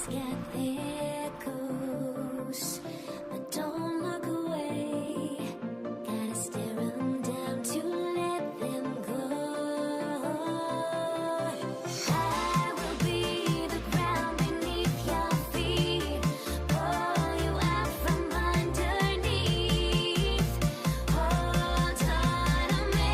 Everybody's got their ghosts, but don't look away. Gotta stare 'em down to let them go. I will be the ground beneath your feet, pull you out from underneath. Hold on to me.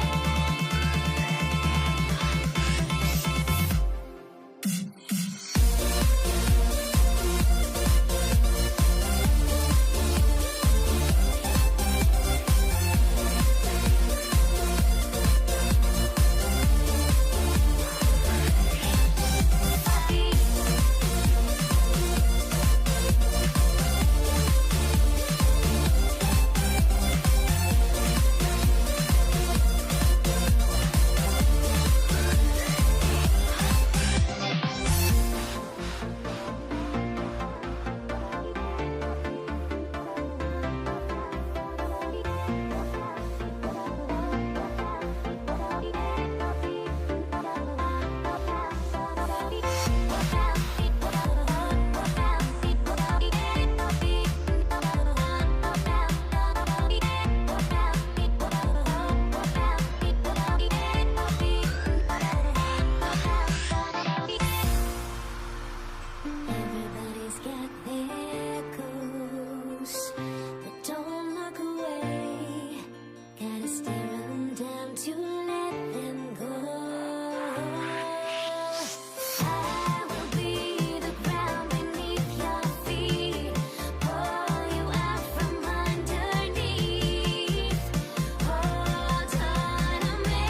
Everybody's got their ghosts, but don't look away. Gotta stare 'em down to let them go. I will be the ground beneath your feet, pull you out from underneath. Hold on to me.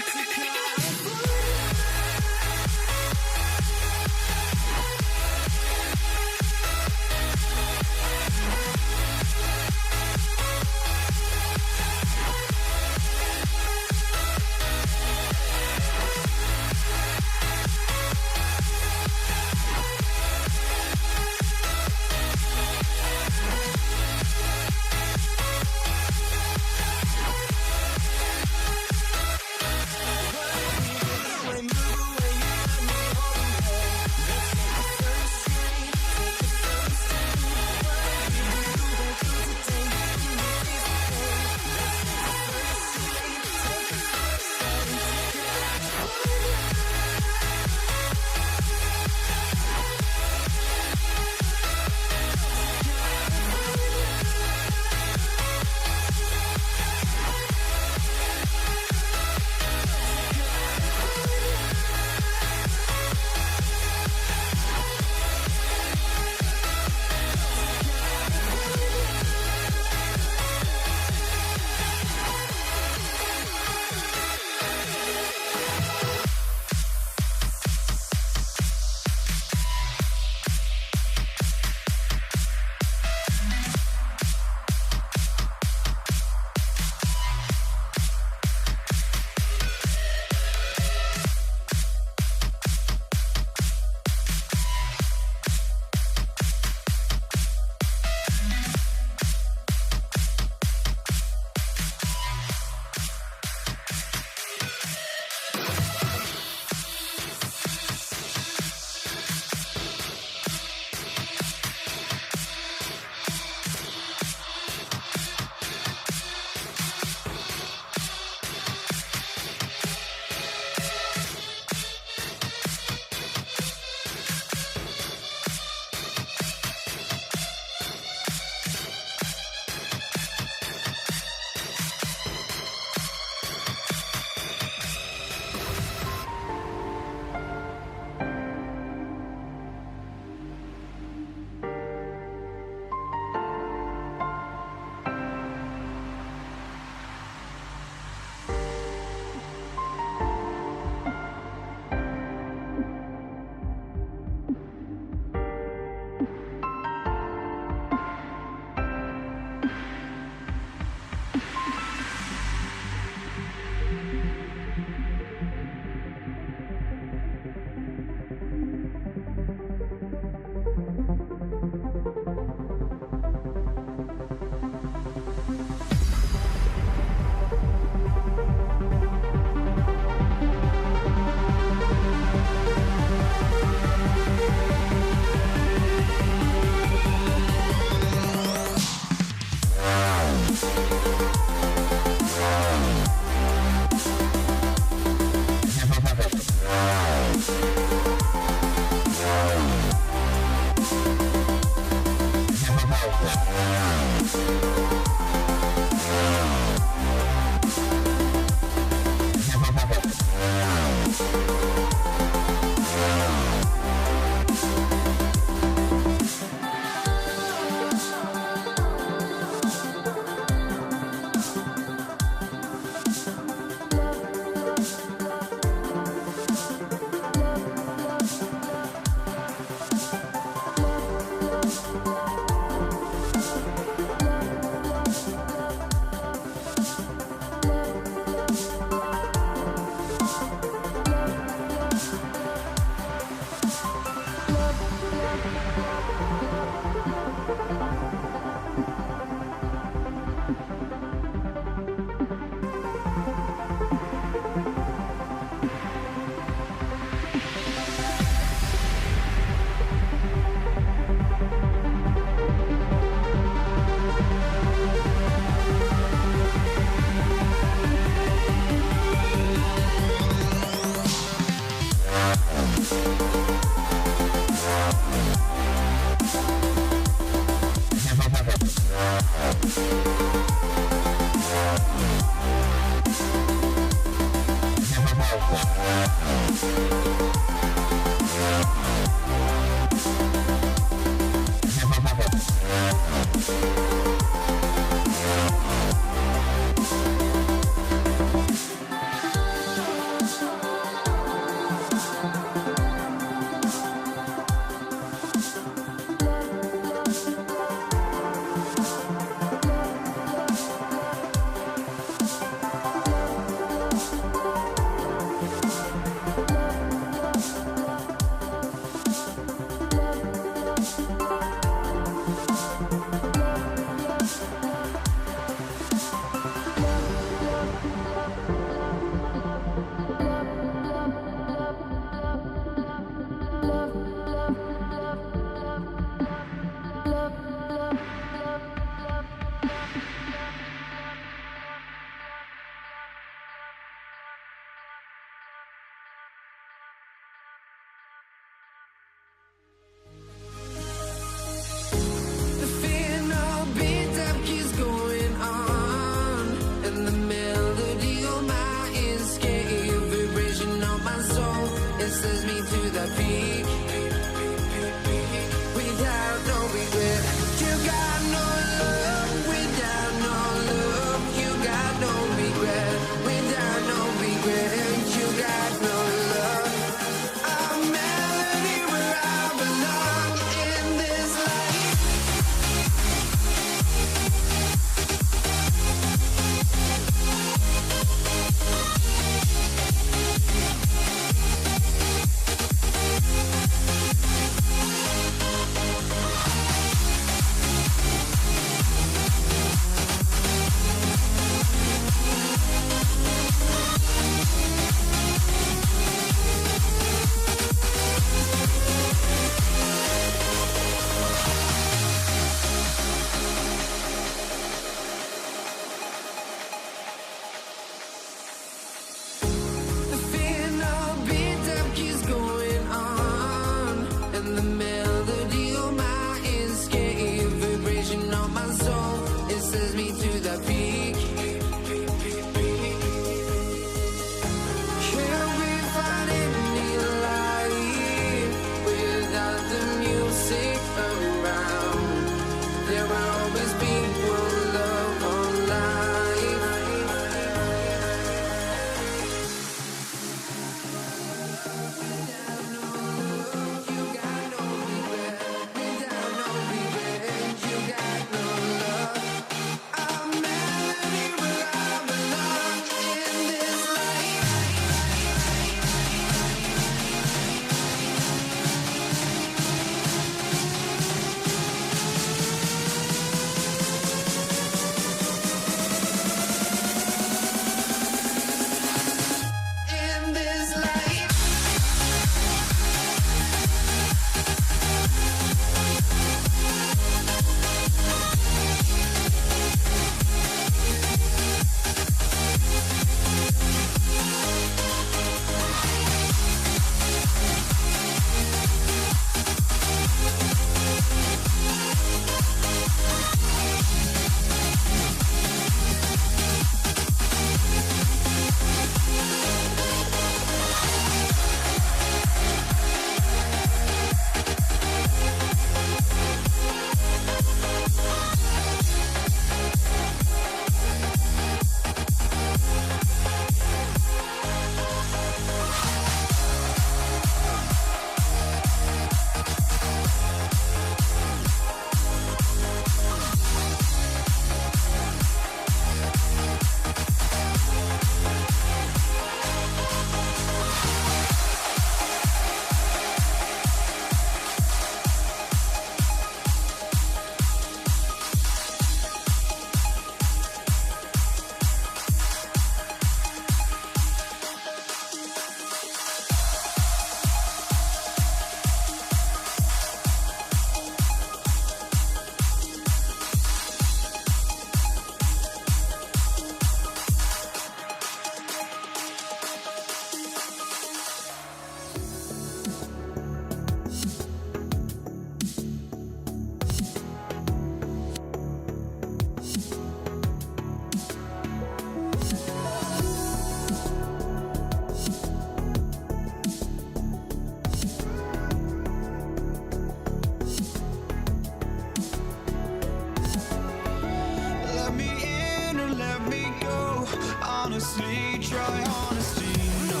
honestly, try honesty. No,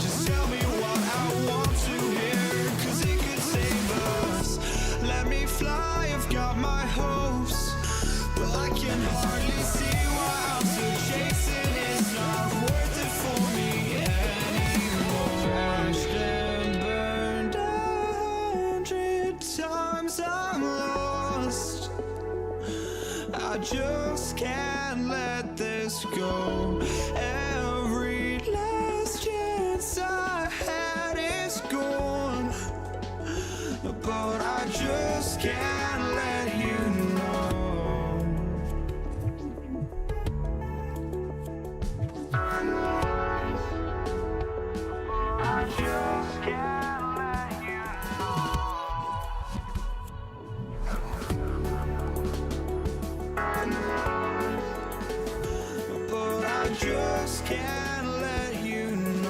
just tell me what I want to hear, 'cause it could save us. Let me fly, I've got my hopes, but I can hardly see why I'm still chasing. It's not worth it for me anymore. Crashed and burned 100 times, I'm lost. I just can't let this go. Every last chance I had is gone, but I just can't let you know. I just can't let you know. But I just can't let you know.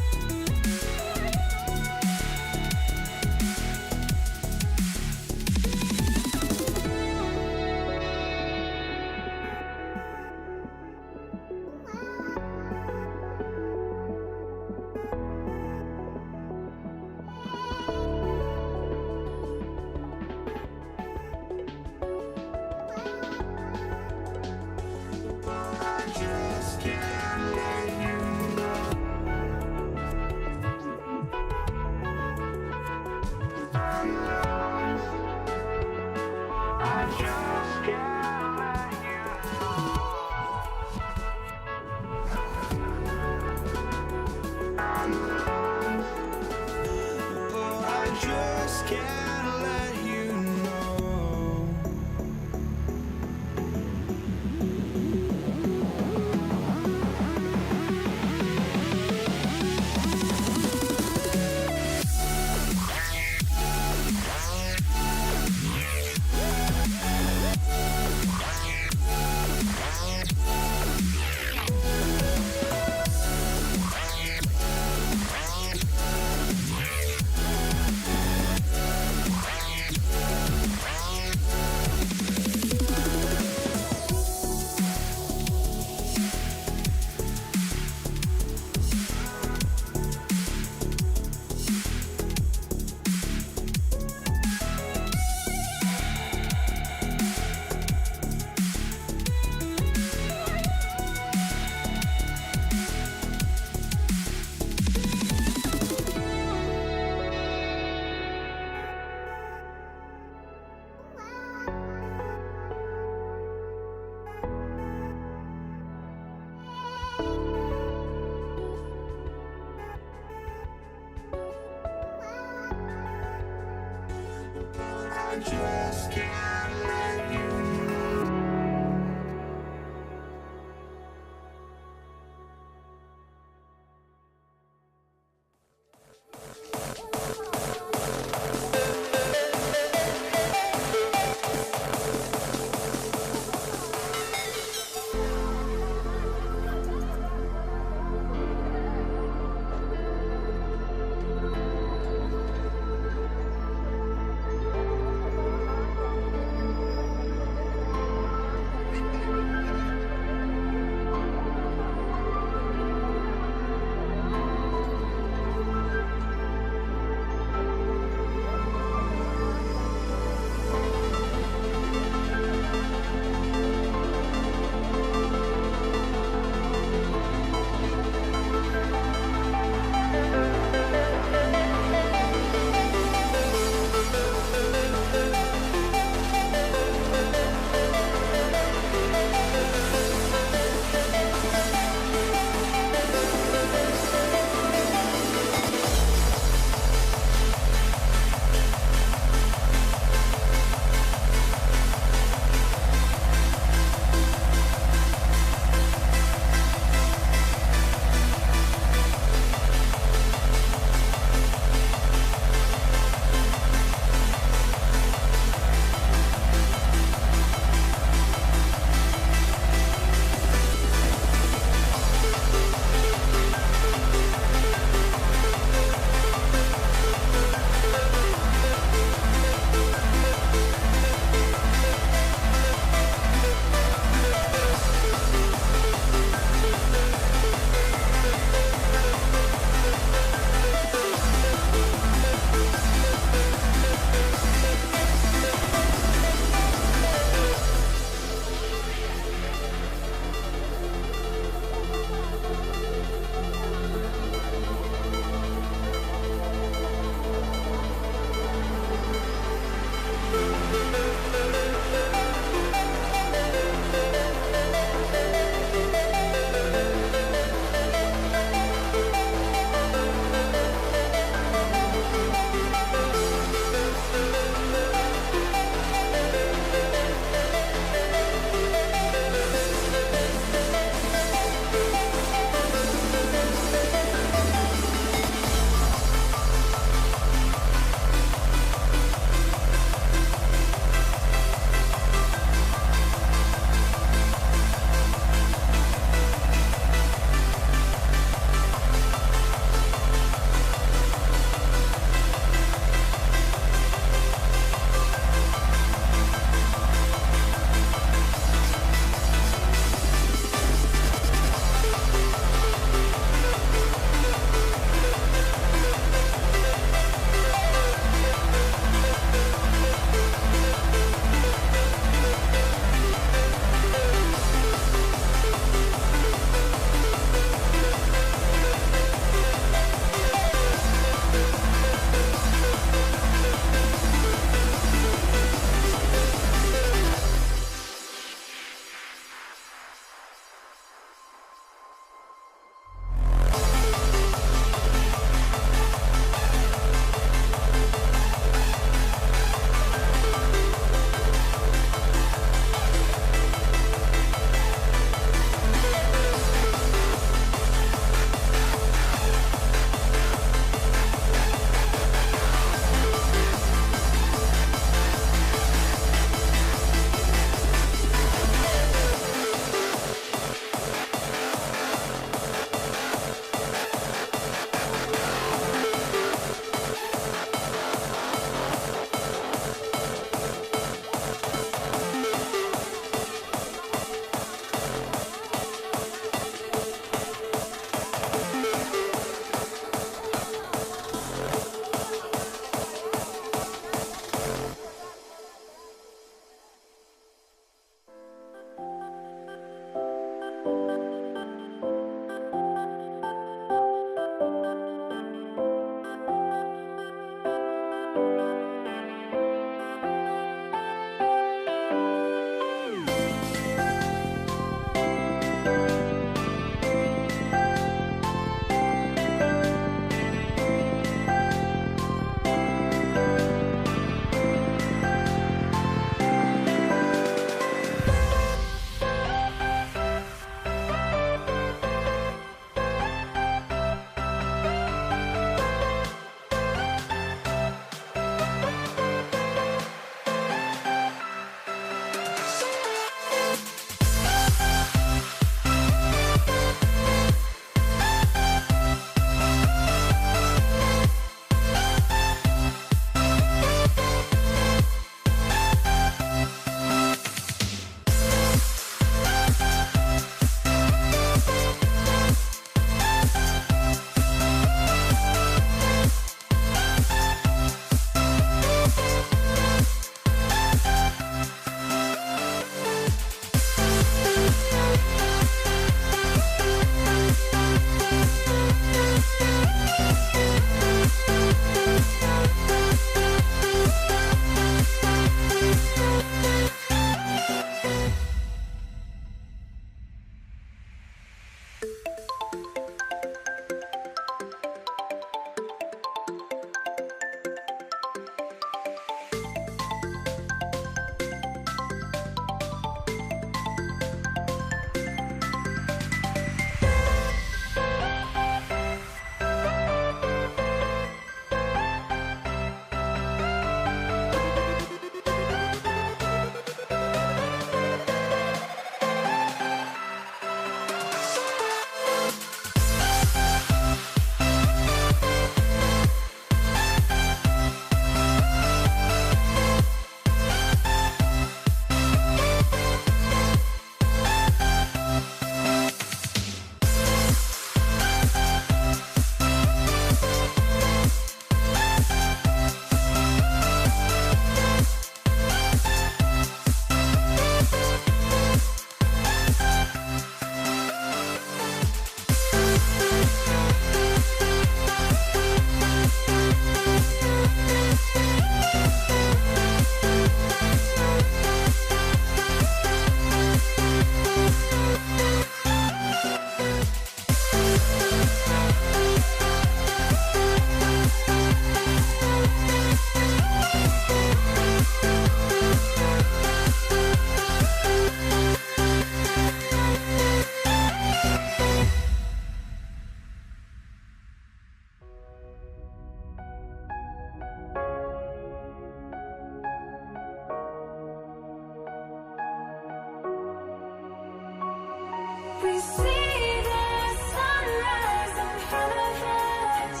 We see the sunrise in front of us.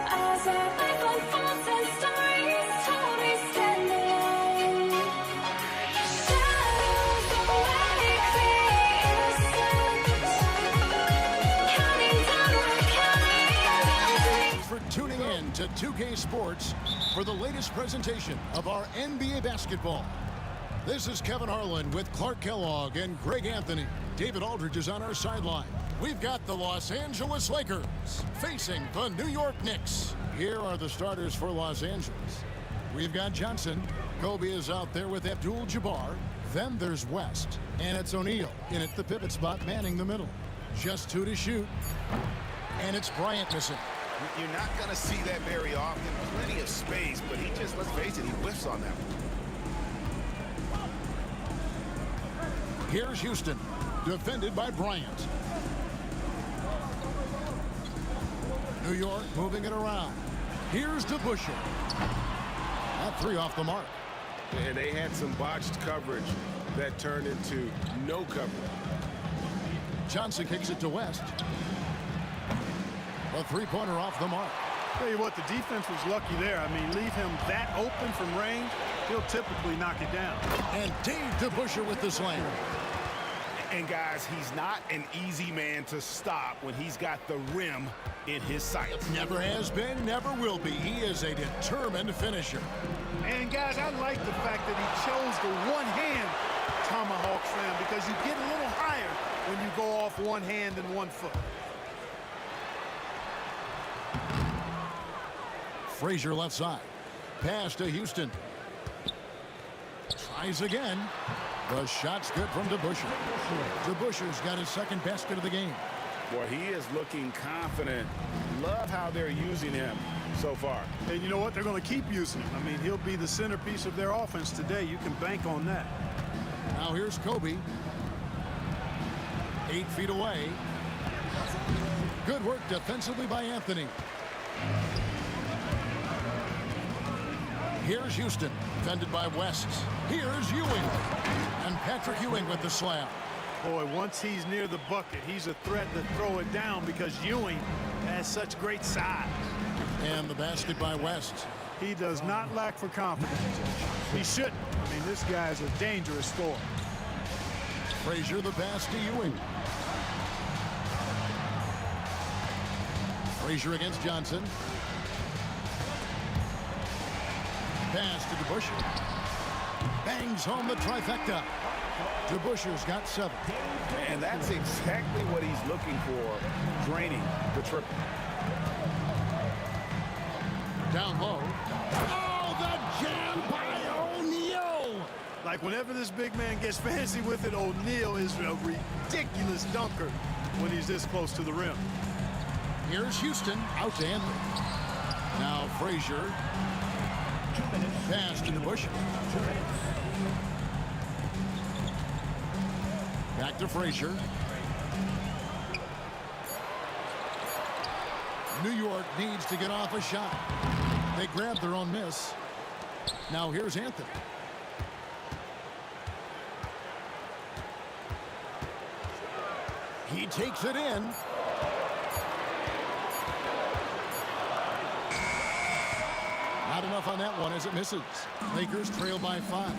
As our life unfolds and stories told, we stand alone. Shadows awake the innocent. Counting down, we're counting down. For tuning in to 2K Sports for the latest presentation of our NBA basketball. This is Kevin Harlan with Clark Kellogg and Greg Anthony. David Aldridge is on our sideline. We've got the Los Angeles Lakers facing the New York Knicks. Here are the starters for Los Angeles. We've got Johnson. Kobe is out there with Abdul-Jabbar. Then there's West. And it's O'Neal in at the pivot spot, manning the middle. Just 2 to shoot. And it's Bryant missing. You're not going to see that very often. Plenty of space, but he just, let's face it, he whiffs on that one. Here's Houston, defended by Bryant. New York moving it around. Here's DeBusschere. That 3 off the mark. And they had some botched coverage that turned into no coverage. Johnson kicks it to West. A 3-pointer off the mark. Tell you what, the defense was lucky there. I mean, leave him that open from range, he'll typically knock it down. And Dave DeBusschere with the slam. And guys, he's not an easy man to stop when he's got the rim in his sights. Never has been, never will be. He is a determined finisher. And guys, I like the fact that he chose the one-hand tomahawk slam because you get a little higher when you go off one hand and 1 foot. Frazier left side. Pass to Houston. Tries again. The shot's good from DeBusschere. DeBusschere's got his second basket of the game. Boy, he is looking confident. Love how they're using him so far. And you know what? They're going to keep using him. I mean, he'll be the centerpiece of their offense today. You can bank on that. Now here's Kobe. 8 feet away. Good work defensively by Anthony. Here's Houston, defended by West. Here's Ewing. And Patrick Ewing with the slam. Boy, once he's near the bucket, he's a threat to throw it down because Ewing has such great size. And the basket by West. He does not lack for confidence. He shouldn't. I mean, this guy's a dangerous scorer. Frazier the pass to Ewing. Frazier against Johnson. Pass to DeBusschere. Bangs home the trifecta. DeBusschere's got 7. And that's exactly what he's looking for, draining the triple. Down low. Oh, the jam by O'Neal. Like whenever this big man gets fancy with it, O'Neal is a ridiculous dunker when he's this close to the rim. Here's Houston out to Anthony. Now Frazier. Pass to DeBusschere. Back to Frazier. New York needs to get off a shot. They grabbed their own miss. Now here's Anthony. He takes it in. Not enough on that one as it misses. Lakers trail by 5.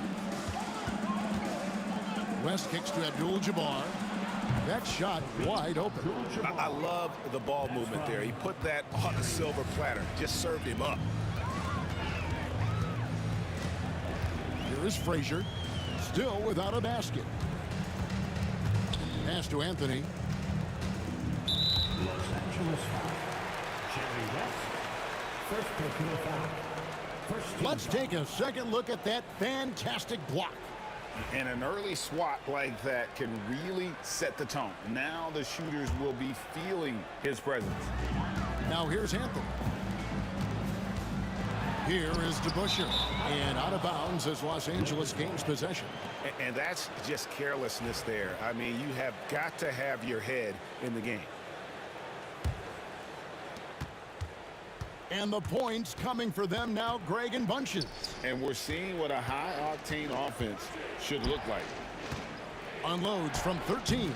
West kicks to Abdul-Jabbar. That shot wide open. I love the ball movement there. He put that on a silver platter. Just served him up. Here is Frazier. Still without a basket. Pass to Anthony. Los Angeles foul. Jerry West. First personal foul. Let's take a second look at that fantastic block. And an early swat like that can really set the tone. Now the shooters will be feeling his presence. Now here's Anthony. Here is DeBusschere. And out of bounds as Los Angeles gains possession. And that's just carelessness there. I mean, you have got to have your head in the game. And the points coming for them now, Greg, in bunches. And we're seeing what a high-octane offense should look like. Unloads from 13.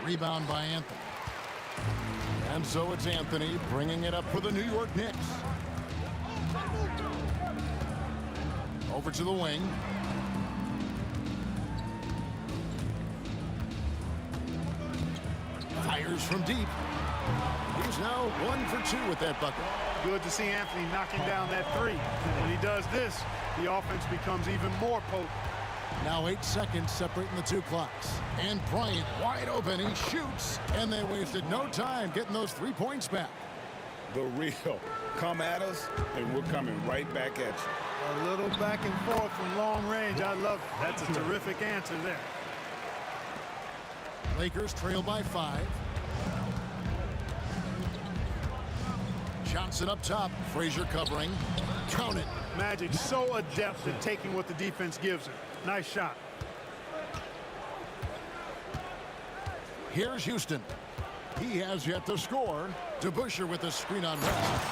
Rebound by Anthony. And so it's Anthony bringing it up for the New York Knicks. Over to the wing. Fires from deep. He's now 1 for 2 with that bucket. Good to see Anthony knocking down that three. When he does this, the offense becomes even more potent. Now 8 seconds separating the two clocks. And Bryant wide open. He shoots. And they wasted no time getting those 3 points back. The real. Come at us, and we're coming right back at you. A little back and forth from long range. I love it. That's a terrific answer there. Lakers trail by 5. Johnson up top. Frazier covering. Count it. Magic so adept at taking what the defense gives him. Nice shot. Here's Houston. He has yet to score. DeBusschere with a screen on West.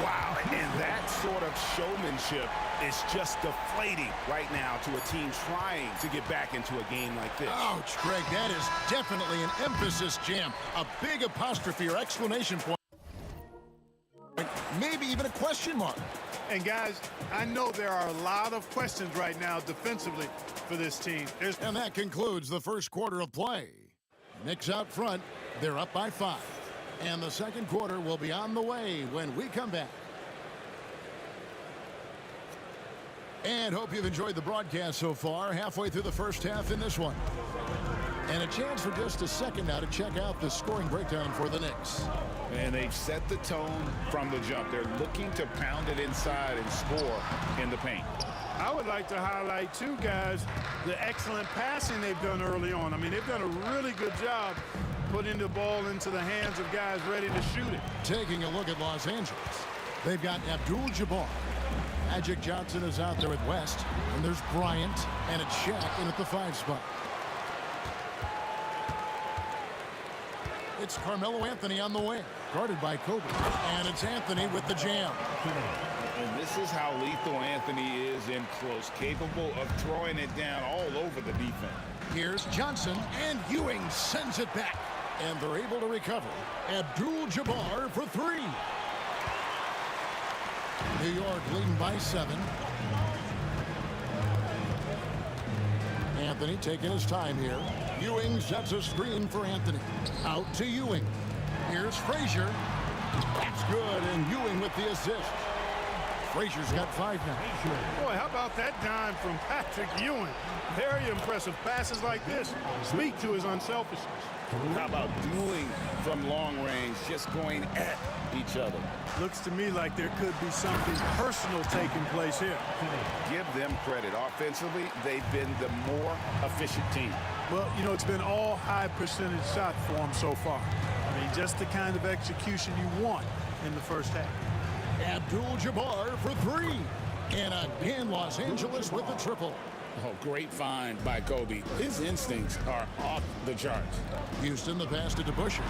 Wow, and that sort of showmanship is just deflating right now to a team trying to get back into a game like this. Ouch, Greg, that is definitely an emphasis jam. A big apostrophe or exclamation point. Maybe even a question mark. And guys, I know there are a lot of questions right now defensively for this team. And that concludes the first quarter of play. Knicks out front. They're up by 5. And the second quarter will be on the way when we come back. And hope you've enjoyed the broadcast so far. Halfway through the first half in this one. And a chance for just a second now to check out the scoring breakdown for the Knicks. And they've set the tone from the jump. They're looking to pound it inside and score in the paint. I would like to highlight, too, guys, the excellent passing they've done early on. I mean, they've done a really good job putting the ball into the hands of guys ready to shoot it. Taking a look at Los Angeles. They've got Abdul-Jabbar. Magic Johnson is out there with West. And there's Bryant. And it's Shaq in at the 5 spot. It's Carmelo Anthony on the wing, guarded by Kobe. And it's Anthony with the jam. And this is how lethal Anthony is in close, capable of throwing it down all over the defense. Here's Johnson, and Ewing sends it back. And they're able to recover. Abdul-Jabbar for 3. New York leading by 7. Anthony taking his time here. Ewing sets a screen for Anthony. Out to Ewing. Here's Frazier. That's good, and Ewing with the assist. Frazier's got 5 now. Boy, how about that dime from Patrick Ewing? Very impressive. Passes like this speak to his unselfishness. How about doing from long range, just going at each other? Looks to me like there could be something personal taking place here. Give them credit. Offensively, they've been the more efficient team. Well, you know, it's been all high percentage shots for them so far. I mean, just the kind of execution you want in the first half. Abdul-Jabbar for 3. And again, Los Angeles with the triple. Oh, great find by Kobe. His instincts are off the charts. Houston, the pass to DeBusschere.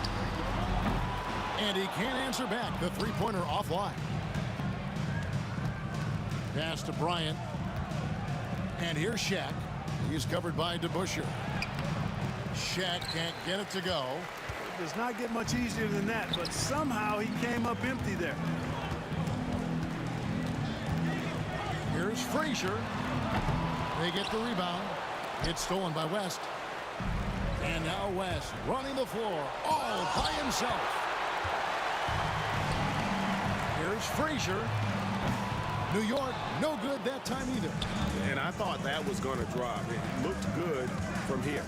And he can't answer back. The three-pointer offline. Pass to Bryant. And here's Shaq. He's covered by DeBusschere. Shaq can't get it to go. It does not get much easier than that, but somehow he came up empty there. Here's Frazier. They get the rebound. It's stolen by West. And now West running the floor all by himself. Here's Frazier. New York, no good that time either. And I thought that was going to drop. It looked good from here.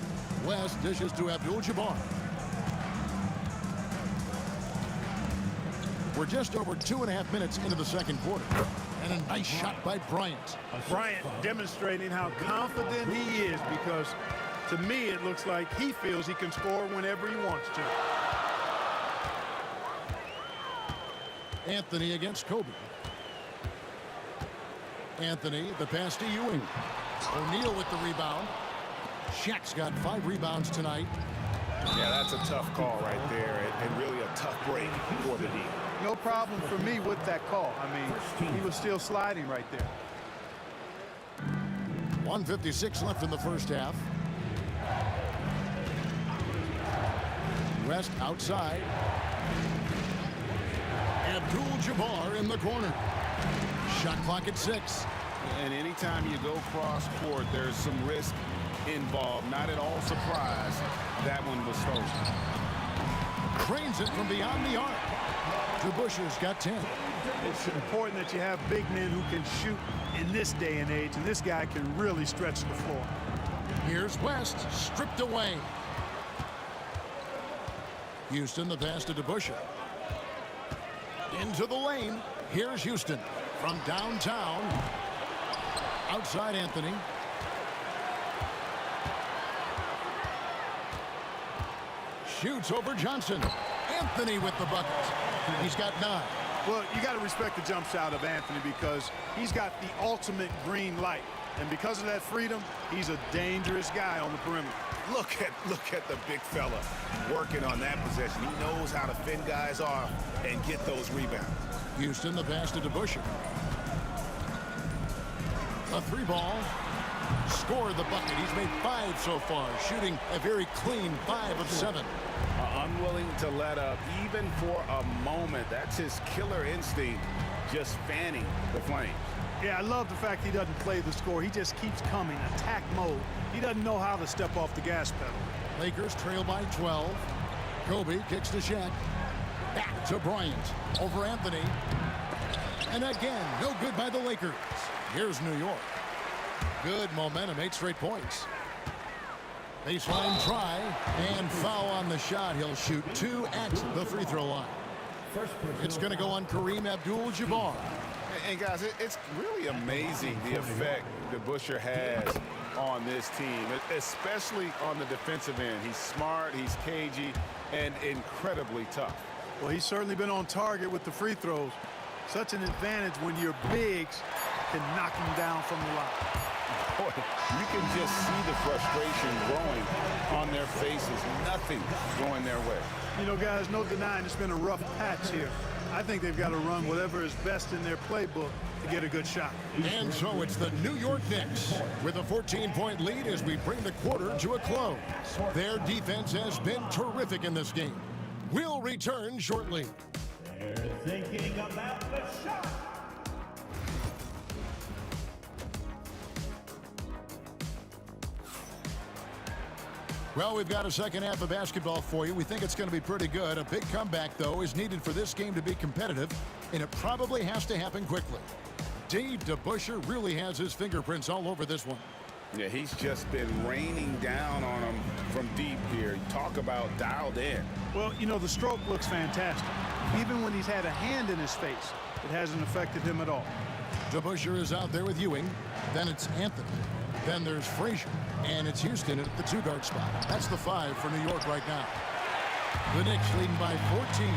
West dishes to Abdul-Jabbar. We're just over 2.5 minutes into the second quarter. And a nice shot by Bryant. Bryant demonstrating how confident he is, because to me it looks like he feels he can score whenever he wants to. Anthony against Kobe. Anthony, the pass to Ewing. O'Neal with the rebound. Shaq's got 5 rebounds tonight. Yeah, that's a tough call right there, and really a tough break for the D. No problem for me with that call. I mean, he was still sliding right there. 1:56 left in the first half. West outside. Abdul-Jabbar in the corner. Shot clock at 6. And anytime you go cross court, there's some risk involved. Not at all surprised that one was stolen. Cranes it from beyond the arc. DeBuscher's got 10. It's important that you have big men who can shoot in this day and age, and this guy can really stretch the floor. Here's West, stripped away. Houston, the pass to DeBuscher. Into the lane. Here's Houston from downtown. Outside Anthony. Shoots over Johnson. Anthony with the bucket. He's got 9. Well, you got to respect the jump shot of Anthony because he's got the ultimate green light. And because of that freedom, he's a dangerous guy on the perimeter. Look at the big fella working on that possession. He knows how to fend guys off and get those rebounds. Houston, the pass to DeBuscher. A 3-ball. Scored the bucket. He's made 5 so far, shooting a very clean 5 of 7. Unwilling to let up even for a moment. That's his killer instinct, just fanning the flames. Yeah, I love the fact he doesn't play the score. He just keeps coming, attack mode. He doesn't know how to step off the gas pedal. Lakers trail by 12. Kobe kicks to Shaq. Back to Bryant. Over Anthony. And again, no good by the Lakers. Here's New York. Good momentum, 8 straight points. Baseline try, and foul on the shot. He'll shoot 2 at the free throw line. It's going to go on Kareem Abdul-Jabbar. And guys, it's really amazing the effect DeBuscher has on this team, especially on the defensive end. He's smart, he's cagey, and incredibly tough. Well, he's certainly been on target with the free throws. Such an advantage when your bigs can knock him down from the line. Boy, you can just see the frustration growing on their faces. Nothing going their way. You know, guys, no denying it's been a rough patch here. I think they've got to run whatever is best in their playbook to get a good shot. And so it's the New York Knicks with a 14-point lead as we bring the quarter to a close. Their defense has been terrific in this game. We'll return shortly. They're thinking about the shot. Well, we've got a second half of basketball for you. We think it's going to be pretty good. A big comeback, though, is needed for this game to be competitive, and it probably has to happen quickly. Dave DeBuscher really has his fingerprints all over this one. Yeah, he's just been raining down on them from deep here. Talk about dialed in. Well, you know, the stroke looks fantastic. Even when he's had a hand in his face, it hasn't affected him at all. DeBuscher is out there with Ewing. Then it's Anthony. Then there's Frazier. And it's Houston at the 2-guard spot. That's the 5 for New York right now. The Knicks leading by 14.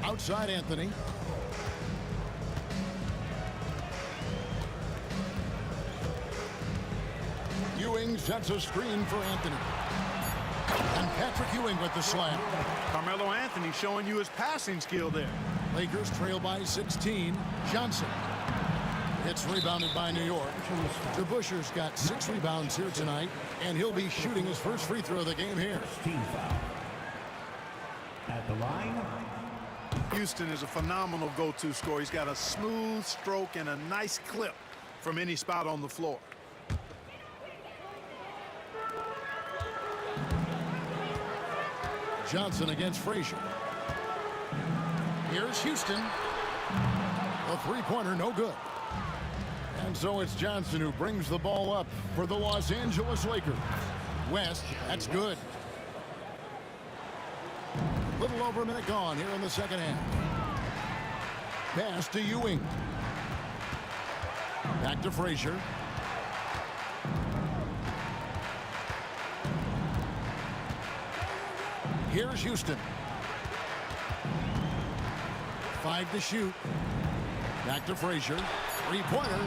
Outside Anthony. Ewing sets a screen for Anthony. And Patrick Ewing with the slam. Carmelo Anthony showing you his passing skill there. Lakers trail by 16. Johnson. It's rebounded by New York. DeBuscher's got 6 rebounds here tonight, and he'll be shooting his first free throw of the game here. Team foul. At the line. Houston is a phenomenal go-to scorer. He's got a smooth stroke and a nice clip from any spot on the floor. Johnson against Frazier. Here's Houston. A 3-pointer, no good. And so it's Johnson who brings the ball up for the Los Angeles Lakers. West, that's good. Little over a minute gone here in the second half. Pass to Ewing. Back to Frazier. Here's Houston. 5 to shoot. Back to Frazier. 3-pointer.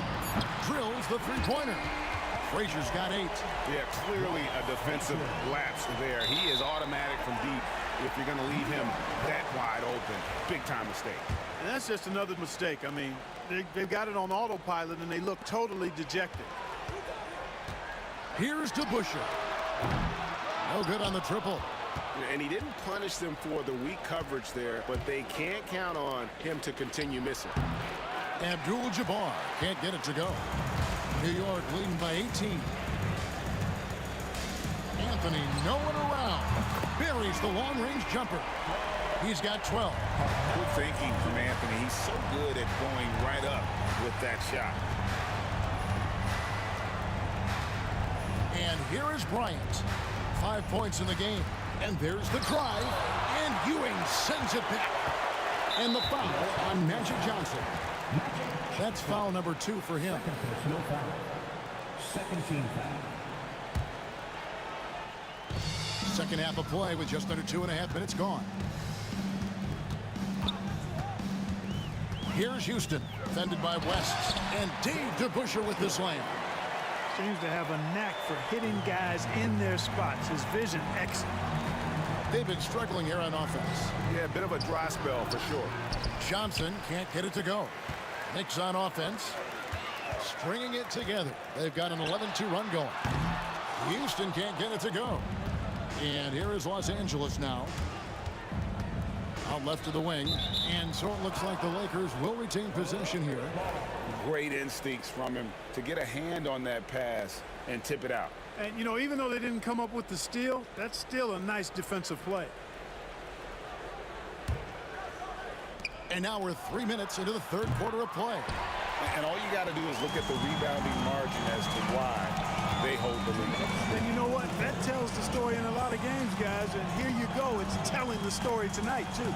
Drills the 3-pointer. Frazier's got 8. Yeah, clearly a defensive lapse there. He is automatic from deep if you're going to leave him that wide open. Big-time mistake. And that's just another mistake. I mean, they've got it on autopilot, and they look totally dejected. Here's DeBusschere. No good on the triple. And he didn't punish them for the weak coverage there, but they can't count on him to continue missing. Abdul-Jabbar can't get it to go. New York leading by 18. Anthony, no one around. Buries the long-range jumper. He's got 12. Good thinking from Anthony. He's so good at going right up with that shot. And here is Bryant. 5 points in the game. And there's the drive. And Ewing sends it back. And the foul on Magic Johnson. That's foul number 2 for him. Second personal foul. Second team foul. Second half of play with just under 2.5 minutes gone. Here's Houston, defended by West. And Dave DeBusschere with the slam. Seems to have a knack for hitting guys in their spots. His vision excellent. They've been struggling here on offense. Yeah, a bit of a dry spell for sure. Johnson can't get it to go. Knicks on offense. Stringing it together. They've got an 11-2 run going. Houston can't get it to go. And here is Los Angeles now. Out left of the wing. And so it looks like the Lakers will retain possession here. Great instincts from him to get a hand on that pass and tip it out. And, you know, even though they didn't come up with the steal, that's still a nice defensive play. And now we're 3 minutes into the third quarter of play. And all you got to do is look at the rebounding margin as to why they hold the lead. And you know what? That tells the story in a lot of games, guys. And here you go. It's telling the story tonight, too.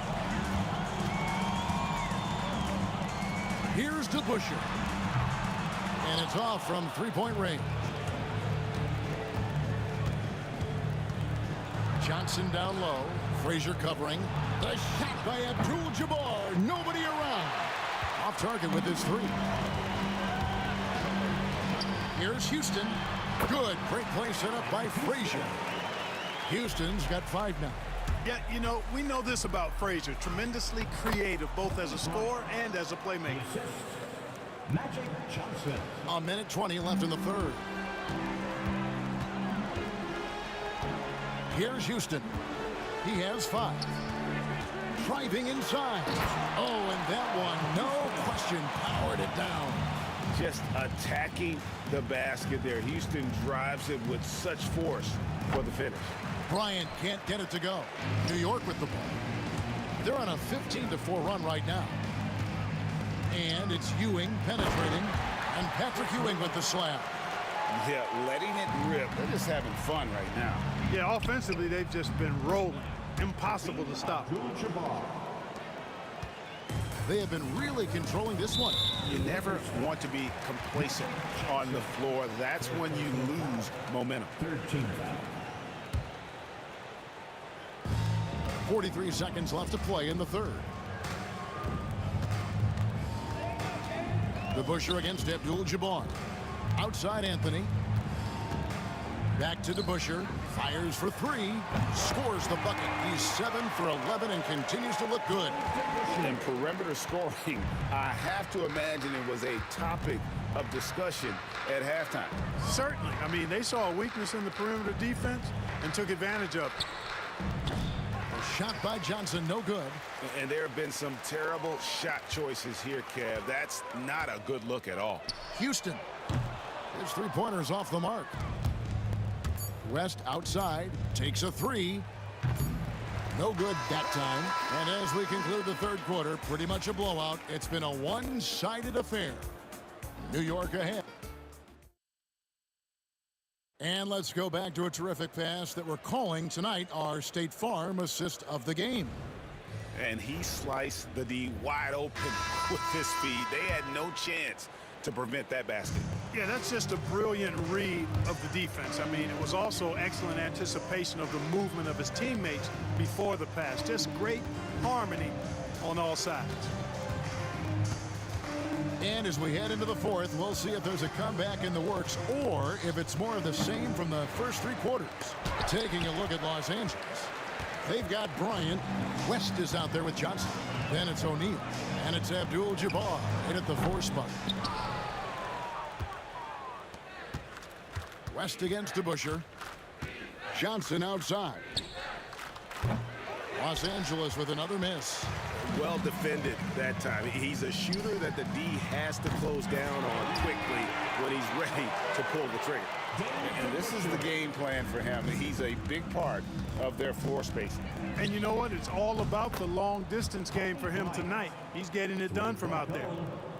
Here's DeBusschere. And it's off from three-point range. Johnson down low. Frazier covering. The shot by Abdul-Jabbar. Nobody around. Off target with his 3. Here's Houston. Good. Great play set up by Frazier. Houston's got 5 now. Yeah, you know, we know this about Frazier. Tremendously creative, both as a scorer and as a playmaker. Magic Johnson. A minute 20 left in the third. Here's Houston. He has 5. Driving inside. Oh, and that one, no question, powered it down. Just attacking the basket there. Houston drives it with such force for the finish. Bryant can't get it to go. New York with the ball. They're on a 15-4 run right now. And it's Ewing penetrating. And Patrick Ewing with the slam. Yeah, letting it rip. They're just having fun right now. Yeah, offensively, they've just been rolling. Impossible to stop. They have been really controlling this one. You never want to be complacent on the floor. That's when you lose momentum. 13 foul. 43 seconds left to play in the third. DeBusschere against Abdul-Jabbar. Outside Anthony. Back to DeBusschere. Fires for 3. Scores the bucket. He's 7 for 11 and continues to look good. And perimeter scoring, I have to imagine it was a topic of discussion at halftime. Certainly. I mean, they saw a weakness in the perimeter defense and took advantage of it. A shot by Johnson, no good. And there have been some terrible shot choices here, Kev. That's not a good look at all. Houston. His 3-pointers off the mark. West outside, takes a 3. No good that time. And as we conclude the third quarter, pretty much a blowout. It's been a one-sided affair. New York ahead. And let's go back to a terrific pass that we're calling tonight our State Farm assist of the game. And he sliced the D wide open with his speed. They had no chance to prevent that basket. Yeah, that's just a brilliant read of the defense. I mean, it was also excellent anticipation of the movement of his teammates before the pass. Just great harmony on all sides. And as we head into the fourth, we'll see if there's a comeback in the works or if it's more of the same from the first 3 quarters. Taking a look at Los Angeles. They've got Bryant. West is out there with Johnson. Then it's O'Neal. And it's Abdul-Jabbar in at the 4 spot. West against DeBusschere. Johnson outside. Los Angeles with another miss. Well defended that time. He's a shooter that the D has to close down on quickly when he's ready to pull the trigger. And this is the game plan for him. He's a big part of their floor spacing. And you know what? It's all about the long distance game for him tonight. He's getting it done from out there.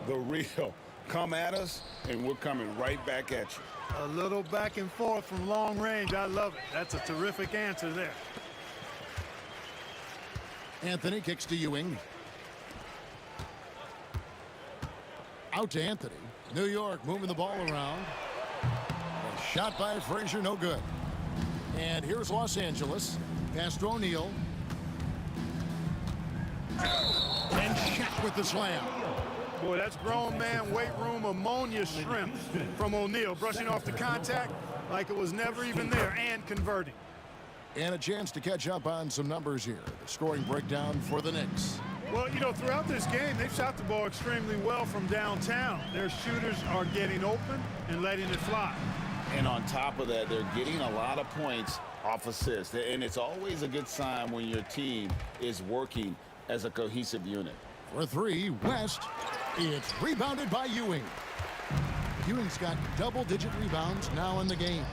The real come at us, and we're coming right back at you. A little back and forth from long range. I love it. That's a terrific answer there. Anthony kicks to Ewing. Out to Anthony. New York moving the ball around. A shot by Frazier, no good. And here's Los Angeles. Pass to O'Neal. And Shaq with the slam. Boy, that's grown man weight room ammonia shrimp from O'Neal. Brushing off the contact like it was never even there and converting. And a chance to catch up on some numbers here. The scoring breakdown for the Knicks. Well, you know, throughout this game, they've shot the ball extremely well from downtown. Their shooters are getting open and letting it fly. And on top of that, they're getting a lot of points off assists. And it's always a good sign when your team is working as a cohesive unit. For 3, West. It's rebounded by Ewing. Ewing's got double-digit rebounds now in the game.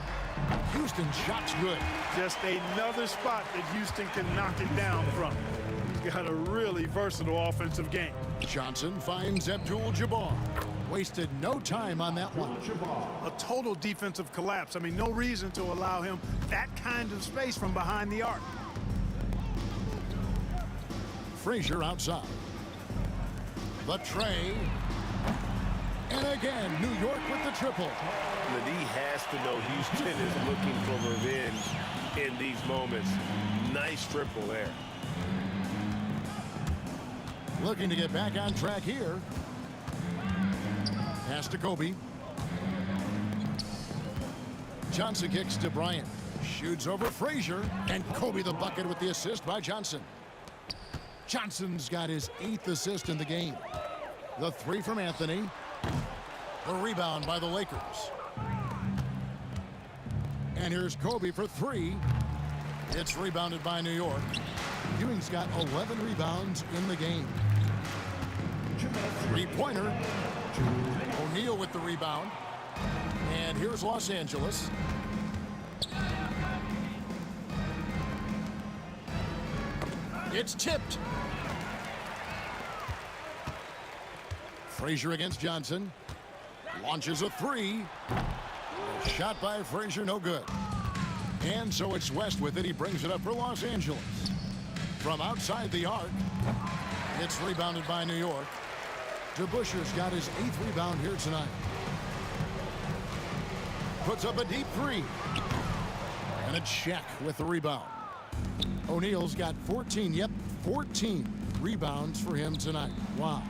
Houston's shot's good. Just another spot that Houston can knock it down from. He's got a really versatile offensive game. Johnson finds Abdul-Jabbar. Wasted no time on that one. A total defensive collapse. I mean, no reason to allow him that kind of space from behind the arc. Frazier outside. The tray. And again, New York with the triple. The D has to know Houston is looking for revenge in these moments. Nice triple there. Looking to get back on track here. Pass to Kobe. Johnson kicks to Bryant. Shoots over Frazier. And Kobe the bucket with the assist by Johnson. Johnson's got his 8th assist in the game. The 3 from Anthony. The rebound by the Lakers. And here's Kobe for 3. It's rebounded by New York. Ewing's got 11 rebounds in the game. 3-pointer. O'Neal with the rebound. And here's Los Angeles. It's tipped. Frazier against Johnson. Launches a 3. A shot by Frazier, no good. And so it's West with it. He brings it up for Los Angeles. From outside the arc, it's rebounded by New York. DeBusschere's got his 8th rebound here tonight. Puts up a deep 3. And it's Shaq with the rebound. O'Neal's got 14, 14 rebounds for him tonight. Wow.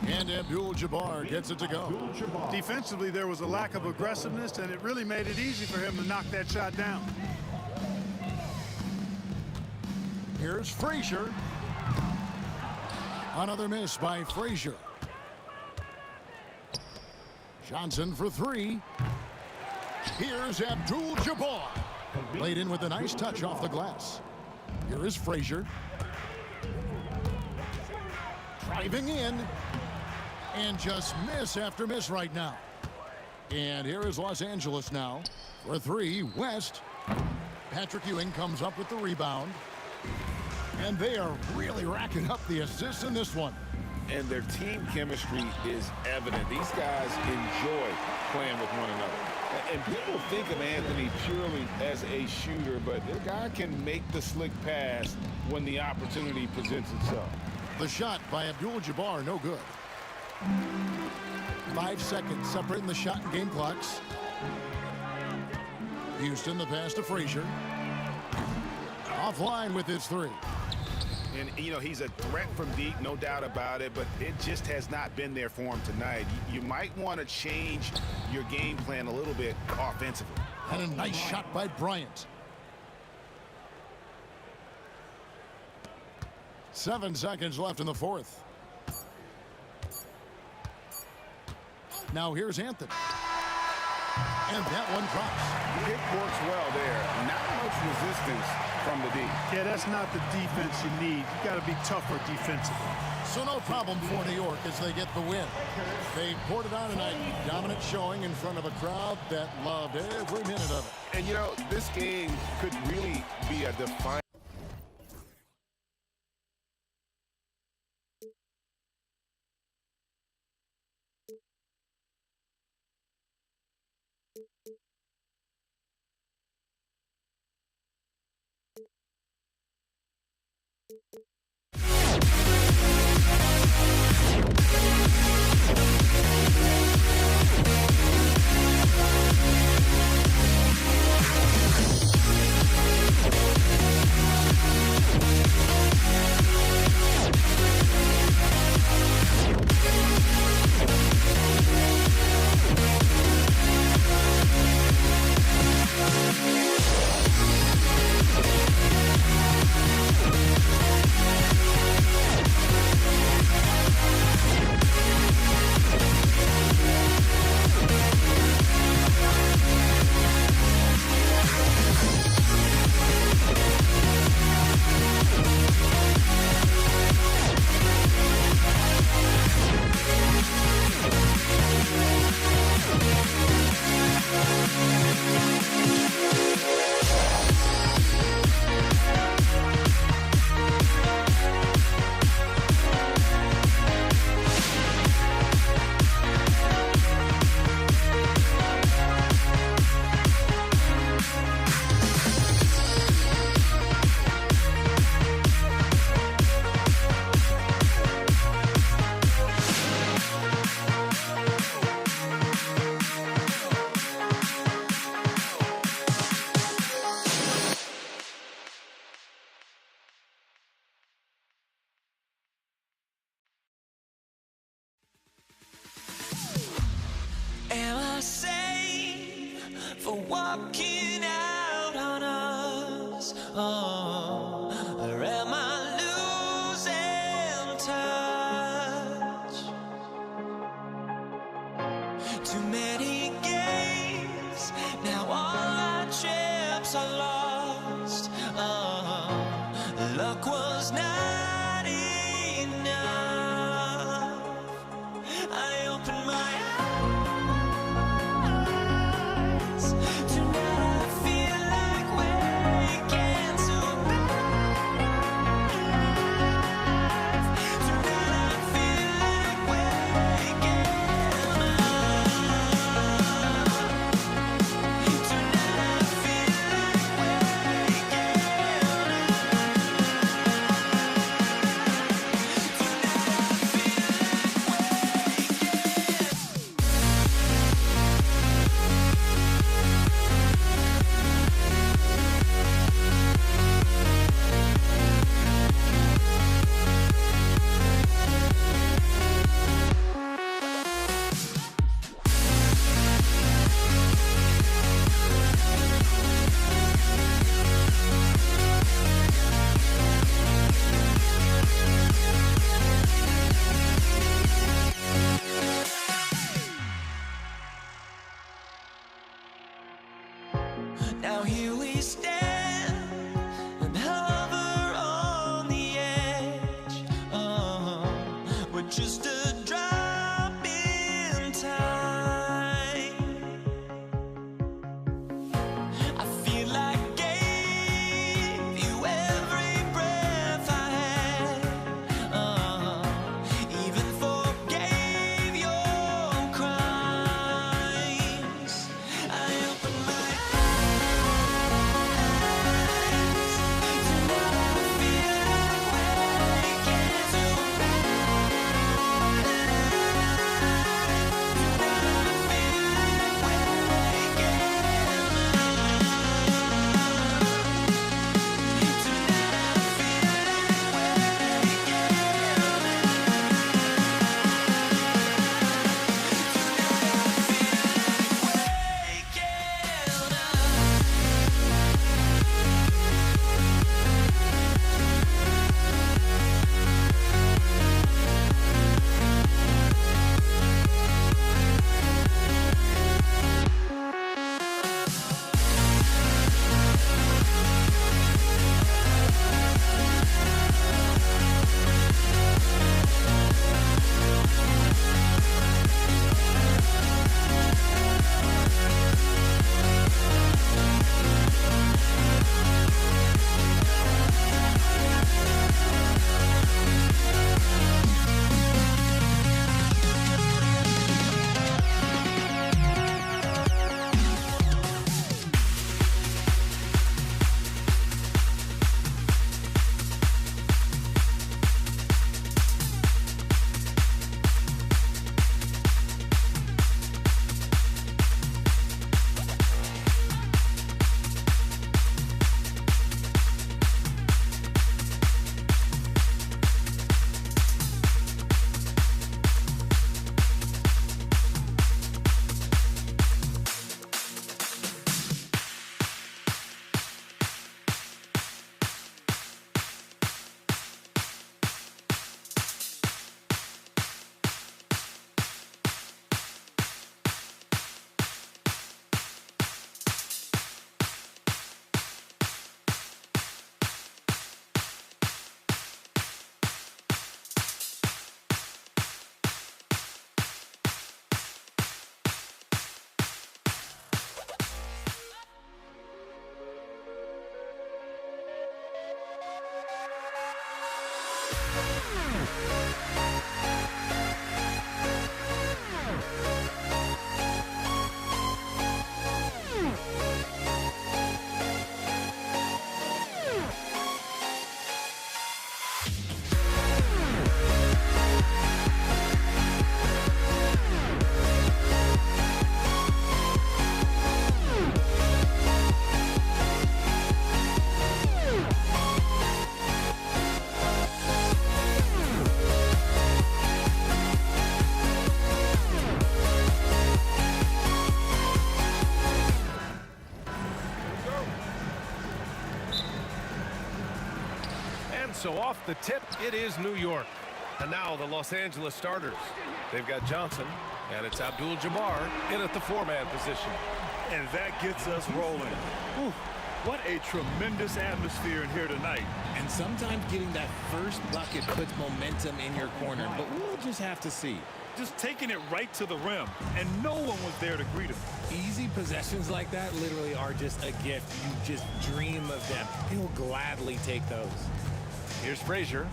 And Abdul-Jabbar gets it to go. Defensively, there was a lack of aggressiveness, and it really made it easy for him to knock that shot down. Here's Frazier. Another miss by Frazier. Johnson for 3. Here's Abdul-Jabbar. Laid in with a nice touch off the glass. Here is Frazier. Driving in. And just miss after miss right now. And here is Los Angeles now. For 3, West. Patrick Ewing comes up with the rebound. And they are really racking up the assists in this one. And their team chemistry is evident. These guys enjoy playing with one another. And people think of Anthony purely as a shooter, but the guy can make the slick pass when the opportunity presents itself. The shot by Abdul-Jabbar, no good. 5 seconds separating the shot and game clocks. Houston, the pass to Frazier. Offline with his 3. And, you know, he's a threat from deep, no doubt about it, but it just has not been there for him tonight. You might want to change your game plan a little bit offensively. And a nice shot by Bryant. 7 seconds left in the fourth. Now here's Anthony. And that one drops. It works well there. Not much resistance from the D. Yeah, that's not the defense you need. You got to be tougher defensively. So no problem for New York as they get the win. They poured it on tonight. Dominant showing in front of a crowd that loved every minute of it. And, you know, this game could really be a defining. Am I sane for walking out on us? Oh, or am I losing touch? Too many games, now all our chips are lost. Oh, luck was not enough. I opened my now here we stand and hover on the edge. Oh, we're just a drop in time. I feel like I gave you every breath I had. Even forgave your crimes. I opened my eyes. So off the tip, it is New York. And now the Los Angeles starters. They've got Johnson, and it's Abdul-Jabbar in at the four-man position. And that gets us rolling. Whew, what a tremendous atmosphere in here tonight. And sometimes getting that first bucket puts momentum in your corner, but we'll just have to see. Just taking it right to the rim, and no one was there to greet him. Easy possessions like that literally are just a gift. You just dream of them. He'll gladly take those. Here's Frazier.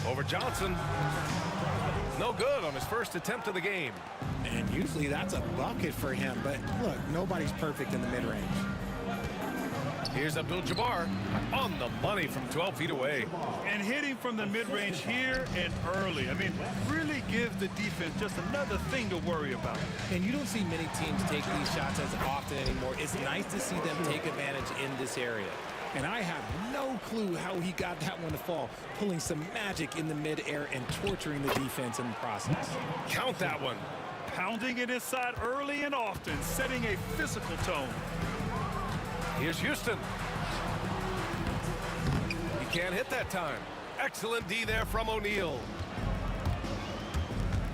Over Johnson. No good on his first attempt of the game. And usually that's a bucket for him, but look, nobody's perfect in the mid-range. Here's Abdul-Jabbar on the money from 12 feet away. And hitting from the mid-range here and early. I mean, really gives the defense just another thing to worry about. And you don't see many teams take these shots as often anymore. It's nice to see them take advantage in this area. And I have no clue how he got that one to fall, pulling some magic in the mid-air and torturing the defense in the process. Count that one. Pounding it inside early and often, setting a physical tone. Here's Houston. He can't hit that time. Excellent D there from O'Neal.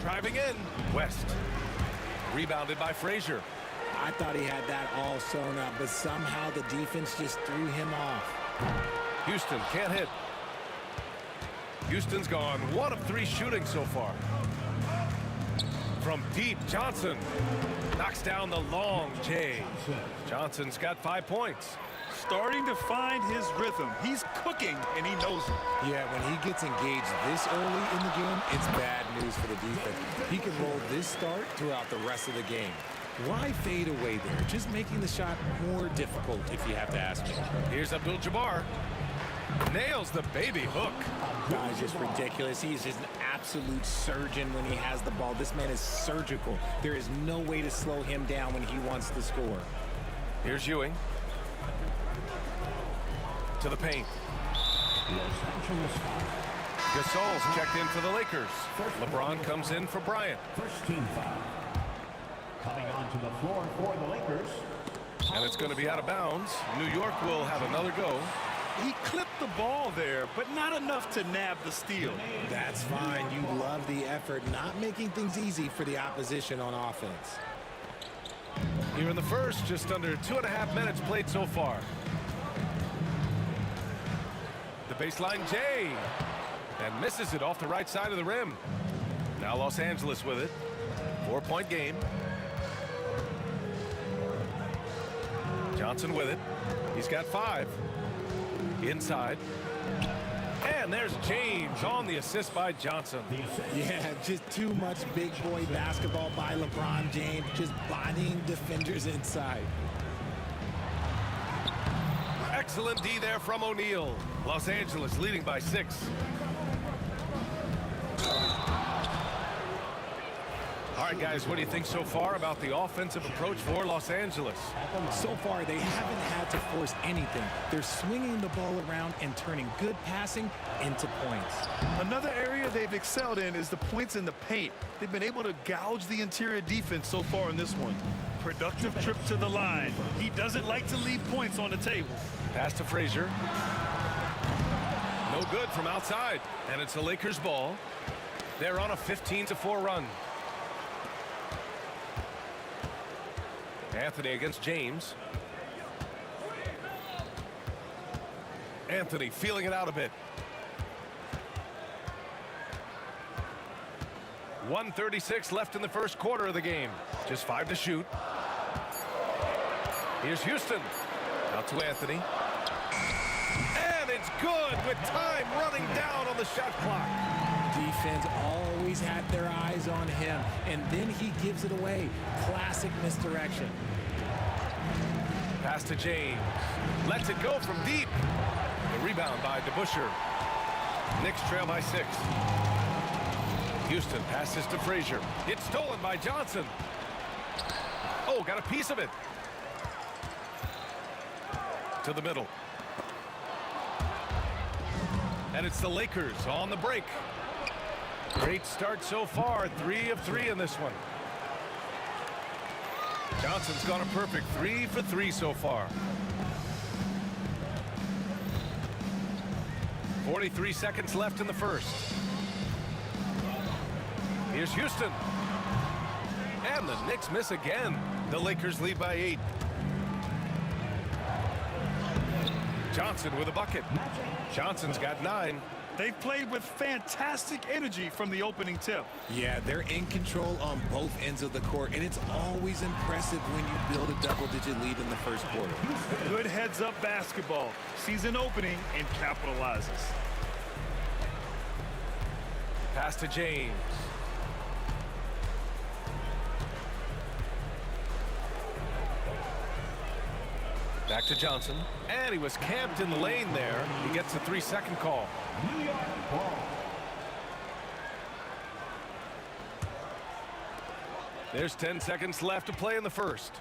Driving in, West. Rebounded by Frazier. I thought he had that all sewn up, but somehow the defense just threw him off. Houston can't hit. Houston's gone 1 of 3 shooting so far. From deep, Johnson knocks down the long J. Johnson's got 5 points. Starting to find his rhythm. He's cooking, and he knows it. Yeah, when he gets engaged this early in the game, it's bad news for the defense. He can roll this start throughout the rest of the game. Why fade away there? Just making the shot more difficult, if you have to ask me. Here's Abdul-Jabbar. Nails the baby hook. Guy's just ridiculous. He's just an absolute surgeon when he has the ball. This man is surgical. There is no way to slow him down when he wants to score. Here's Ewing. To the paint. Gasol's checked in for the Lakers. LeBron comes in for Bryant. First team foul. Coming onto the floor for the Lakers. And it's going to be out of bounds. New York will have another go. He clipped the ball there, but not enough to nab the steal. That's fine. You love the effort, not making things easy for the opposition on offense. Here in the first, just under 2.5 minutes played so far. The baseline J. And misses it off the right side of the rim. Now Los Angeles with it. 4-point game. Johnson with it. He's got 5. Inside. And there's James on the assist by Johnson. Yeah, just too much big boy basketball by LeBron James, just bodying defenders inside. Excellent D there from O'Neal. Los Angeles leading by 6. All right, guys, what do you think so far about the offensive approach for Los Angeles? So far, they haven't had to force anything. They're swinging the ball around and turning good passing into points. Another area they've excelled in is the points in the paint. They've been able to gouge the interior defense so far in this one. Productive trip to the line. He doesn't like to leave points on the table. Pass to Frazier. No good from outside. And it's the Lakers' ball. They're on a 15-4 run. Anthony against James. Anthony feeling it out a bit. 1:36 left in the first quarter of the game. Just 5 to shoot. Here's Houston. Out to Anthony. And it's good with time running down on the shot clock. Defense always had their eyes on him, and then he gives it away. Classic misdirection. Pass to James. Lets it go from deep. The rebound by DeBusschere. Knicks trail by 6. Houston passes to Frazier. It's stolen by Johnson. Oh, got a piece of it. To the middle. And it's the Lakers on the break. Great start so far. 3 of 3 in this one. Johnson's gone a perfect 3 for 3 so far. 43 seconds left in the first. Here's Houston. And the Knicks miss again. The Lakers lead by 8. Johnson with a bucket. Johnson's got 9. They've played with fantastic energy from the opening tip. Yeah, they're in control on both ends of the court, and it's always impressive when you build a double-digit lead in the first quarter. Good heads-up basketball. Sees an opening and capitalizes. Pass to James. Back to Johnson. And he was camped in the lane there. He gets a 3-second call. New York ball. There's 10 seconds left to play in the first.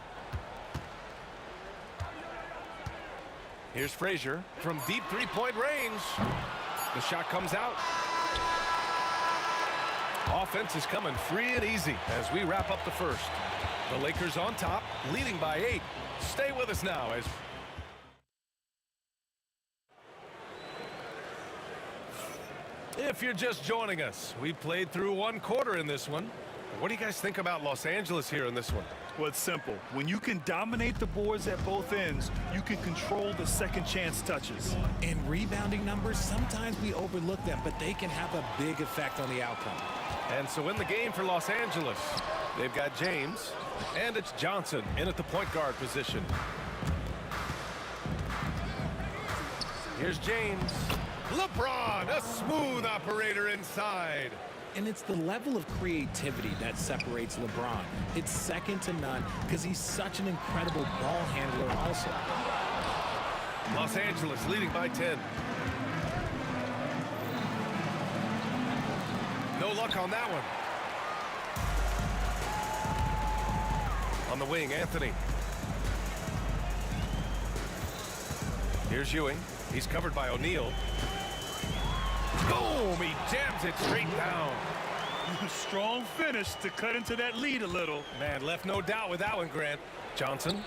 Here's Frazier from deep three-point range. The shot comes out. Offense is coming free and easy as we wrap up the first. The Lakers on top, leading by 8. Stay with us now as if you're just joining us, we played through 1 quarter in this one. What do you guys think about Los Angeles here in this one? Well, it's simple. When you can dominate the boards at both ends, you can control the second chance touches. In rebounding numbers, sometimes we overlook them, but they can have a big effect on the outcome. And so in the game for Los Angeles, they've got James, and it's Johnson in at the point guard position. Here's James. LeBron, a smooth operator inside. And it's the level of creativity that separates LeBron. It's second to none because he's such an incredible ball handler also. Los Angeles leading by 10. No luck on that one. On the wing, Anthony. Here's Ewing. He's covered by O'Neal. Boom! He jams it straight down. Strong finish to cut into that lead a little. Man, left no doubt with that one, Grant. Johnson.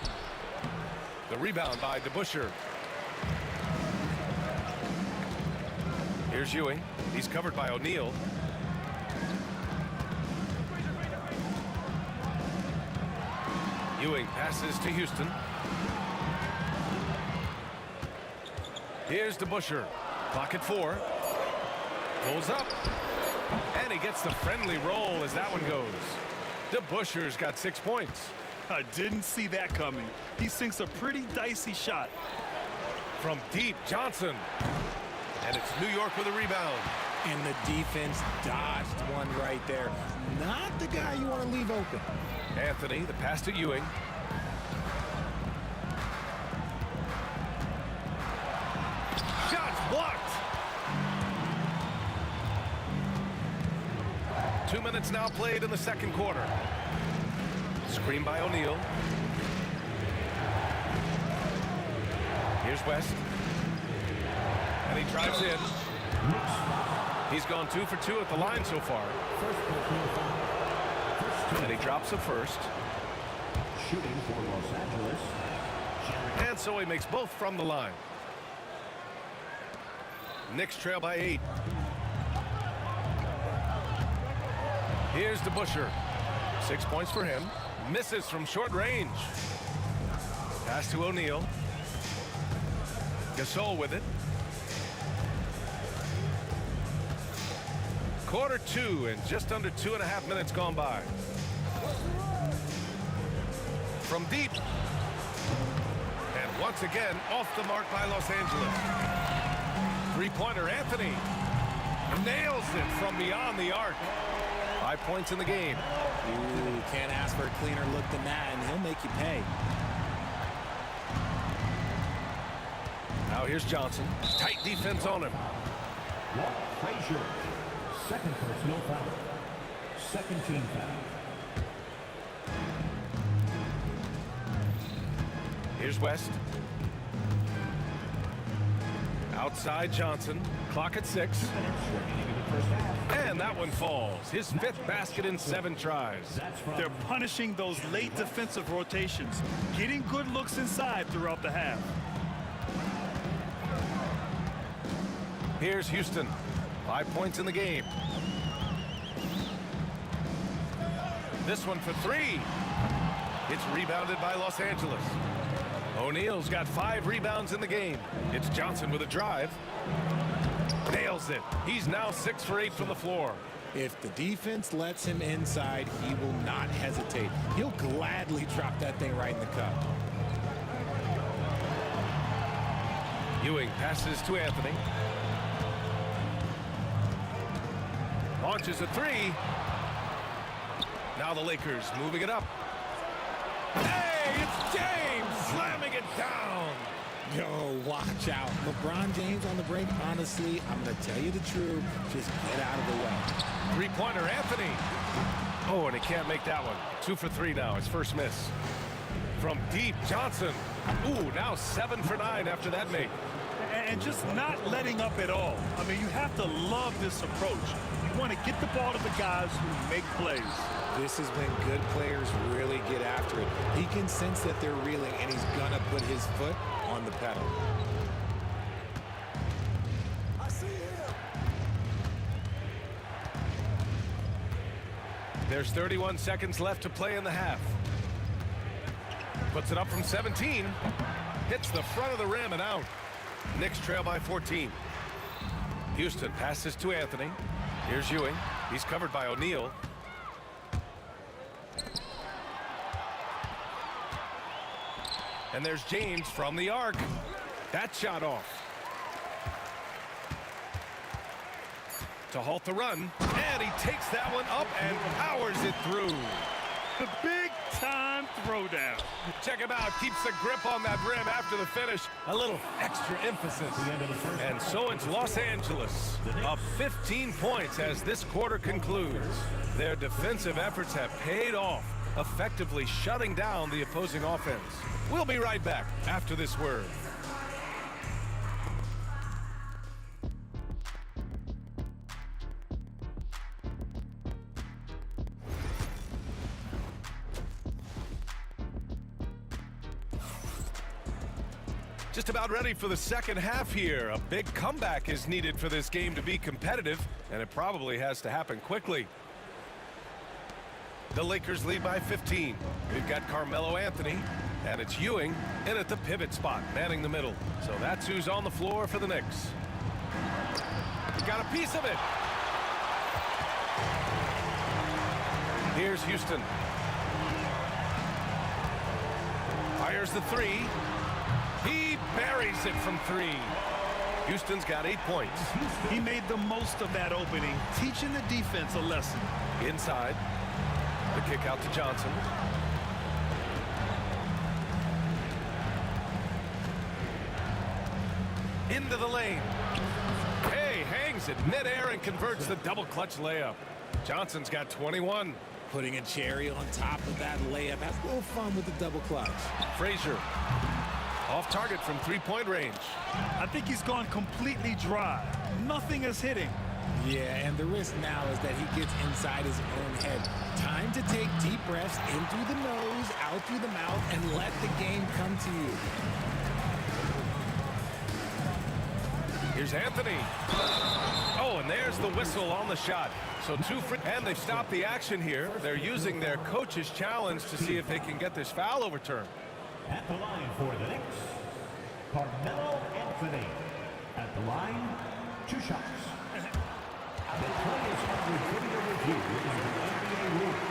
The rebound by DeBusschere. Here's Ewing. He's covered by O'Neal. Ewing passes to Houston. Here's DeBusschere. Clock at 4. Pulls up. And he gets the friendly roll as that one goes. DeBusschere's got 6 points. I didn't see that coming. He sinks a pretty dicey shot. From deep, Johnson. And it's New York with a rebound. And the defense dodged one right there. Not the guy you want to leave open. Anthony, the pass to Ewing. Shots blocked. 2 minutes now played in the second quarter. Screen by O'Neal. Here's West. And he drives in. He's gone 2 for 2 at the line so far. And he drops a first. Shooting for Los Angeles. And so he makes both from the line. Knicks trail by 8. Here's DeBusschere. 6 points for him. Misses from short range. Pass to O'Neal. Gasol with it. Quarter 2 and just under 2.5 minutes gone by. From deep. And once again, off the mark by Los Angeles. Three-pointer, Anthony. Nails it from beyond the arc. 5 points in the game. Ooh, can't ask for a cleaner look than that, and he'll make you pay. Now here's Johnson. Tight defense on him. Frazier. Second personal foul. Second team foul. Here's West. Outside Johnson. Clock at 6. And that one falls. His 5th basket in 7 tries. They're punishing those late defensive rotations, getting good looks inside throughout the half. Here's Houston. 5 points in the game. This one for three. It's rebounded by Los Angeles. O'Neal's got 5 rebounds in the game. It's Johnson with a drive. Nails it. He's now 6 for 8 from the floor. If the defense lets him inside, he will not hesitate. He'll gladly drop that thing right in the cup. Ewing passes to Anthony. Launches a three. Now the Lakers moving it up. Hey, it's James slamming it down. Yo, watch out. LeBron James on the break. Honestly, I'm going to tell you the truth. Just get out of the way. Three-pointer, Anthony. Oh, and he can't make that one. 2 for 3 now. His first miss. From deep, Johnson. Ooh, now 7 for 9 after that make. And just not letting up at all. I mean, you have to love this approach. You want to get the ball to the guys who make plays. This is when good players really get after it. He can sense that they're reeling, and he's going to put his foot on the pedal. I see him. There's 31 seconds left to play in the half. Puts it up from 17. Hits the front of the rim and out. Knicks trail by 14. Houston passes to Anthony. Here's Ewing. He's covered by O'Neal. And there's James from the arc. That shot off. To halt the run. And he takes that one up and powers it through. The big-time throwdown. Check him out. Keeps the grip on that rim after the finish. A little extra emphasis. And so it's Los Angeles. Up 15 points as this quarter concludes. Their defensive efforts have paid off, effectively shutting down the opposing offense. We'll be right back after this word. Just about ready for the second half here. A big comeback is needed for this game to be competitive, and it probably has to happen quickly. The Lakers lead by 15. We've got Carmelo Anthony, and it's Ewing in at the pivot spot, manning the middle. So that's who's on the floor for the Knicks. We got a piece of it. Here's Houston. Fires the three. He buries it from 3. Houston's got 8 points. He made the most of that opening, teaching the defense a lesson. Inside. The kick out to Johnson. Into the lane. Hey, hangs it midair and converts the double clutch layup. Johnson's got 21. Putting a cherry on top of that layup. Have a little fun with the double clutch. Frazier. Off target from 3-point range. I think he's gone completely dry. Nothing is hitting. Yeah, and the risk now is that he gets inside his own head. Time to take deep breaths in through the nose, out through the mouth, and let the game come to you. Here's Anthony. Oh, and there's the whistle on the shot. So 2 free, and they've stopped the action here. They're using their coach's challenge to see if they can get this foul overturned. At the line for the Knicks, Carmelo Anthony. At the line, 2 shots. The play is under video review under NBA rules.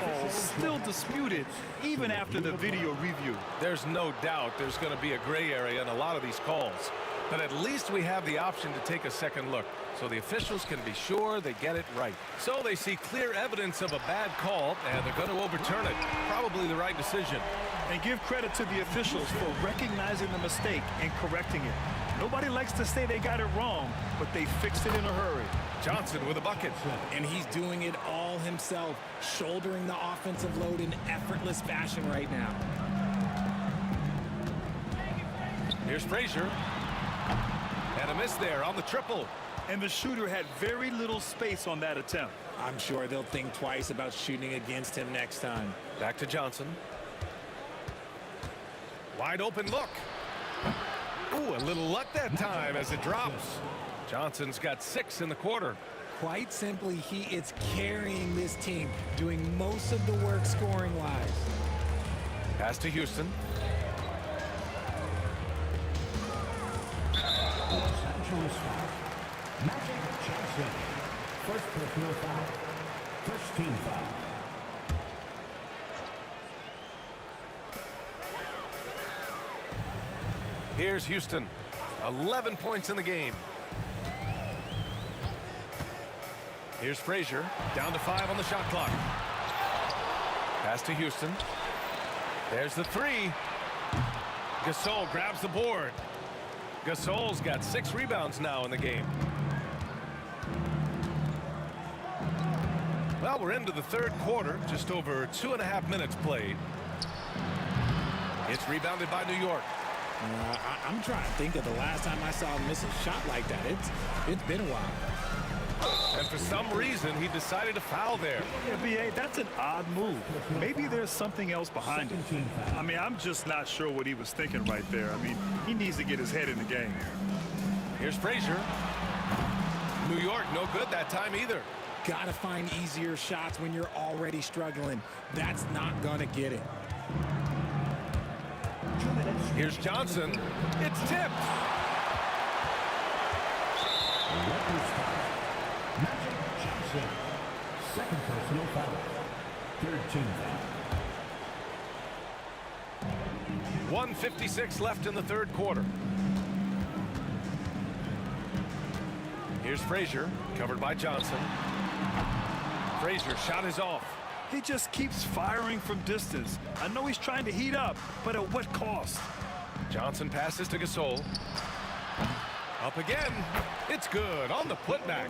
Oh, still disputed, even after the video review. There's no doubt there's going to be a gray area in a lot of these calls. But at least we have the option to take a second look, so the officials can be sure they get it right. So they see clear evidence of a bad call, and they're going to overturn it. Probably the right decision. And give credit to the officials for recognizing the mistake and correcting it. Nobody likes to say they got it wrong, but they fixed it in a hurry. Johnson with a bucket. And he's doing it all himself, shouldering the offensive load in effortless fashion right now. Here's Frazier. And a miss there on the triple. And the shooter had very little space on that attempt. I'm sure they'll think twice about shooting against him next time. Back to Johnson. Wide open look. Ooh, a little luck that time as it drops. Johnson's got 6 in the quarter. Quite simply, he is carrying this team, doing most of the work scoring-wise. Pass to Houston. Magic Johnson. First personal foul. First team foul. Here's Houston. 11 points in the game. Here's Frazier. Down to 5 on the shot clock. Pass to Houston. There's the 3. Gasol grabs the board. Gasol's got 6 rebounds now in the game. Well, we're into the third quarter. Just over 2.5 minutes played. It's rebounded by New York. I'm trying to think of the last time I saw him miss a shot like that. It's been a while. And for some reason, he decided to foul there. Yeah, B.A., that's an odd move. Maybe there's something else behind it. I mean, I'm just not sure what he was thinking right there. I mean, he needs to get his head in the game. Here's Frazier. New York, no good that time either. Gotta find easier shots when you're already struggling. That's not gonna get it. Here's Johnson. It's tipped. Magic Johnson. Second personal foul. Third team foul. 1:56 left in the third quarter. Here's Frazier, covered by Johnson. Frazier, shot is off. He just keeps firing from distance. I know he's trying to heat up, but at what cost? Johnson passes to Gasol. Up again. It's good on the putback.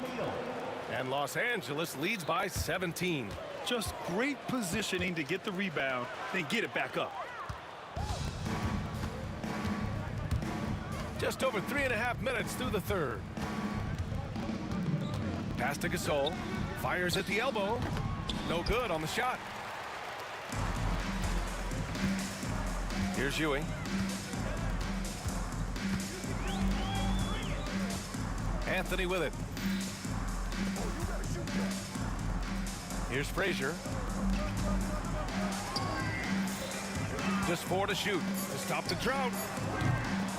And Los Angeles leads by 17. Just great positioning to get the rebound, then get it back up. Just over 3.5 minutes through the third. Pass to Gasol. Fires at the elbow. No good on the shot. Here's Ewing. Anthony with it. Here's Frazier. Just 4 to shoot to stop the drought.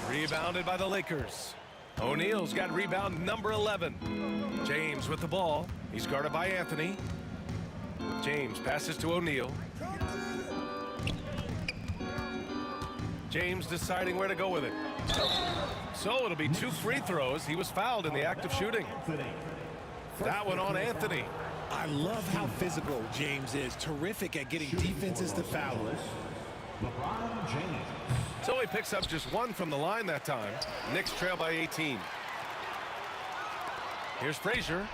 Rebounded by the Lakers. O'Neal's got rebound number 11. James with the ball. He's guarded by Anthony. James passes to O'Neal. James deciding where to go with it. So it'll be 2 free throws. He was fouled in the act of shooting. That one on Anthony. I love how physical James is. Terrific at getting defenses to foul. LeBron James. So he picks up just 1 from the line that time. Knicks trail by 18. Here's Frazier.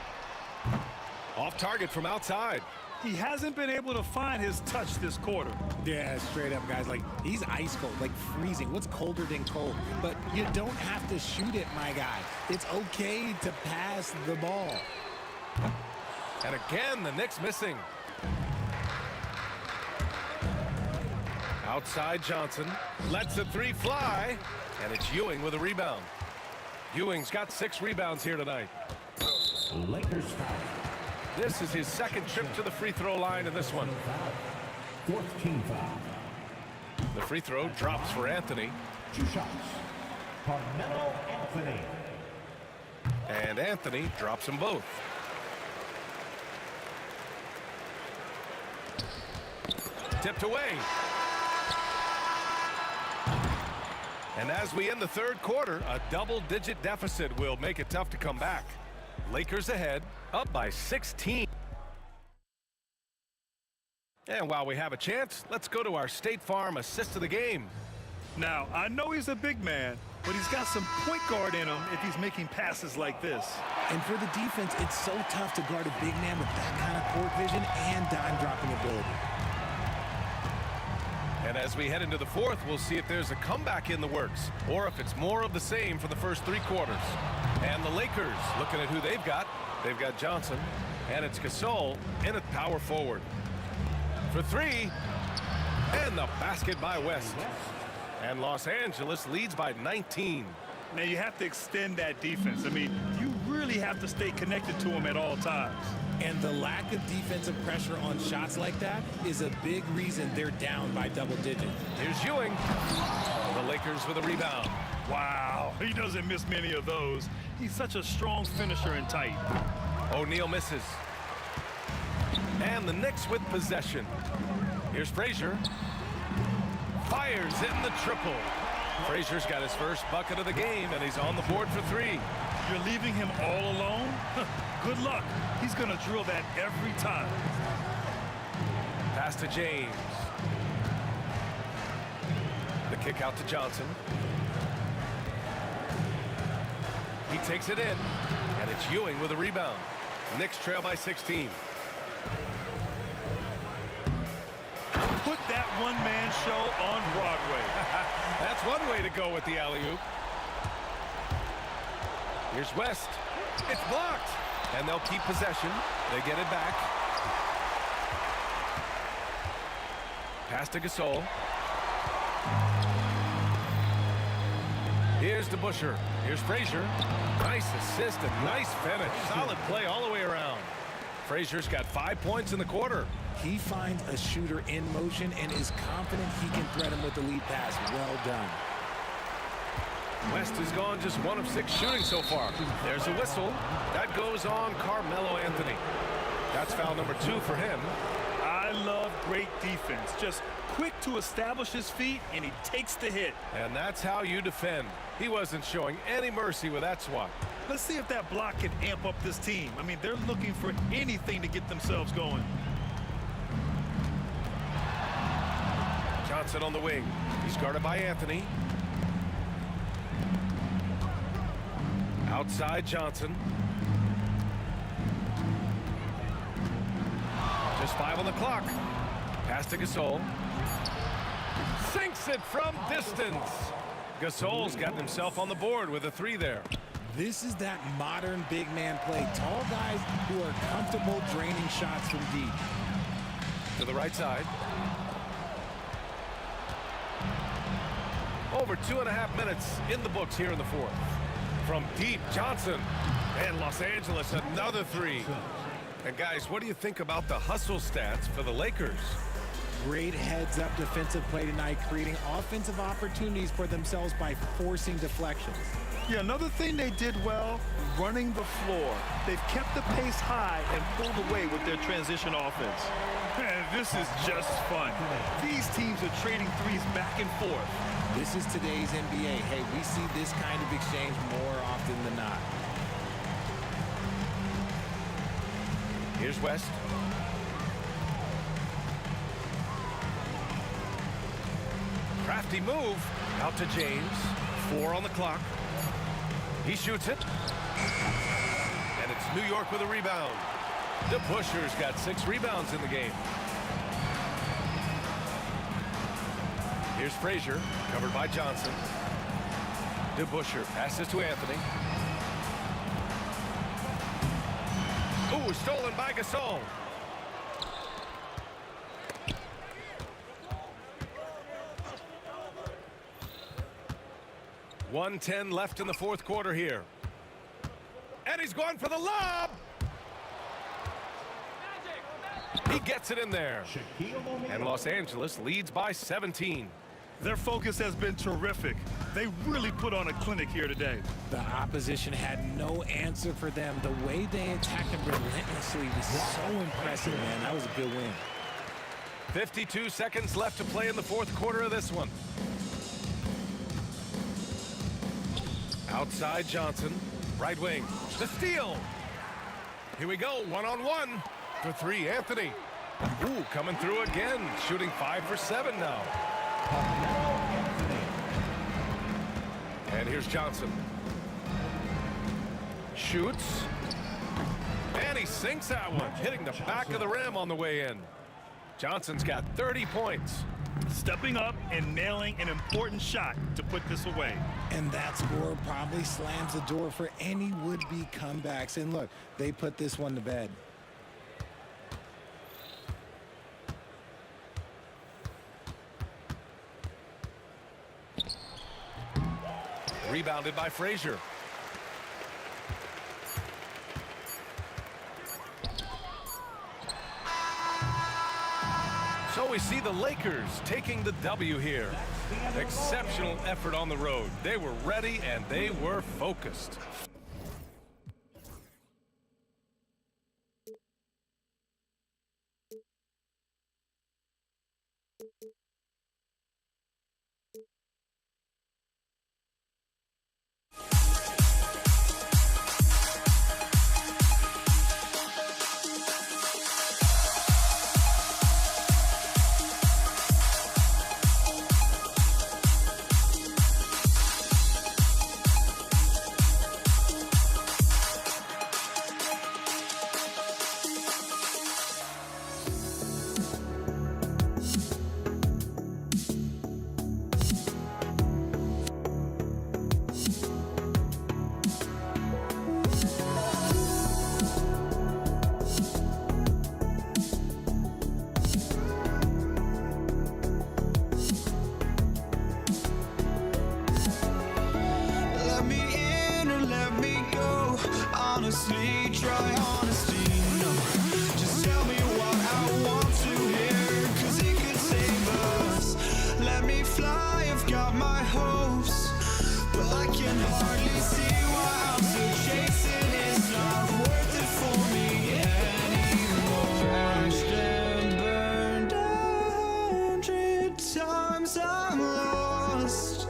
Off target from outside. He hasn't been able to find his touch this quarter. Yeah, straight up, guys. Like, he's ice cold, like freezing. What's colder than cold? But you don't have to shoot it, my guy. It's okay to pass the ball. And again, the Knicks missing. Outside Johnson. Lets the 3 fly. And it's Ewing with a rebound. Ewing's got 6 rebounds here tonight. Lakers foul. This is his second trip to the free throw line in this one. Fourth team foul. The free throw drops for Anthony. 2 shots. Carmelo Anthony. And Anthony drops them both. Tipped away. And as we end the third quarter, a double-digit deficit will make it tough to come back. Lakers ahead, up by 16. And while we have a chance, let's go to our State Farm assist of the game. Now, I know he's a big man, but he's got some point guard in him if he's making passes like this. And for the defense, it's so tough to guard a big man with that kind of court vision and dime-dropping ability. And as we head into the fourth, we'll see if there's a comeback in the works or if it's more of the same for the first 3 quarters. And the Lakers, looking at who they've got Johnson, and it's Gasol in at power forward. For 3, and the basket by West. And Los Angeles leads by 19. Now you have to extend that defense. I mean, you really have to stay connected to them at all times. And the lack of defensive pressure on shots like that is a big reason they're down by double digits. Here's Ewing. The Lakers with a rebound. Wow, he doesn't miss many of those. He's such a strong finisher and tight. O'Neal misses. And the Knicks with possession. Here's Frazier. Fires in the triple. Frazier's got his first bucket of the game, and he's on the board for three. You're leaving him all alone? Good luck. He's going to drill that every time. Pass to James. The kick out to Johnson. He takes it in, and it's Ewing with a rebound. Knicks trail by 16. Put that one-man show on Broadway. That's one way to go with the alley-oop. Here's West. It's blocked. And they'll keep possession. They get it back. Pass to Gasol. Here's to Busher. Here's Frazier. Nice assist and nice finish. Solid play all the way around. Frazier's got 5 points in the quarter. He finds a shooter in motion and is confident he can threat him with the lead pass. Well done. West has gone just 1 of 6 shooting so far. There's a whistle. That goes on Carmelo Anthony. That's foul number 2 for him. I love great defense. Just quick to establish his feet, and he takes the hit. And that's how you defend. He wasn't showing any mercy with that swat. Let's see if that block can amp up this team. I mean, they're looking for anything to get themselves going. Johnson on the wing. He's guarded by Anthony. Outside Johnson. Just 5 on the clock. Pass to Gasol. Sinks it from distance. Gasol's gotten himself on the board with a 3 there. This is that modern big man play. Tall guys who are comfortable draining shots from deep. To the right side. Over 2.5 minutes in the books here in the fourth. From deep, Johnson. And Los Angeles, another 3. And guys, what do you think about the hustle stats for the Lakers? Great heads-up defensive play tonight, creating offensive opportunities for themselves by forcing deflections. Yeah, another thing they did well, running the floor. They've kept the pace high and pulled away with their transition offense. Man, this is just fun. These teams are trading threes back and forth. This is today's NBA. Hey, we see this kind of exchange more often than not. Here's West. Crafty move. Out to James. 4 on the clock. He shoots it. And it's New York with a rebound. The Busher's got 6 rebounds in the game. Here's Frazier, covered by Johnson. DeBusschere passes to Anthony. Ooh, stolen by Gasol. .110 left in the fourth quarter here. And he's going for the lob. He gets it in there. And Los Angeles leads by 17. Their focus has been terrific. They really put on a clinic here today. The opposition had no answer for them. The way they attacked them relentlessly was so impressive, man. That was a good win. 52 seconds left to play in the fourth quarter of this one. Outside Johnson, right wing, the steal. Here we go, 1-on-1 for 3, Anthony. Ooh, coming through again, shooting 5 for 7 now. And here's Johnson. Shoots. And he sinks that one, hitting the back of the rim on the way in. Johnson's got 30 points. Stepping up and nailing an important shot to put this away. And that score probably slams the door for any would-be comebacks. And look, they put this one to bed. Rebounded by Frazier. So we see the Lakers taking the W here. Exceptional effort on the road. They were ready and they were focused. Let me in or let me go. Honestly, try honesty. No, just tell me what I want to hear, 'cause it could save us. Let me fly, I've got my hopes, but I can hardly see why I'm still chasing. It's not worth it for me anymore. Crashed and burned 100 times, I'm lost.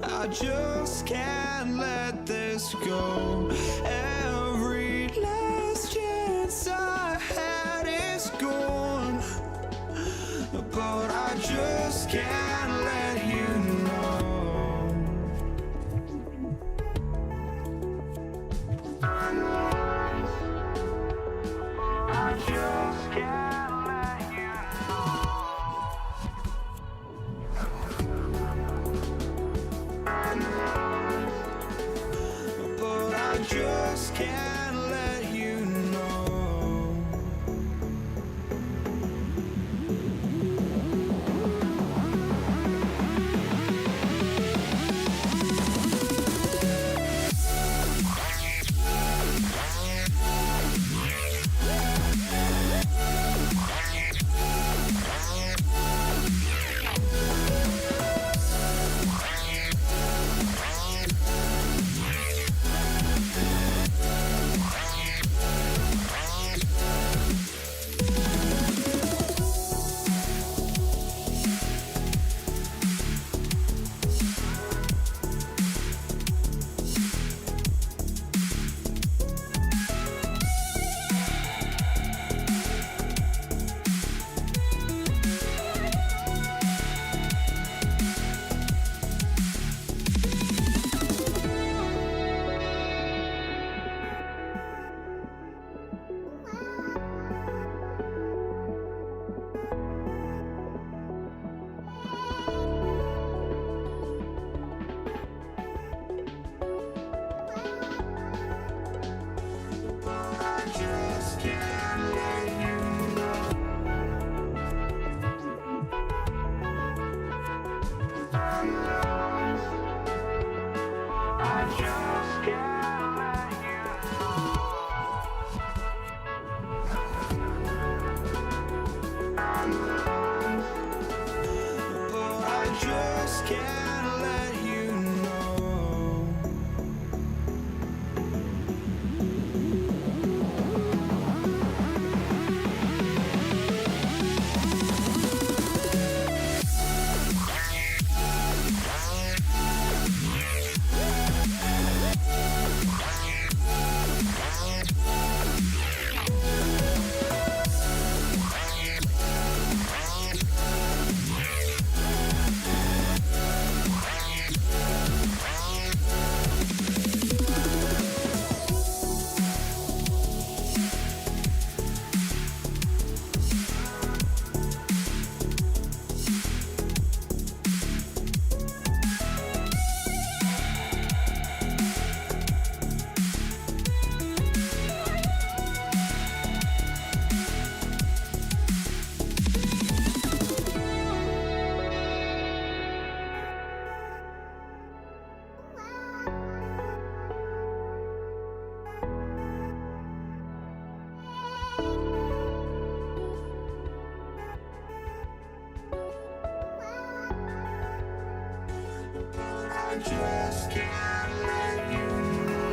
I just can't let this go. Every last chance I had is gone, but I just can't let you know. I just can't let you know. But I just can't let you know. I just can't let you go.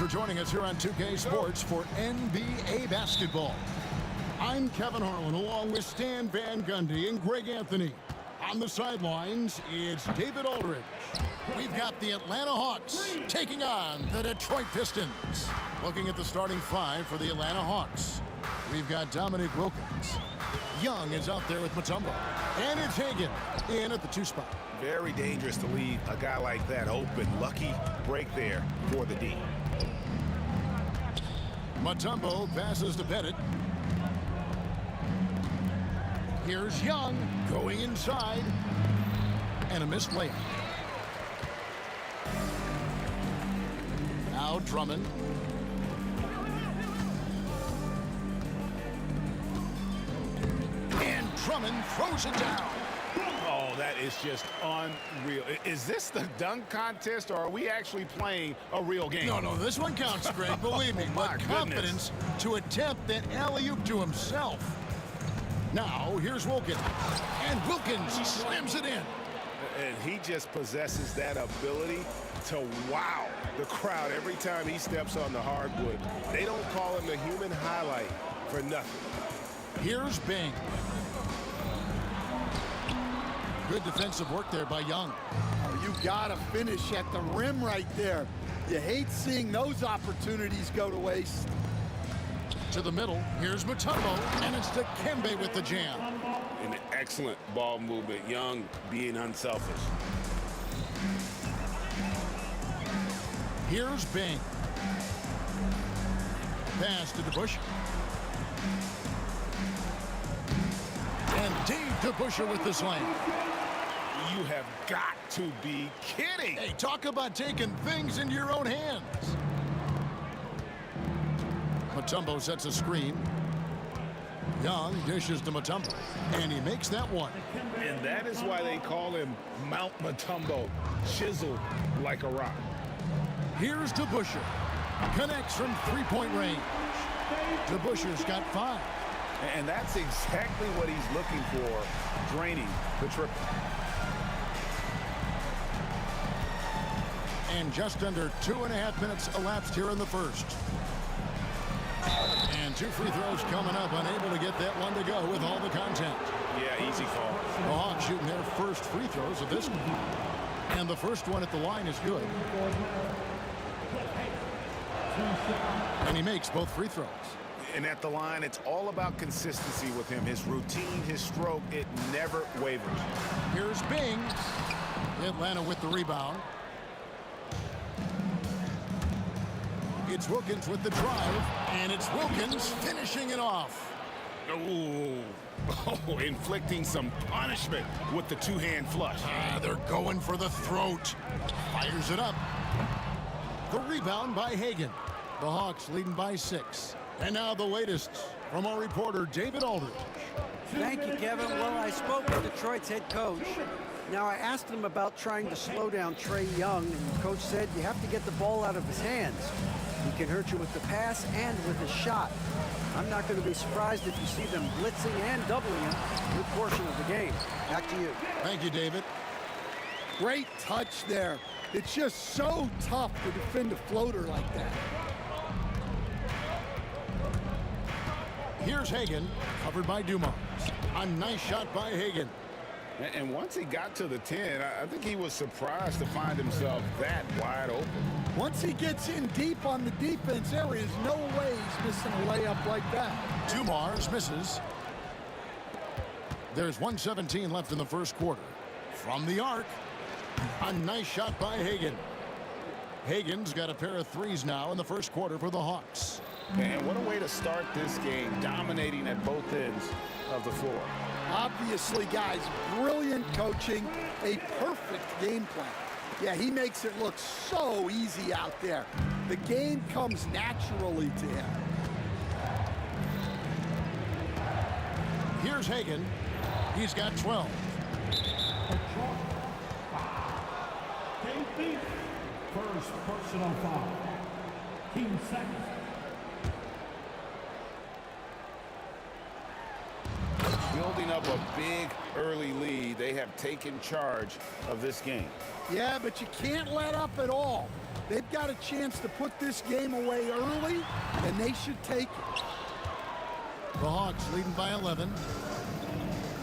Joining us here on 2K Sports for NBA basketball. I'm Kevin Harlan along with Stan Van Gundy and Greg Anthony. On the sidelines, it's David Aldridge. We've got the Atlanta Hawks taking on the Detroit Pistons. Looking at the starting five for the Atlanta Hawks, we've got Dominic Wilkins. Young is out there with Mutombo. And it's Hagan in at the 2 spot. Very dangerous to leave a guy like that open. Lucky break there for the D. Mutombo passes to Pettit. Here's Young going inside. And a missed layup. Now Drummond. And Drummond throws it down. Oh, that is just unreal. Is this the dunk contest, or are we actually playing a real game? No, this one counts, Greg. Believe me. But confidence to attempt that alley-oop to himself. Now, here's Wilkins. And Wilkins slams it in. And he just possesses that ability to wow the crowd every time he steps on the hardwood. They don't call him the human highlight for nothing. Here's Bing. Good defensive work there by Young. Oh, you got to finish at the rim right there. You hate seeing those opportunities go to waste. To the middle, here's Mutombo, and it's Dikembe with the jam. An excellent ball movement. Young being unselfish. Here's Bing. Pass to DeBusschere. And Dave DeBusschere with the slam. You have got to be kidding. Hey, talk about taking things into your own hands. Mutombo sets a screen. Young dishes to Mutombo, and he makes that one. And that is why they call him Mount Mutombo, chiseled like a rock. Here's DeBusschere. Connects from three-point range. DeBusschere's got 5. And that's exactly what he's looking for, draining the triple. And just under 2.5 minutes elapsed here in the first. And 2 free throws coming up, unable to get that one to go with all the contact. Yeah, easy call. The Hawks shooting their first free throws of this one. And the first one at the line is good. And he makes both free throws. And at the line, it's all about consistency with him. His routine, his stroke, it never wavers. Here's Bing. Atlanta with the rebound. It's Wilkins with the drive, and it's Wilkins finishing it off. Ooh. Oh, inflicting some punishment with the two-hand flush. They're going for the throat. Fires it up. The rebound by Hagan. The Hawks leading by 6. And now the latest from our reporter, David Aldridge. Thank you, Kevin. Well, I spoke with Detroit's head coach. Now, I asked him about trying to slow down Trae Young, and the coach said you have to get the ball out of his hands. He can hurt you with the pass and with his shot. I'm not going to be surprised if you see them blitzing and doubling him a good portion of the game. Back to you. Thank you, David. Great touch there. It's just so tough to defend a floater like that. Here's Hagan, covered by Dumars. A nice shot by Hagan. And once he got to the 10, I think he was surprised to find himself that wide open. Once he gets in deep on the defense, there is no way he's missing a layup like that. Dumars misses. There's 1:17 left in the first quarter. From the arc, a nice shot by Hagan. Hagan's got a pair of threes now in the first quarter for the Hawks. And what a way to start this game, dominating at both ends of the floor. Obviously, guys, brilliant coaching, a perfect game plan. Yeah, he makes it look so easy out there. The game comes naturally to him. Here's Hagan. He's got 12. First personal foul. Team second. Building up a big early lead, they have taken charge of this game. Yeah, but you can't let up at all. They've got a chance to put this game away early, and they should take it. The Hawks leading by 11.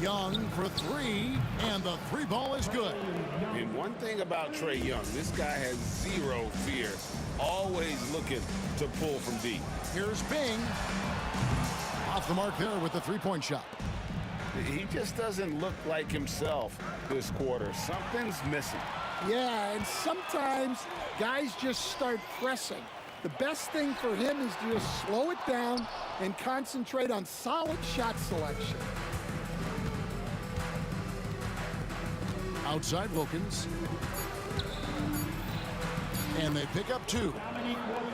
Young for 3, and the 3 ball is good. And one thing about Trae Young, this guy has zero fear. Always looking to pull from deep. Here's Bing. Off the mark there with the 3-point shot. He just doesn't look like himself this quarter. Something's missing. Yeah, and sometimes guys just start pressing. The best thing for him is to just slow it down and concentrate on solid shot selection. Outside Wilkins. And they pick up 2.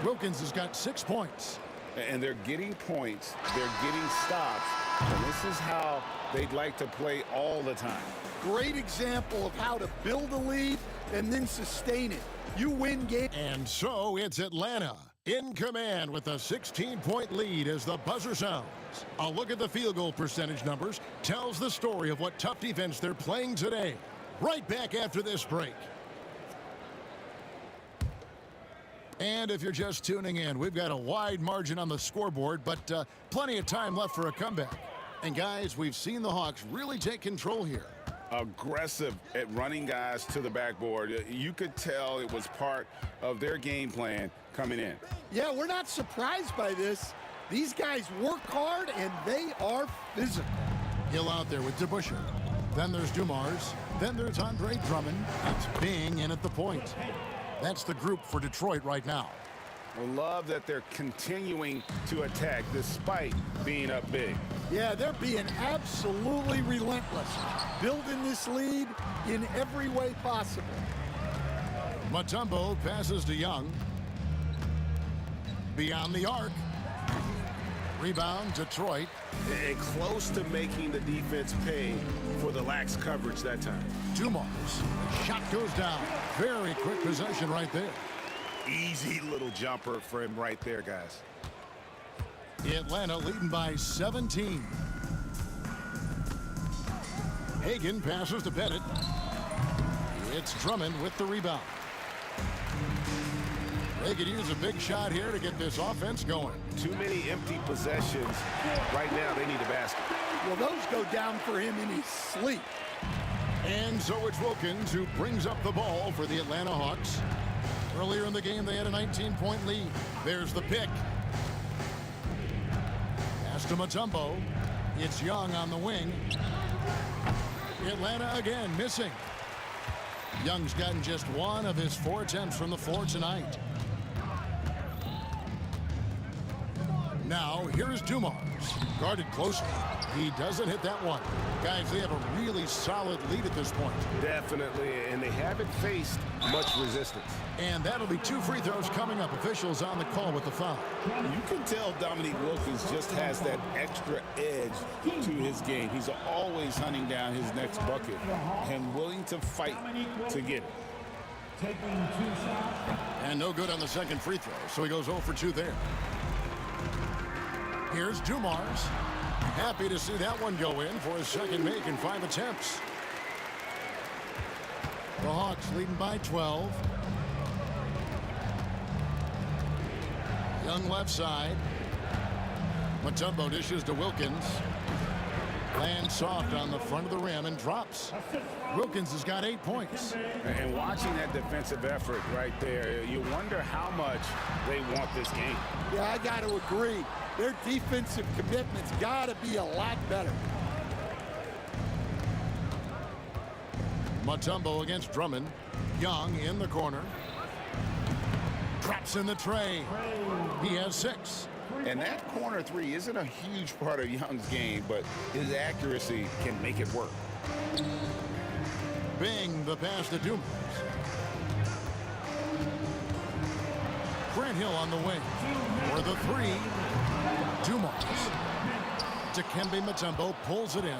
Wilkins has got 6 points. And they're getting points. They're getting stops. And this is how they'd like to play all the time. Great example of how to build a lead and then sustain it. You win game. And so it's Atlanta in command with a 16-point lead as the buzzer sounds. A look at the field goal percentage numbers tells the story of what tough defense they're playing today. Right back after this break. And if you're just tuning in, we've got a wide margin on the scoreboard, but plenty of time left for a comeback. And guys, we've seen the Hawks really take control here. Aggressive at running guys to the backboard. You could tell it was part of their game plan coming in. Yeah, we're not surprised by this. These guys work hard and they are physical. Hill out there with DeBusschere. Then there's Dumars. Then there's Andre Drummond. It's Bing in at the point. That's the group for Detroit right now. I love that they're continuing to attack despite being up big. Yeah, they're being absolutely relentless, building this lead in every way possible. Mutombo passes to Young. Beyond the arc. Rebound, Detroit. And close to making the defense pay for the lax coverage that time. Dumars. Shot goes down. Very quick possession right there. Easy little jumper for him right there, guys. Atlanta leading by 17. Hagan passes to Bennett. It's Drummond with the rebound. They could use a big shot here to get this offense going. Too many empty possessions. Right now, they need a basket. Well, those go down for him in his sleep. And so it's Wilkins who brings up the ball for the Atlanta Hawks. Earlier in the game, they had a 19-point lead. There's the pick. Pass to Mutombo. It's Young on the wing. Atlanta again missing. Young's gotten just 1 of his 4 attempts from the floor tonight. Now, here's Dumars. Guarded closely. He doesn't hit that one. Guys, they have a really solid lead at this point. Definitely, and they haven't faced much resistance. And that'll be 2 free throws coming up. Officials on the call with the foul. You can tell Dominique Wilkins just has that extra edge to his game. He's always hunting down his next bucket and willing to fight to get it. And no good on the second free throw, so he goes 0 for 2 there. Here's Dumars. Happy to see that one go in for his second make in 5 attempts. The Hawks leading by 12. Young left side. Mutombo dishes to Wilkins. Lands soft on the front of the rim and drops. Wilkins has got 8 points. And watching that defensive effort right there, you wonder how much they want this game. Yeah, I got to agree. Their defensive commitment's got to be a lot better. Mutombo against Drummond. Young in the corner. Drops in the tray. He has 6. And that corner 3 isn't a huge part of Young's game, but his accuracy can make it work. Bing the pass to Dumars. Grant Hill on the wing. For the 3. Dumars. Dikembe Mutombo pulls it in.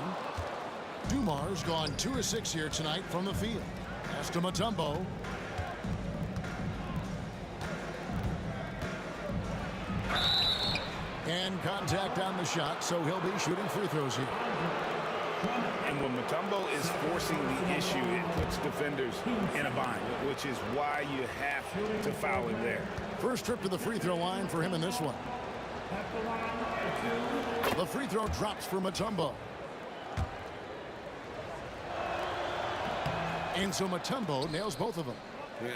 Dumars gone 2 of 6 here tonight from the field. Pass to Mutombo. And contact on the shot, so he'll be shooting free throws here. And when Mutombo is forcing the issue, it puts defenders in a bind, which is why you have to foul him there. First trip to the free throw line for him in this one. The free throw drops for Mutombo. And so Mutombo nails both of them.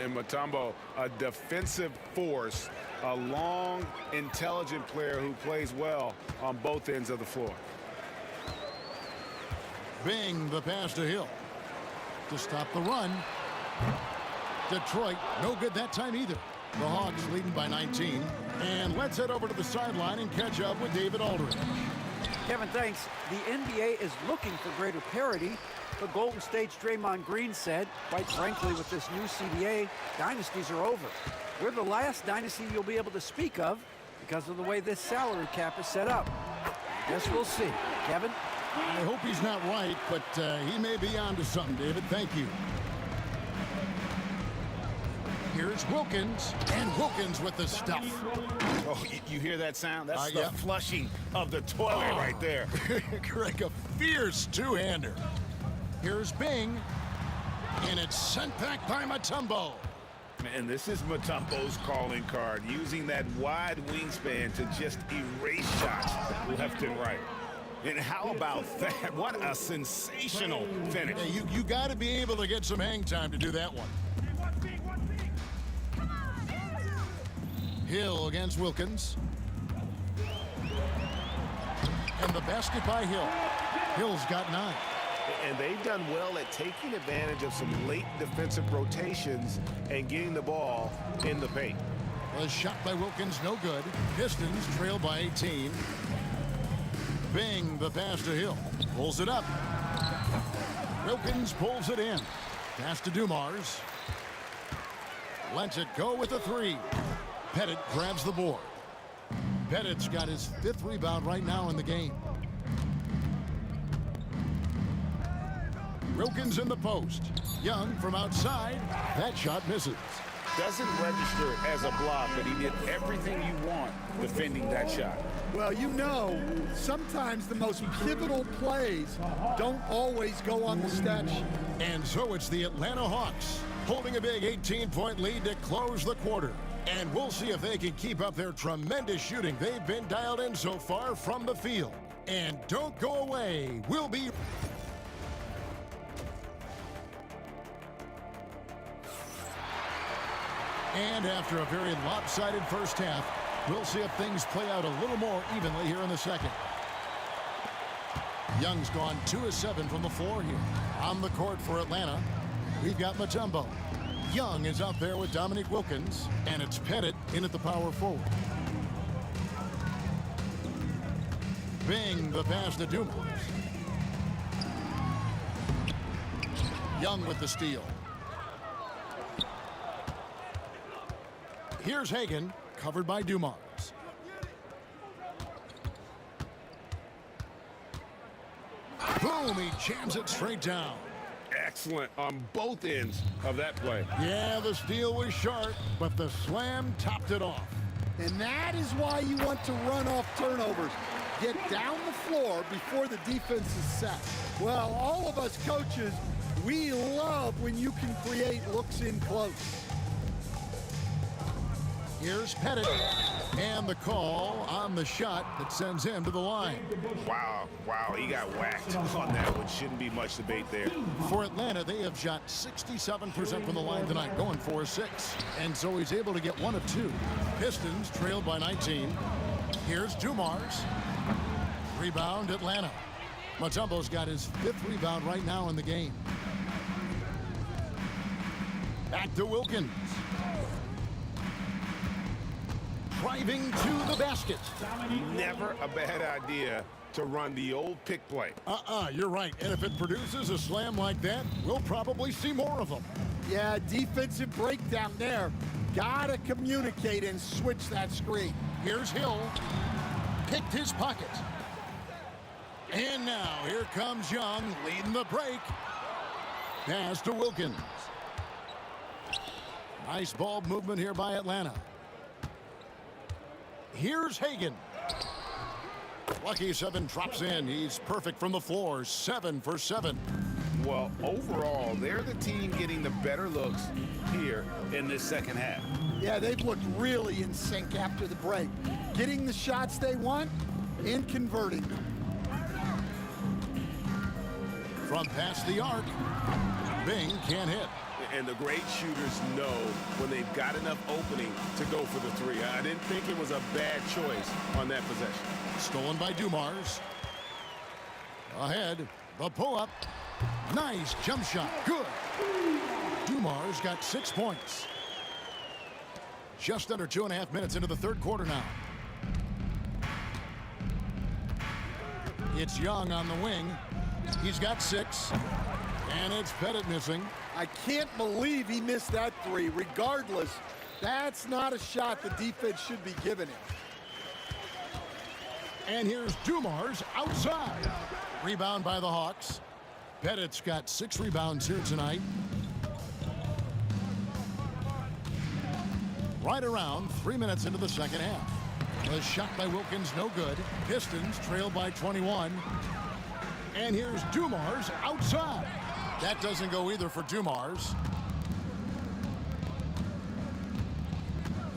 And Mutombo, a defensive force, a long, intelligent player who plays well on both ends of the floor. Bing the pass to Hill to stop the run. Detroit, no good that time either. The Hawks leading by 19. And let's head over to the sideline and catch up with David Aldridge. Kevin, thanks. The NBA is looking for greater parity, but Golden State's Draymond Green said, quite frankly, with this new CBA, dynasties are over. We're the last dynasty you'll be able to speak of because of the way this salary cap is set up. Guess we'll see. Kevin? I hope he's not right, but he may be onto something, David. Thank you. Here's Wilkins, and Wilkins with the stuff. Oh, you hear that sound? That's the flushing of the toilet right there. Greg, a fierce two-hander. Here's Bing, and it's sent back by Mutombo. And this is Mutombo's calling card, using that wide wingspan to just erase shots left and right. And how about that? What a sensational finish. Yeah, you got to be able to get some hang time to do that one. Hill against Wilkins. And the basket by Hill. Hill's got 9. And they've done well at taking advantage of some late defensive rotations and getting the ball in the paint. A shot by Wilkins, no good. Pistons trail by 18. Bing the pass to Hill. Pulls it up. Wilkins pulls it in. Pass to Dumars. Lets it go with a 3. Pettit grabs the board. Pettit's got his 5th rebound right now in the game. Wilkins in the post. Young from outside. That shot misses. Doesn't register as a block, but he did everything you want defending that shot. Well, you know, sometimes the most pivotal plays don't always go on the stat sheet. And so it's the Atlanta Hawks holding a big 18-point lead to close the quarter. And we'll see if they can keep up their tremendous shooting they've been dialed in so far from the field. And don't go away. We'll be... And after a very lopsided first half, we'll see if things play out a little more evenly here in the second. Young's gone 2 of 7 from the floor here. On the court for Atlanta, we've got Mutombo. Young is out there with Dominique Wilkins, and it's Pettit in at the power forward. Bing, the pass to Dumars. Young with the steal. Here's Hagan, covered by Dumars. Boom, he jams it straight down. Excellent on both ends of that play. Yeah, the steal was sharp, but the slam topped it off. And that is why you want to run off turnovers. Get down the floor before the defense is set. Well, all of us coaches, we love when you can create looks in close. Here's Pettit, and the call on the shot that sends him to the line. Wow, he got whacked on that one. Shouldn't be much debate there. For Atlanta, they have shot 67% from the line tonight, going 4-6. And so he's able to get 1 of 2. Pistons trailed by 19. Here's Dumars. Rebound, Atlanta. Mutombo's got his 5th rebound right now in the game. Back to Wilkins. Driving to the basket. Never a bad idea to run the old pick play. You're right. And if it produces a slam like that, we'll probably see more of them. Yeah, defensive breakdown there. Gotta communicate and switch that screen. Here's Hill. Picked his pocket. And now here comes Young leading the break. Pass to Wilkins. Nice ball movement here by Atlanta. Here's Hagan. Lucky 7 drops in. He's perfect from the floor. 7 for 7. Well, overall, they're the team getting the better looks here in this second half. Yeah, they've looked really in sync after the break. Getting the shots they want and converting them. From past the arc, Bing can't hit. And the great shooters know when they've got enough opening to go for the 3. I didn't think it was a bad choice on that possession. Stolen by Dumars. Ahead, the pull-up. Nice jump shot. Good. Dumars got 6 points. Just under 2.5 minutes into the third quarter now. It's Young on the wing. He's got 6. And it's Pettit missing. I can't believe he missed that 3. Regardless, that's not a shot the defense should be giving him. And here's Dumars outside. Rebound by the Hawks. Pettit's got 6 rebounds here tonight. Right around 3 minutes into the second half. The shot by Wilkins, no good. Pistons trail by 21. And here's Dumars outside. That doesn't go either for Dumars.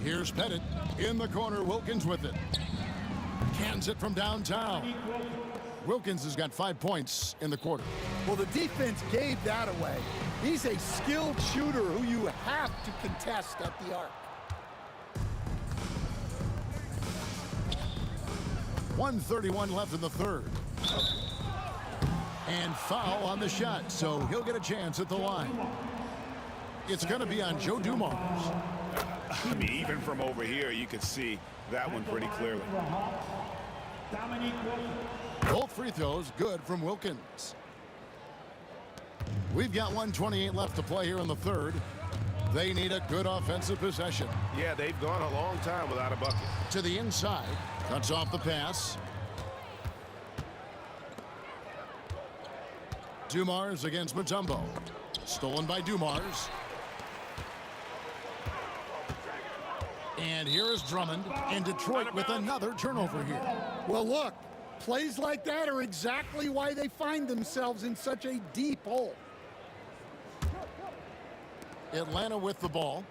Here's Pettit in the corner. Wilkins with it. Cans it from downtown. Wilkins has got 5 points in the quarter. Well, the defense gave that away. He's a skilled shooter who you have to contest at the arc. 1:31 left in the third. And foul on the shot, so he'll get a chance at the line. It's going to be on Joe Dumars. I mean, even from over here, you could see that one pretty clearly. Both free throws good from Wilkins. We've got 1:28 left to play here in the third. They need a good offensive possession. Yeah, they've gone a long time without a bucket. To the inside, cuts off the pass. Dumars against Mutombo. Stolen by Dumars. And here is Drummond, and Detroit with another turnover here. Well, look, plays like that are exactly why they find themselves in such a deep hole. Atlanta with the ball.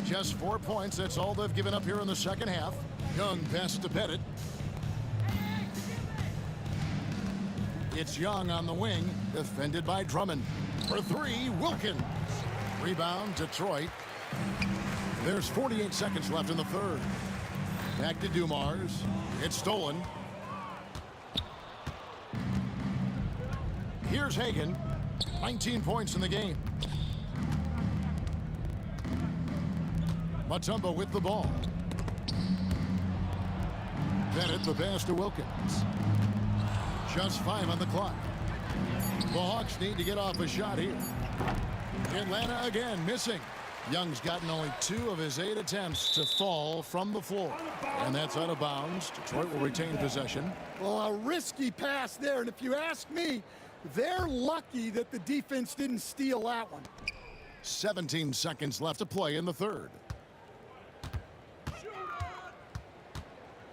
Just 4 points. That's all they've given up here in the second half. Young pass to Pettit. It's Young on the wing, defended by Drummond. For 3, Wilkins. Rebound, Detroit. There's 48 seconds left in the third. Back to Dumars. It's stolen. Here's Hagan. 19 points in the game. Mutombo with the ball. Bennett the pass to Wilkins. Just 5 on the clock. The Hawks need to get off a shot here. Atlanta again missing. Young's gotten only 2 of his 8 attempts to fall from the floor. And that's out of bounds. Detroit will retain possession. Well, a risky pass there. And if you ask me, they're lucky that the defense didn't steal that one. 17 seconds left to play in the third.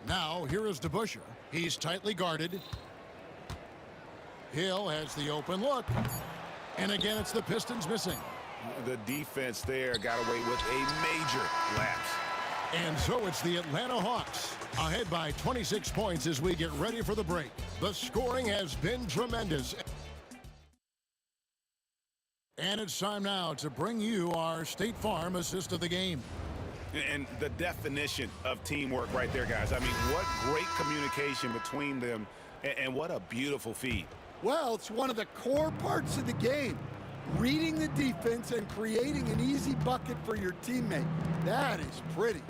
Now, here is DeBusschere. He's tightly guarded. Hill has the open look. And again, it's the Pistons missing. The defense there got away with a major lapse. And so it's the Atlanta Hawks ahead by 26 points as we get ready for the break. The scoring has been tremendous. And it's time now to bring you our State Farm assist of the game. And the definition of teamwork right there, guys. I mean, what great communication between them, and what a beautiful feed. Well, it's one of the core parts of the game. Reading the defense and creating an easy bucket for your teammate. That is pretty.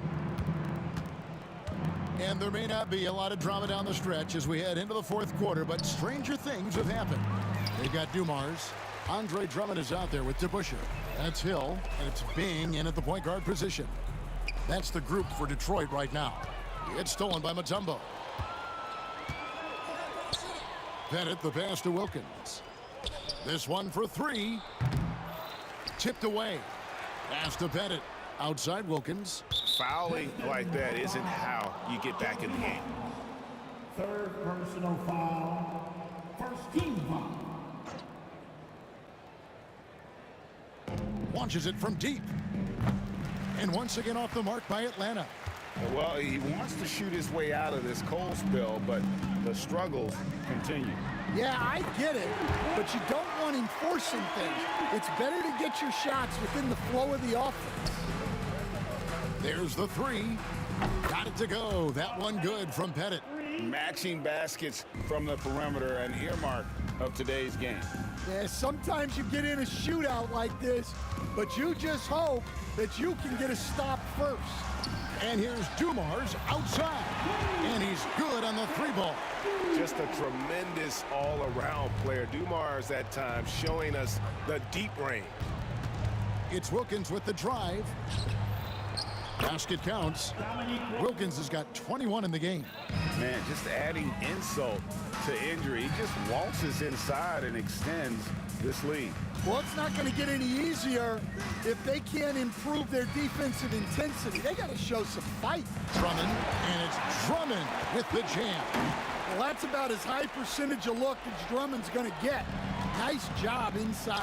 And there may not be a lot of drama down the stretch as we head into the fourth quarter, but stranger things have happened. They've got Dumars. Andre Drummond is out there with DeBusschere. That's Hill, and it's Bing in at the point guard position. That's the group for Detroit right now. It's stolen by Mutombo. Bennett the pass to Wilkins. This one for 3. Tipped away. Pass to Bennett. Outside Wilkins. Fouling like that isn't how you get back in the game. Third personal foul. First team foul. Launches it from deep. And once again off the mark by Atlanta. Well, he wants to shoot his way out of this cold spell, but the struggles continue. Yeah, I get it, but you don't want him forcing things. It's better to get your shots within the flow of the offense. There's the 3. Got it to go. That one good from Pettit. Matching baskets from the perimeter, an earmark of today's game. Yeah, sometimes you get in a shootout like this, but you just hope that you can get a stop first. And here's Dumars outside. And he's good on the 3-ball. Just a tremendous all-around player. Dumars at times showing us the deep range. It's Wilkins with the drive. Basket counts. Wilkins has got 21 in the game. Man, just adding insult to injury. He just waltzes inside and extends this lead. Well, it's not going to get any easier if they can't improve their defensive intensity. They got to show some fight. Drummond, and it's Drummond with the jam. Well, that's about as high percentage a look as Drummond's going to get. Nice job inside.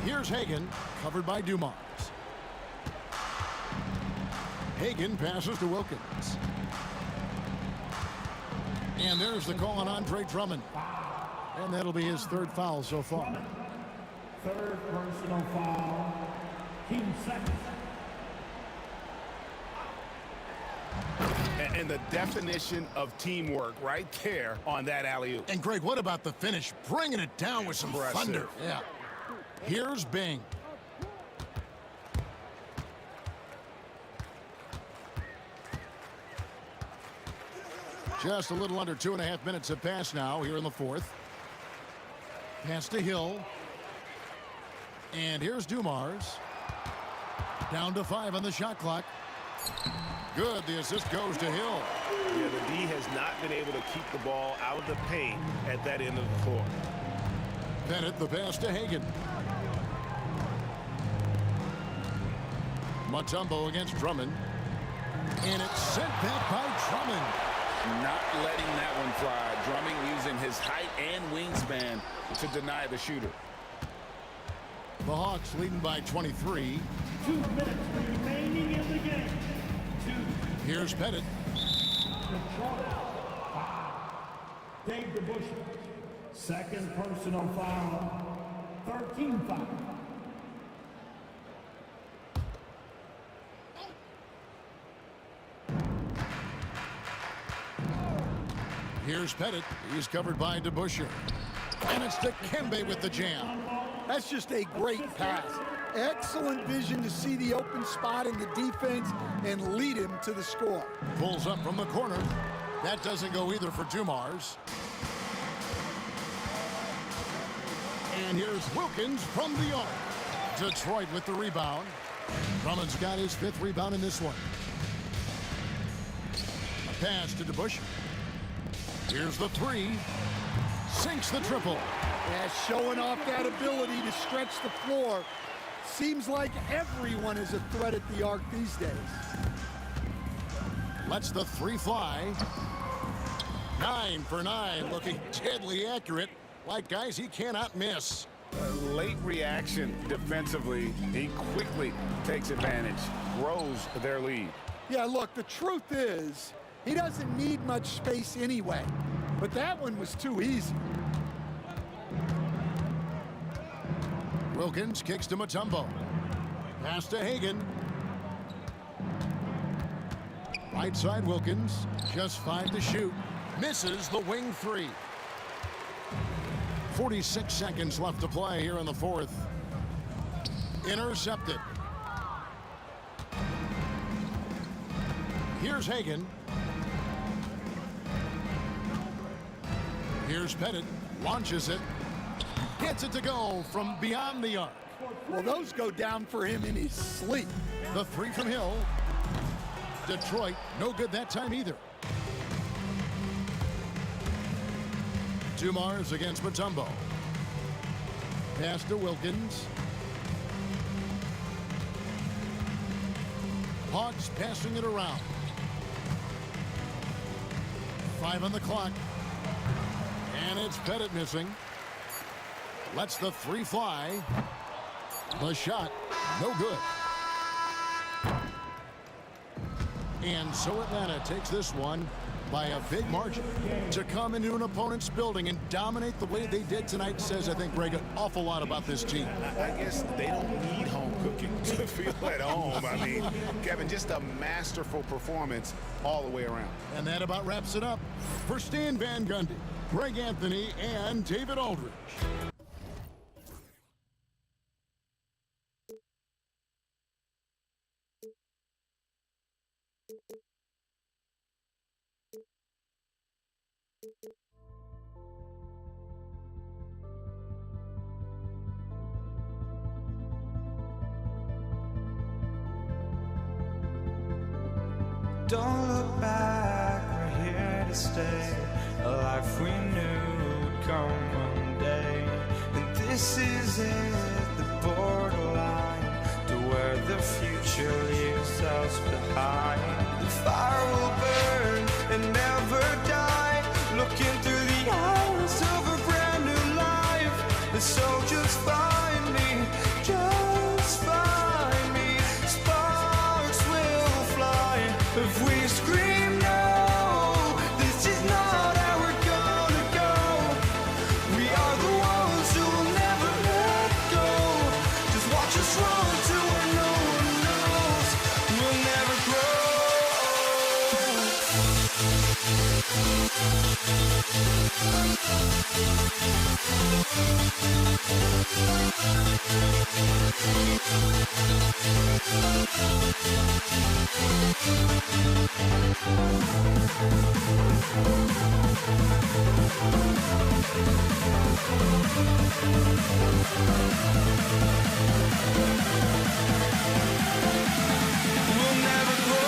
Here's Hagan, covered by Dumars. Hagan passes to Wilkins. And there's the call on Andre Drummond. And that'll be his 3rd foul so far. Third personal foul. Team second. And the definition of teamwork right there on that alley-oop. And Greg, what about the finish? Bringing it down with some thunder. Yeah. Here's Bing. Just a little under 2.5 minutes have passed now here in the fourth. Pass to Hill. And here's Dumars. Down to 5 on the shot clock. Good. The assist goes to Hill. Yeah, the D has not been able to keep the ball out of the paint at that end of the floor. Bennett the pass to Hagan. Mutombo against Drummond. And it's sent back by Drummond. Not letting that one fly. Drummond using his height and wingspan to deny the shooter. The Hawks leading by 23. 2 minutes remaining in the game. Here's Pettit. Dave DeBusschere. Second personal foul. 13 foul. Here's Pettit. He's covered by DeBusschere. And it's Dikembe with the jam. That's just a great pass. Excellent vision to see the open spot in the defense and lead him to the score. Pulls up from the corner. That doesn't go either for Dumars. And here's Wilkins from the arc. Detroit with the rebound. Drummond's got his 5th rebound in this one. A pass to DeBusch. Here's the 3. Sinks the triple. Yeah, showing off that ability to stretch the floor. Seems like everyone is a threat at the arc these days. Lets the 3 fly. 9 for 9, looking deadly accurate. Like guys he cannot miss. Late reaction defensively. He quickly takes advantage, grows their lead. Yeah, look, the truth is, he doesn't need much space anyway. But that one was too easy. Wilkins kicks to Mutombo. Pass to Hagan. Right side Wilkins, just 5 to shoot. Misses the wing 3. 46 seconds left to play here in the 4th. Intercepted. Here's Hagan. Here's Pettit. Launches it. Gets it to go from beyond the arc. Well, those go down for him in his sleep. The 3 from Hill. Detroit, no good that time either. Dumars against Mutombo. Pass to Wilkins. Hawks passing it around. 5 on the clock. And it's Pettit missing. Lets the 3 fly. The shot, no good. And so Atlanta takes this one by a big margin. To come into an opponent's building and dominate the way they did tonight says, I think, Greg, an awful lot about this team. I guess they don't need home cooking to feel at home. I mean, Kevin, just a masterful performance all the way around. And that about wraps it up. For Stan Van Gundy, Greg Anthony, and David Aldridge. Don't look back, we're here to stay. A life we knew would come one day. And this is it, the borderline to where the future leaves us behind. The fire will burn and never die. Looking through the eyes of a brand new life. And so just find me, just find me. Sparks will fly if we scream no. This is not how we're gonna go. We are the ones who will never let go. Just watch us run to where no one knows. We'll never grow. We'll never grow. We'll never grow.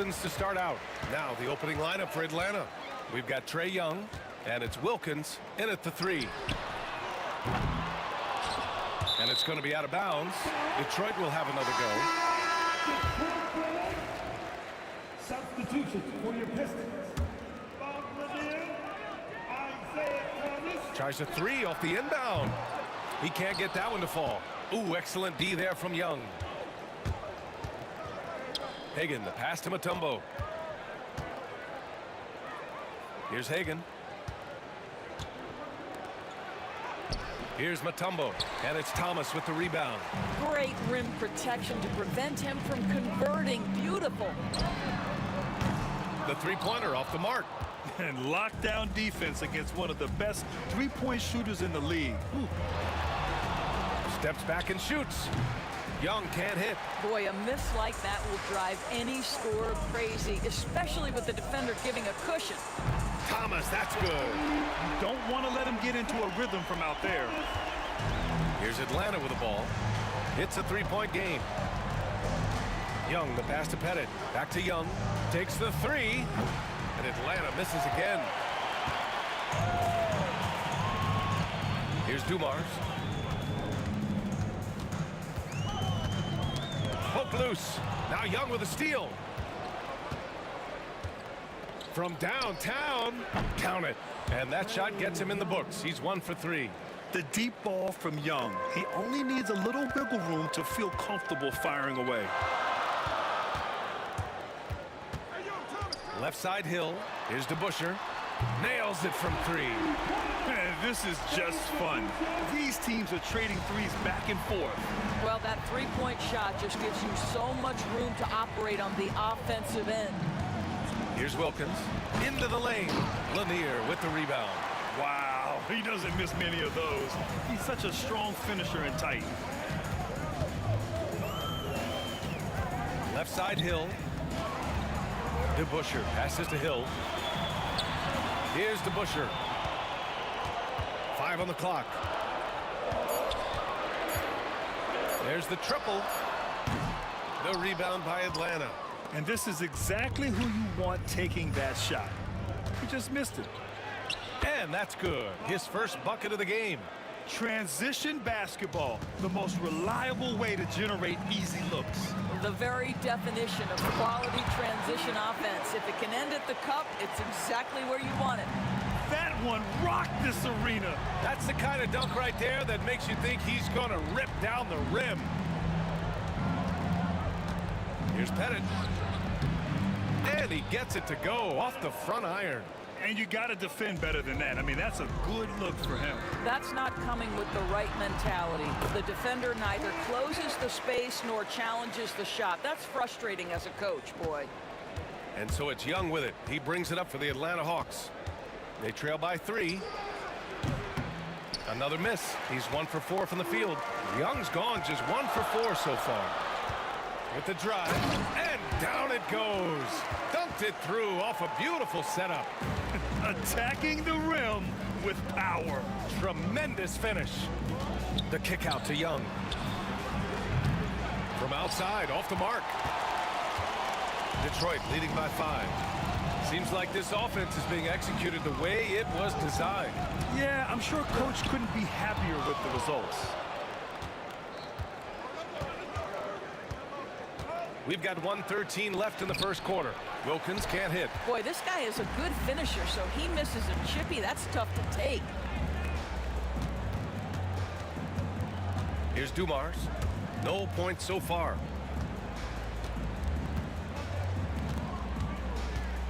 Wilkins to start out. Now the opening lineup for Atlanta. We've got Trae Young, and it's Wilkins in at the 3. And it's going to be out of bounds. Detroit will have another go. Substitution for your Pistons. Tries a 3 off the inbound. He can't get that one to fall. Ooh, excellent D there from Young. Hagan, the pass to Mutombo. Here's Hagan. Here's Mutombo, and it's Thomas with the rebound. Great rim protection to prevent him from converting. Beautiful. The three-pointer off the mark. And lockdown defense against one of the best three-point shooters in the league. Ooh. Steps back and shoots. Young can't hit. Boy, a miss like that will drive any scorer crazy, especially with the defender giving a cushion. Thomas, that's good. You don't want to let him get into a rhythm from out there. Here's Atlanta with the ball. It's a three-point game. Young, the pass to Pettit. Back to Young. Takes the 3. And Atlanta misses again. Here's Dumars. Poke loose. Now Young with a steal. From downtown. Count it. And that shot gets him in the books. He's 1 for 3. The deep ball from Young. He only needs a little wiggle room to feel comfortable firing away. Left side Hill. Here's DeBusschere. Nails it from 3. Man, this is just fun. These teams are trading threes back and forth. Well, that three-point shot just gives you so much room to operate on the offensive end. Here's Wilkins. Into the lane. Lanier with the rebound. Wow, he doesn't miss many of those. He's such a strong finisher and tight. Left side Hill. DeBusschere passes to Hill. Here's DeBusschere. 5 on the clock. There's the triple. The rebound by Atlanta. And this is exactly who you want taking that shot. He just missed it. And that's good. His first bucket of the game. Transition basketball, the most reliable way to generate easy looks. The very definition of quality transition offense. If it can end at the cup, it's exactly where you want it. That one rocked this arena. That's the kind of dunk right there that makes you think he's going to rip down the rim. Here's Pettit. And he gets it to go off the front iron. And you got to defend better than that. I mean, that's a good look for him. That's not coming with the right mentality. The defender neither closes the space nor challenges the shot. That's frustrating as a coach, boy. And so it's Young with it. He brings it up for the Atlanta Hawks. They trail by 3. Another miss. He's 1 for 4 from the field. Young's gone just 1 for 4 so far. With the drive, and down it goes. Dunked it through off a beautiful setup. Attacking the rim with power. Tremendous finish. The kick out to Young. From outside, off the mark. Detroit leading by 5. Seems like this offense is being executed the way it was designed. Yeah, I'm sure Coach couldn't be happier with the results. We've got 1:13 left in the first quarter. Wilkins can't hit. Boy, this guy is a good finisher, so he misses a chippy. That's tough to take. Here's Dumars. No points so far.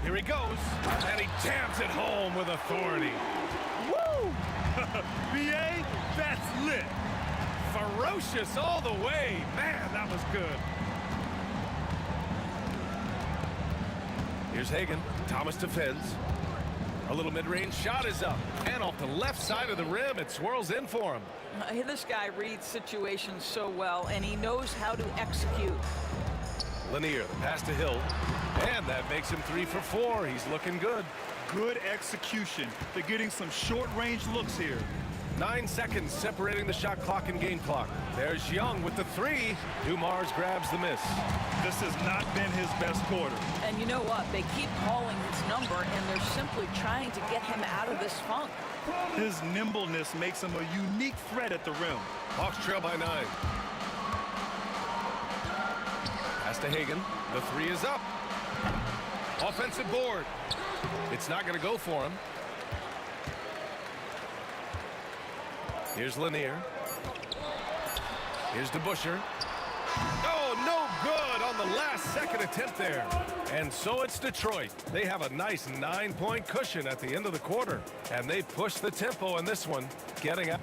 Here he goes, and he jams it home with authority. Woo! BA, that's lit. Ferocious all the way. Man, that was good. Here's Hagan. Thomas defends. A little mid-range shot is up. And off the left side of the rim, it swirls in for him. This guy reads situations so well, and he knows how to execute. Lanier, the pass to Hill. And that makes him 3 for 4. He's looking good. Good execution. They're getting some short-range looks here. 9 seconds separating the shot clock and game clock. There's Young with the three. Dumars grabs the miss. This has not been his best quarter. And you know what? They keep calling his number, and they're simply trying to get him out of this funk. His nimbleness makes him a unique threat at the rim. Hawks trail by 9. Pass to Hagan. The three is up. Offensive board. It's not going to go for him. Here's Lanier. Here's DeBusschere. Oh, no good on the last second attempt there. And so it's Detroit. They have a nice 9-point cushion at the end of the quarter. And they push the tempo in this one, getting up.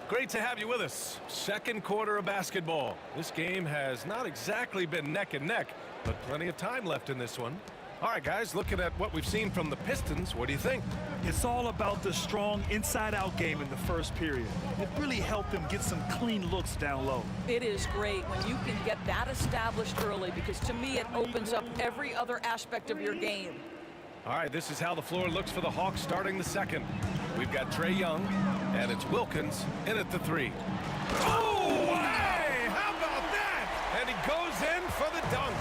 Great to have you with us. Second quarter of basketball. This game has not exactly been neck and neck, but plenty of time left in this one. All right, guys, looking at what we've seen from the Pistons, what do you think? It's all about the strong inside-out game in the first period. It really helped them get some clean looks down low. It is great when you can get that established early, because to me it opens up every other aspect of your game. All right, this is how the floor looks for the Hawks starting the second. We've got Trae Young, and it's Wilkins in at the three. Oh, hey, how about that? And he goes in for the dunk.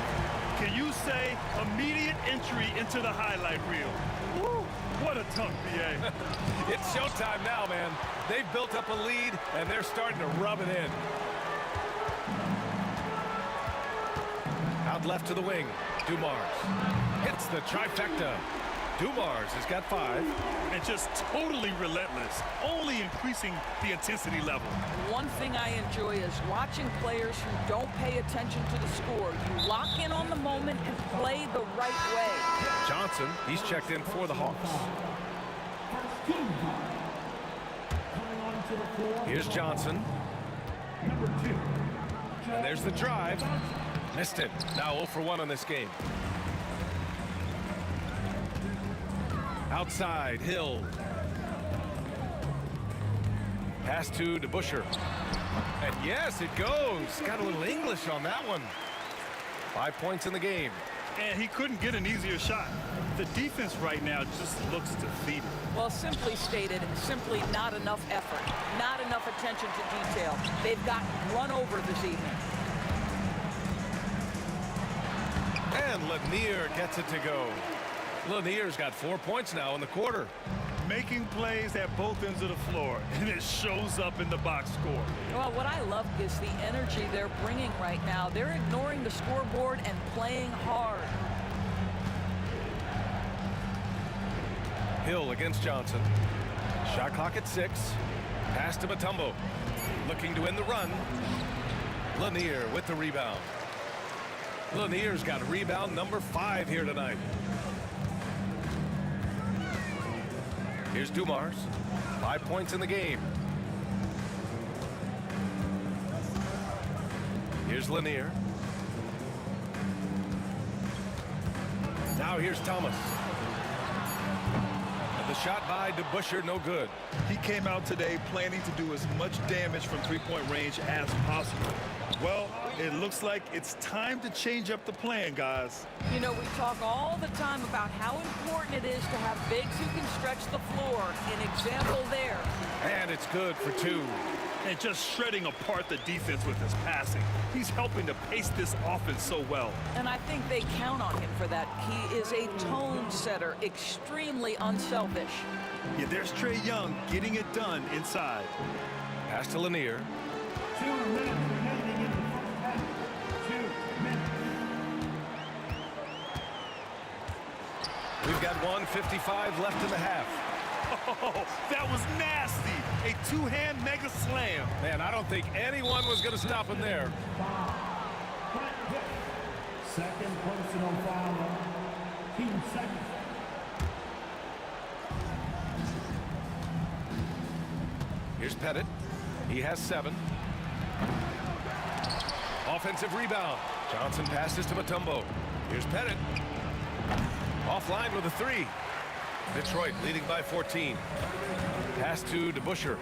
Can you say immediate entry into the highlight reel? Woo, what a dunk, BA. It's showtime now, man. They've built up a lead, and they're starting to rub it in. Out left to the wing, Dumars hits the trifecta. Dumars has got 5. And just totally relentless, only increasing the intensity level. One thing I enjoy is watching players who don't pay attention to the score. You lock in on the moment and play the right way. Johnson, he's checked in for the Hawks. Here's Johnson. And there's the drive. Missed it. Now 0 for 1 on this game. Outside, Hill. Pass to DeBusschere. And yes, it goes. Got a little English on that one. 5 points in the game. And he couldn't get an easier shot. The defense right now just looks defeated. Well, simply stated, simply not enough effort, not enough attention to detail. They've gotten run over this evening. And Lanier gets it to go. Lanier's got 4 points now in the quarter. Making plays at both ends of the floor, and it shows up in the box score. Well, what I love is the energy they're bringing right now. They're ignoring the scoreboard and playing hard. Hill against Johnson. Shot clock at 6. Pass to Mutombo. Looking to end the run. Lanier with the rebound. Lanier's got rebound number 5 here tonight. Here's Dumars. 5 points in the game. Here's Lanier. Now here's Thomas. And the shot by DeBusschere, no good. He came out today planning to do as much damage from three-point range as possible. Well, it looks like it's time to change up the plan, guys. You know, we talk all the time about how important it is to have bigs who can stretch the floor. An example there. And it's good for 2. And just shredding apart the defense with his passing. He's helping to pace this offense so well. And I think they count on him for that. He is a tone setter, extremely unselfish. Yeah, there's Trae Young getting it done inside. Pass to Lanier. 2 minutes remaining in the first half. 2 minutes. We've got 1:55 left in the half. Oh, that was nasty. A two-hand mega slam. Man, I don't think anyone was going to stop him there. Second personal foul. Team second. Here's Pettit. He has 7. Offensive rebound. Johnson passes to Mutombo. Here's Pettit. Offline with a 3. Detroit leading by 14. Pass to DeBusschere.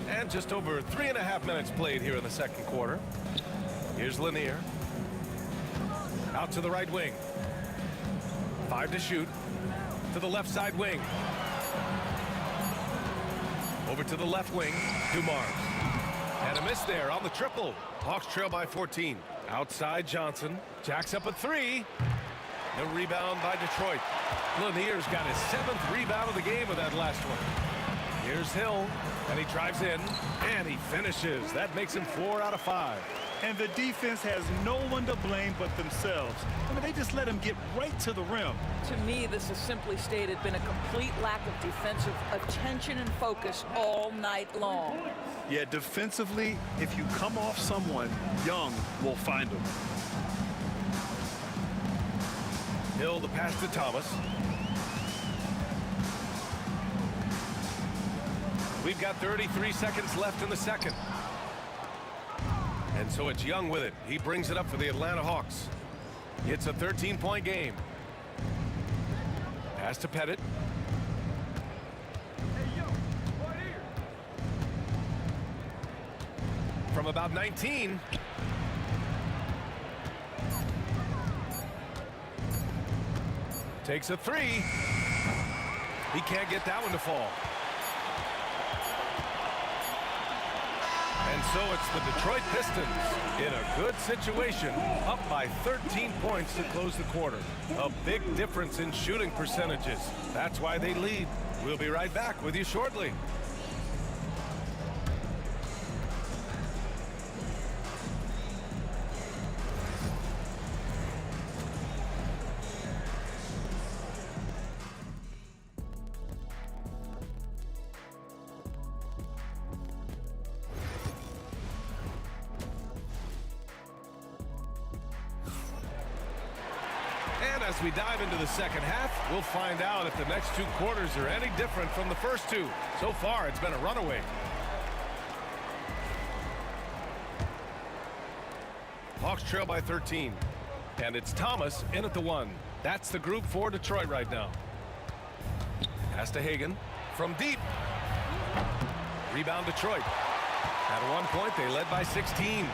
And just over 3.5 minutes played here in the second quarter. Here's Lanier. Out to the right wing. 5 to shoot. To the left side wing. Over to the left wing. Dumars. And a miss there on the triple. Hawks trail by 14. Outside Johnson. Jacks up a 3. No rebound by Detroit. Lanier's got his 7th rebound of the game with that last one. Here's Hill. And he drives in. And he finishes. That makes him 4 out of 5. And the defense has no one to blame but themselves. I mean, they just let him get right to the rim. To me, this has simply stated been a complete lack of defensive attention and focus all night long. Yeah, defensively, if you come off someone, Young will find him. Hill the pass to Thomas. We've got 33 seconds left in the second. And so it's Young with it. He brings it up for the Atlanta Hawks. It's a 13-point game. Pass to Pettit. From about 19. Takes a 3. He can't get that one to fall. And so it's the Detroit Pistons in a good situation, up by 13 points to close the quarter. A big difference in shooting percentages. That's why they lead. We'll be right back with you shortly. As we dive into the second half, we'll find out if the next 2 quarters are any different from the first 2. So far, it's been a runaway. Hawks trail by 13. And it's Thomas in at the 1. That's the group for Detroit right now. Pass to Hagan from deep. Rebound Detroit. At one point, they led by 16.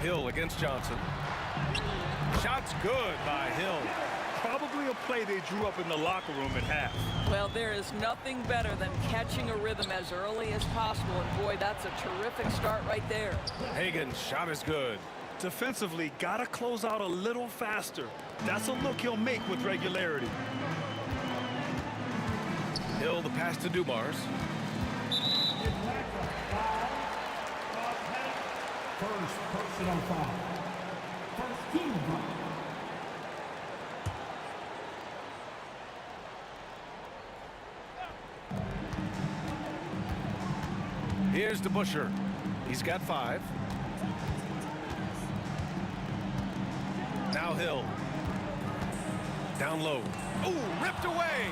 Hill against Johnson. Shot's good by Hill. Probably a play they drew up in the locker room at half. Well, there is nothing better than catching a rhythm as early as possible. And boy, that's a terrific start right there. Hagan's shot is good. Defensively, gotta close out a little faster. That's a look he'll make with regularity. Hill the pass to Dumars. First personal foul. First team foul. Here's DeBusschere. He's got 5. Now Hill. Down low. Ooh, ripped away.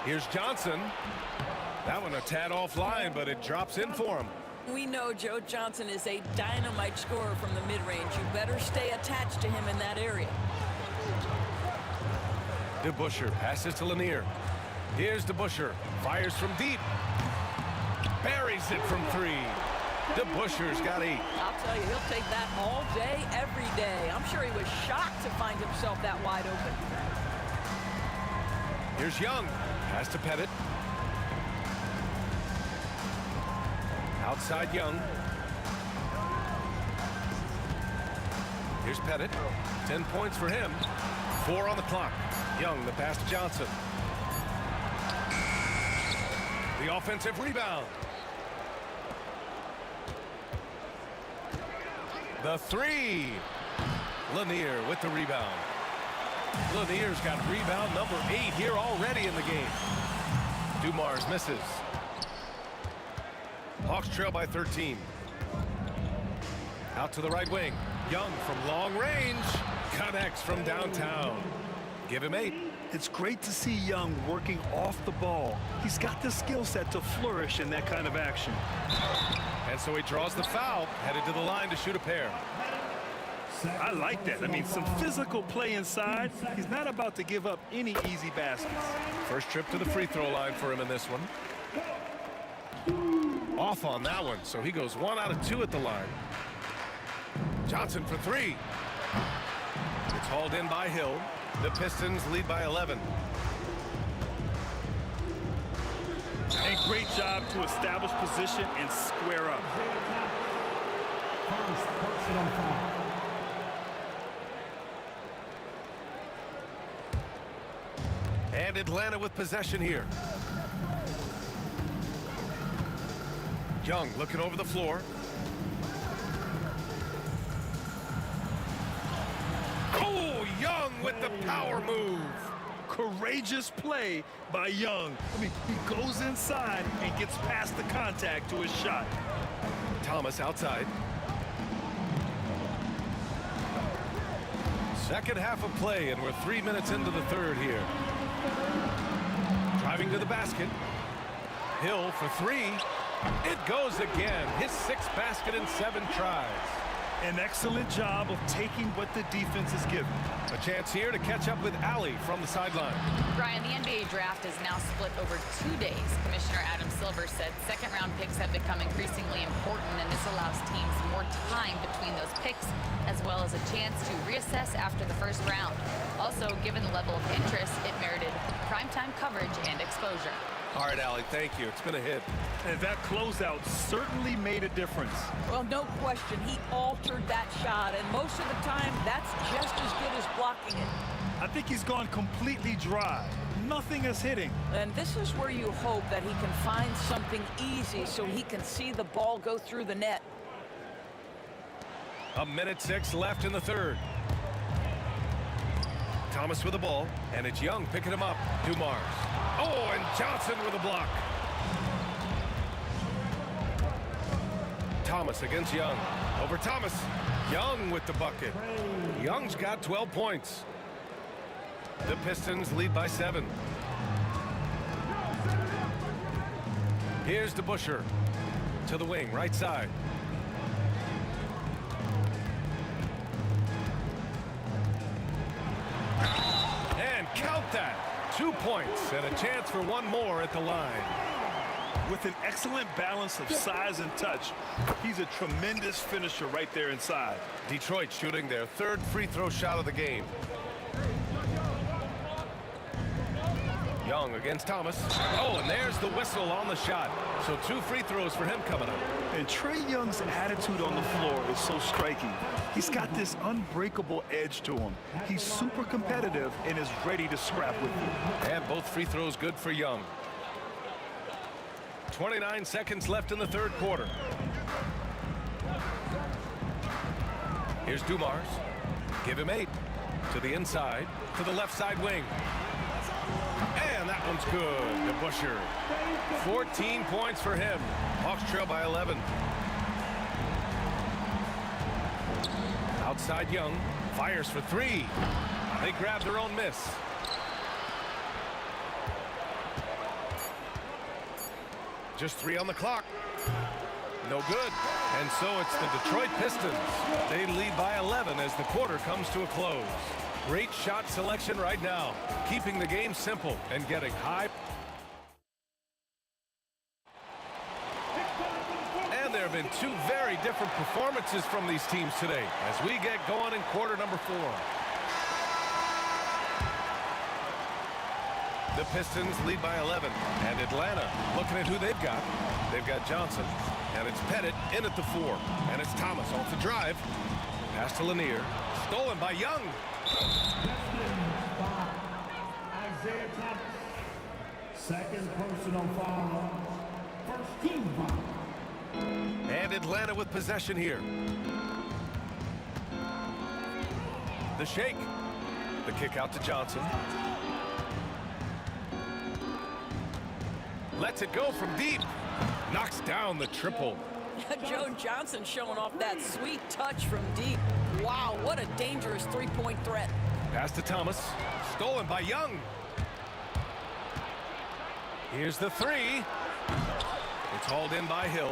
Here's Johnson. That one a tad offline, but it drops in for him. We know Joe Johnson is a dynamite scorer from the mid-range. You better stay attached to him in that area. DeBusschere passes to Lanier. Here's DeBusschere. Fires from deep. Buries it from 3. DeBusschere's got 8. I'll tell you, he'll take that all day, every day. I'm sure he was shocked to find himself that wide open. Here's Young. Pass to Pettit. Outside Young. Here's Pettit. 10 points for him. 4 on the clock. Young the pass to Johnson. The offensive rebound. The 3. Lanier with the rebound. Lanier's got rebound number 8 here already in the game. Dumars misses. Hawks trail by 13. Out to the right wing. Young from long range. Connects from downtown. Give him 8. It's great to see Young working off the ball. He's got the skill set to flourish in that kind of action. And so he draws the foul, headed to the line to shoot a pair. I like that. I mean, some physical play inside. He's not about to give up any easy baskets. First trip to the free throw line for him in this one. Off on that one, so he goes 1 out of 2 at the line. Johnson for 3. It's hauled in by Hill. The Pistons lead by 11. And great job to establish position and square up. First personal foul. And Atlanta with possession here. Young looking over the floor. Oh, Young with the power move. Courageous play by Young. I mean, he goes inside and gets past the contact to his shot. Thomas outside. Second half of play, and we're 3 minutes into the third here. Driving to the basket. Hill for 3. It goes again. His 6th basket in 7 tries. An excellent job of taking what the defense is given. A chance here to catch up with Allie from the sideline. Brian, the NBA draft is now split over 2 days. Commissioner Adam Silver said second-round picks have become increasingly important, and this allows teams more time between those picks, as well as a chance to reassess after the first round. Also, given the level of interest, it merited primetime coverage and exposure. All right, Allie, thank you. It's been a hit. And that closeout certainly made a difference. Well, no question. He altered that shot, and most of the time, that's just as good as blocking it. I think he's gone completely dry. Nothing is hitting. And this is where you hope that he can find something easy so he can see the ball go through the net. 1:06 left in the third. Thomas with the ball, and it's Young picking him up. Dumars. Oh, and Johnson with a block. Thomas against Young. Over Thomas. Young with the bucket. Young's got 12 points. The Pistons lead by 7. Here's DeBusschere to the wing, right side. And count that. 2 points and a chance for one more at the line. With an excellent balance of size and touch, he's a tremendous finisher right there inside. Detroit shooting their 3rd free throw shot of the game. Young against Thomas. Oh, and there's the whistle on the shot. So 2 free throws for him coming up. And Trae Young's attitude on the floor is so striking. He's got this unbreakable edge to him. He's super competitive and is ready to scrap with you. And both free throws good for Young. 29 seconds left in the third quarter. Here's Dumars. Give him 8. To the inside, to the left side wing. And that one's good. DeBusschere. 14 points for him. Hawks trail by 11. Outside Young. Fires for 3. They grab their own miss. Just 3 on the clock. No good. And so it's the Detroit Pistons. They lead by 11 as the quarter comes to a close. Great shot selection right now, keeping the game simple and getting high. And there have been 2 very different performances from these teams today as we get going in quarter number 4. The Pistons lead by 11, and Atlanta looking at who they've got. They've got Johnson, and it's Pettit in at the 4, and it's Thomas off the drive. Pass to Lanier, stolen by Young. Isaiah Thomas. Second personal foul. First team foul. And Atlanta with possession here. The shake. The kick out to Johnson. Lets it go from deep. Knocks down the triple. Joe Johnson showing off that sweet touch from deep. Wow, what a dangerous three-point threat. Pass to Thomas. Stolen by Young. Here's the 3. It's hauled in by Hill.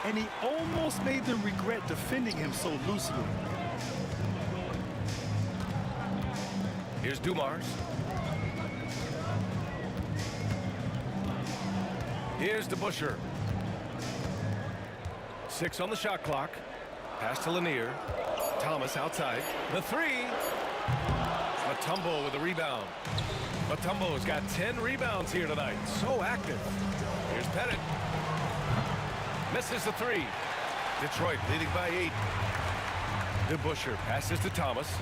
And he almost made them regret defending him so loosely. Here's Dumars. Here's DeBusschere. 6 on the shot clock. Pass to Lanier. Thomas outside. The three. Mutombo with a rebound. Mutombo's got 10 rebounds here tonight. So active. Here's Pettit. Misses the three. Detroit leading by 8. DeBusschere passes to Thomas.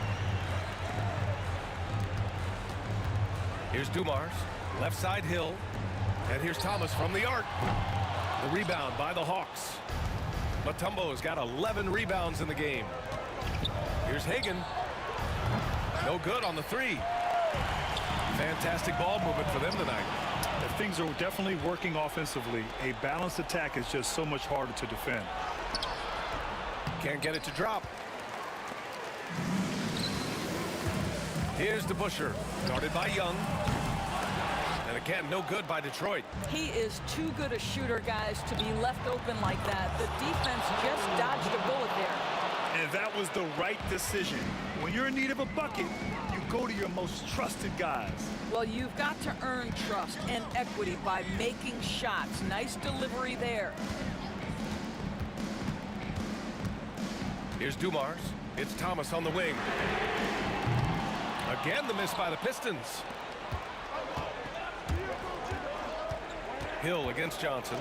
Here's Dumars. Left side Hill. And here's Thomas from the arc. The rebound by the Hawks. Mutombo's got 11 rebounds in the game. Here's Hagan. No good on the three. Fantastic ball movement for them tonight. Things are definitely working offensively. A balanced attack is just so much harder to defend. Can't get it to drop. Here's DeBusschere, guarded by Young. And again, no good by Detroit. He is too good a shooter, guys, to be left open like that. The defense just dodged a bullet there. And that was the right decision. When you're in need of a bucket, you go to your most trusted guys. Well, you've got to earn trust and equity by making shots. Nice delivery there. Here's Dumars. It's Thomas on the wing. Again, the miss by the Pistons. Hill against Johnson.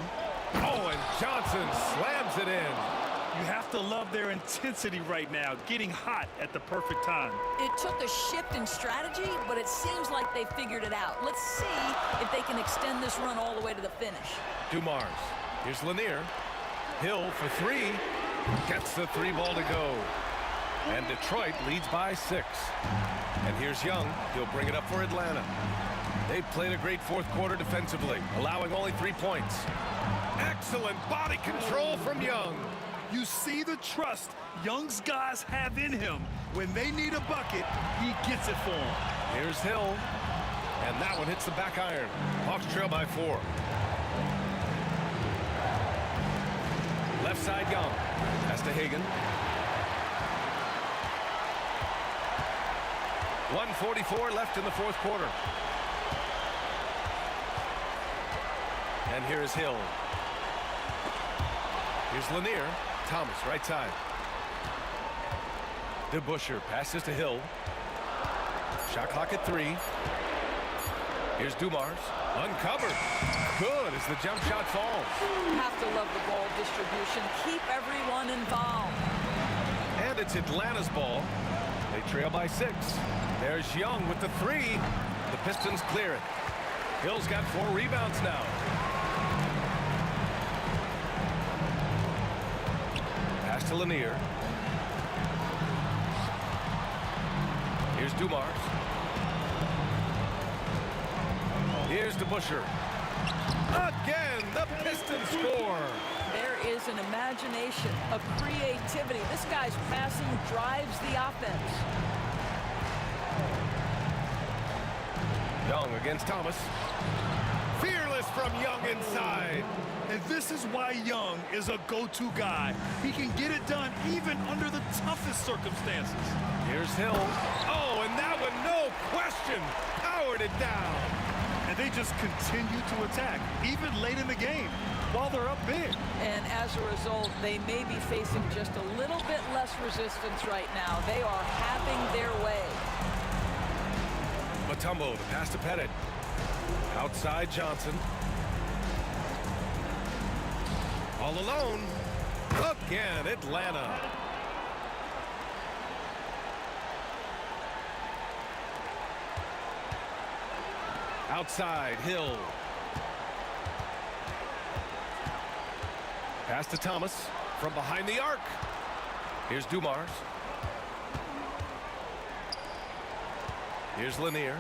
Oh, and Johnson slams it in. You have to love their intensity right now, getting hot at the perfect time. It took a shift in strategy, but it seems like they figured it out. Let's see if they can extend this run all the way to the finish. Dumars. Here's Lanier. Hill for three. Gets the three ball to go. And Detroit leads by 6. And here's Young. He'll bring it up for Atlanta. They've played a great fourth quarter defensively, allowing only 3 points. Excellent body control from Young. You see the trust Young's guys have in him. When they need a bucket, he gets it for them. Here's Hill. And that one hits the back iron. Hawks trail by 4. Left side Young. Pass to Hagan. 1:44 left in the fourth quarter. And here is Hill. Here's Lanier. Thomas, right side. DeBusschere passes to Hill. Shot clock at 3. Here's Dumars. Uncovered. Good as the jump shot falls. You have to love the ball distribution. Keep everyone involved. And it's Atlanta's ball. They trail by 6. There's Young with the 3. The Pistons clear it. Hill's got 4 rebounds now. Pass to Lanier. Here's Dumars. Here's DeBusschere. Again, the Pistons score. There is an imagination, a creativity. This guy's passing drives the offense. Young against Thomas. Fearless from Young inside. And this is why Young is a go-to guy. He can get it done even under the toughest circumstances. Here's Hill. Oh, and that one, no question, powered it down. And they just continue to attack, even late in the game, while they're up big. And as a result, they may be facing just a little bit less resistance right now. They are having their way. Mutombo, the pass to Pettit. Outside Johnson. All alone. Again, Atlanta. Outside, Hill. Pass to Thomas from behind the arc. Here's Dumars. Here's Lanier.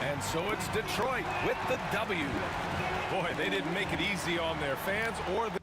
And so it's Detroit with the W. Boy, they didn't make it easy on their fans or the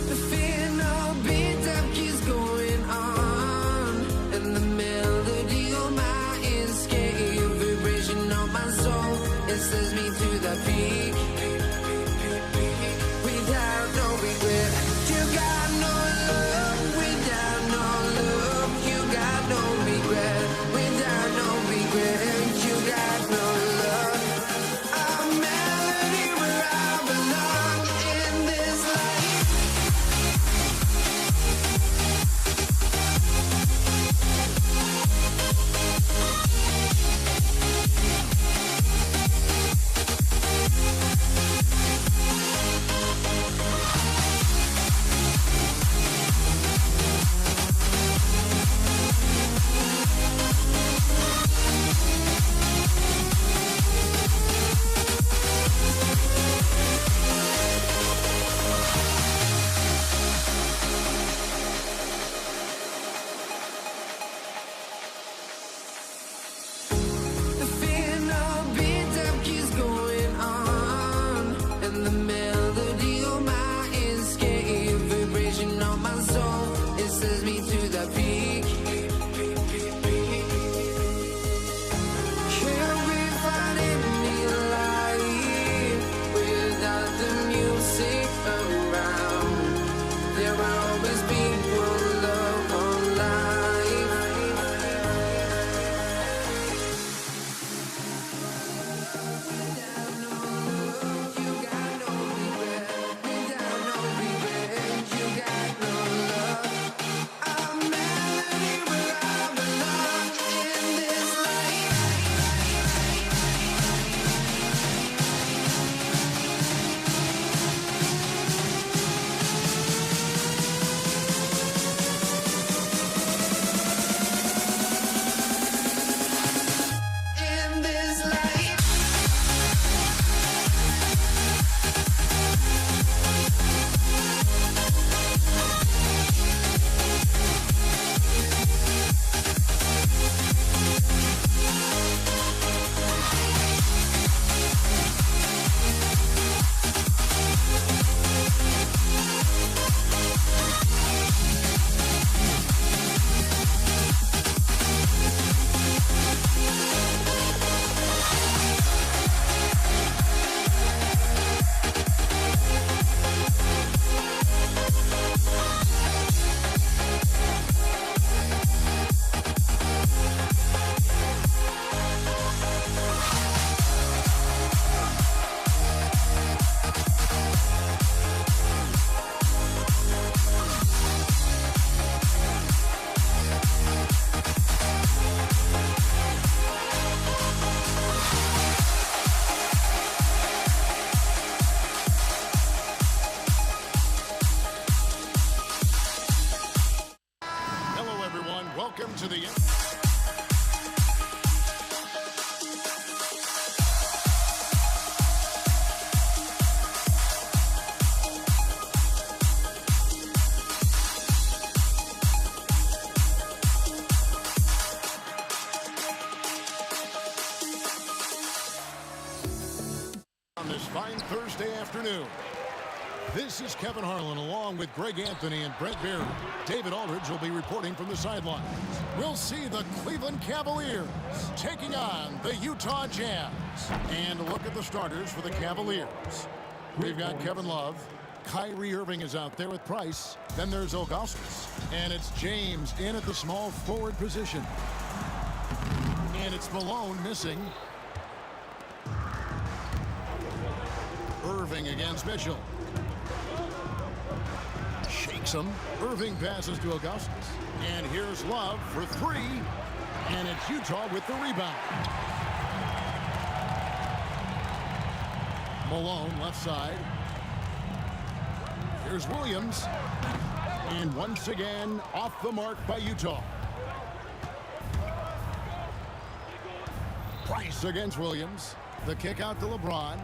The Welcome to the... On this fine Thursday afternoon. This is Kevin Harlan along with Greg Anthony and Brent Berry. David Aldridge will be reporting from the sidelines. We'll see the Cleveland Cavaliers taking on the Utah Jazz. And look at the starters for the Cavaliers. We've got Kevin Love. Kyrie Irving is out there with Price. Then there's Ilgauskas. And it's James in at the small forward position. And it's Malone missing. Irving against Mitchell. Shakes him. Irving passes to Ilgauskas. And here's Love for three. And it's Utah with the rebound. Malone left side. Here's Williams. And once again off the mark by Utah. Price against Williams. The kick out to LeBron.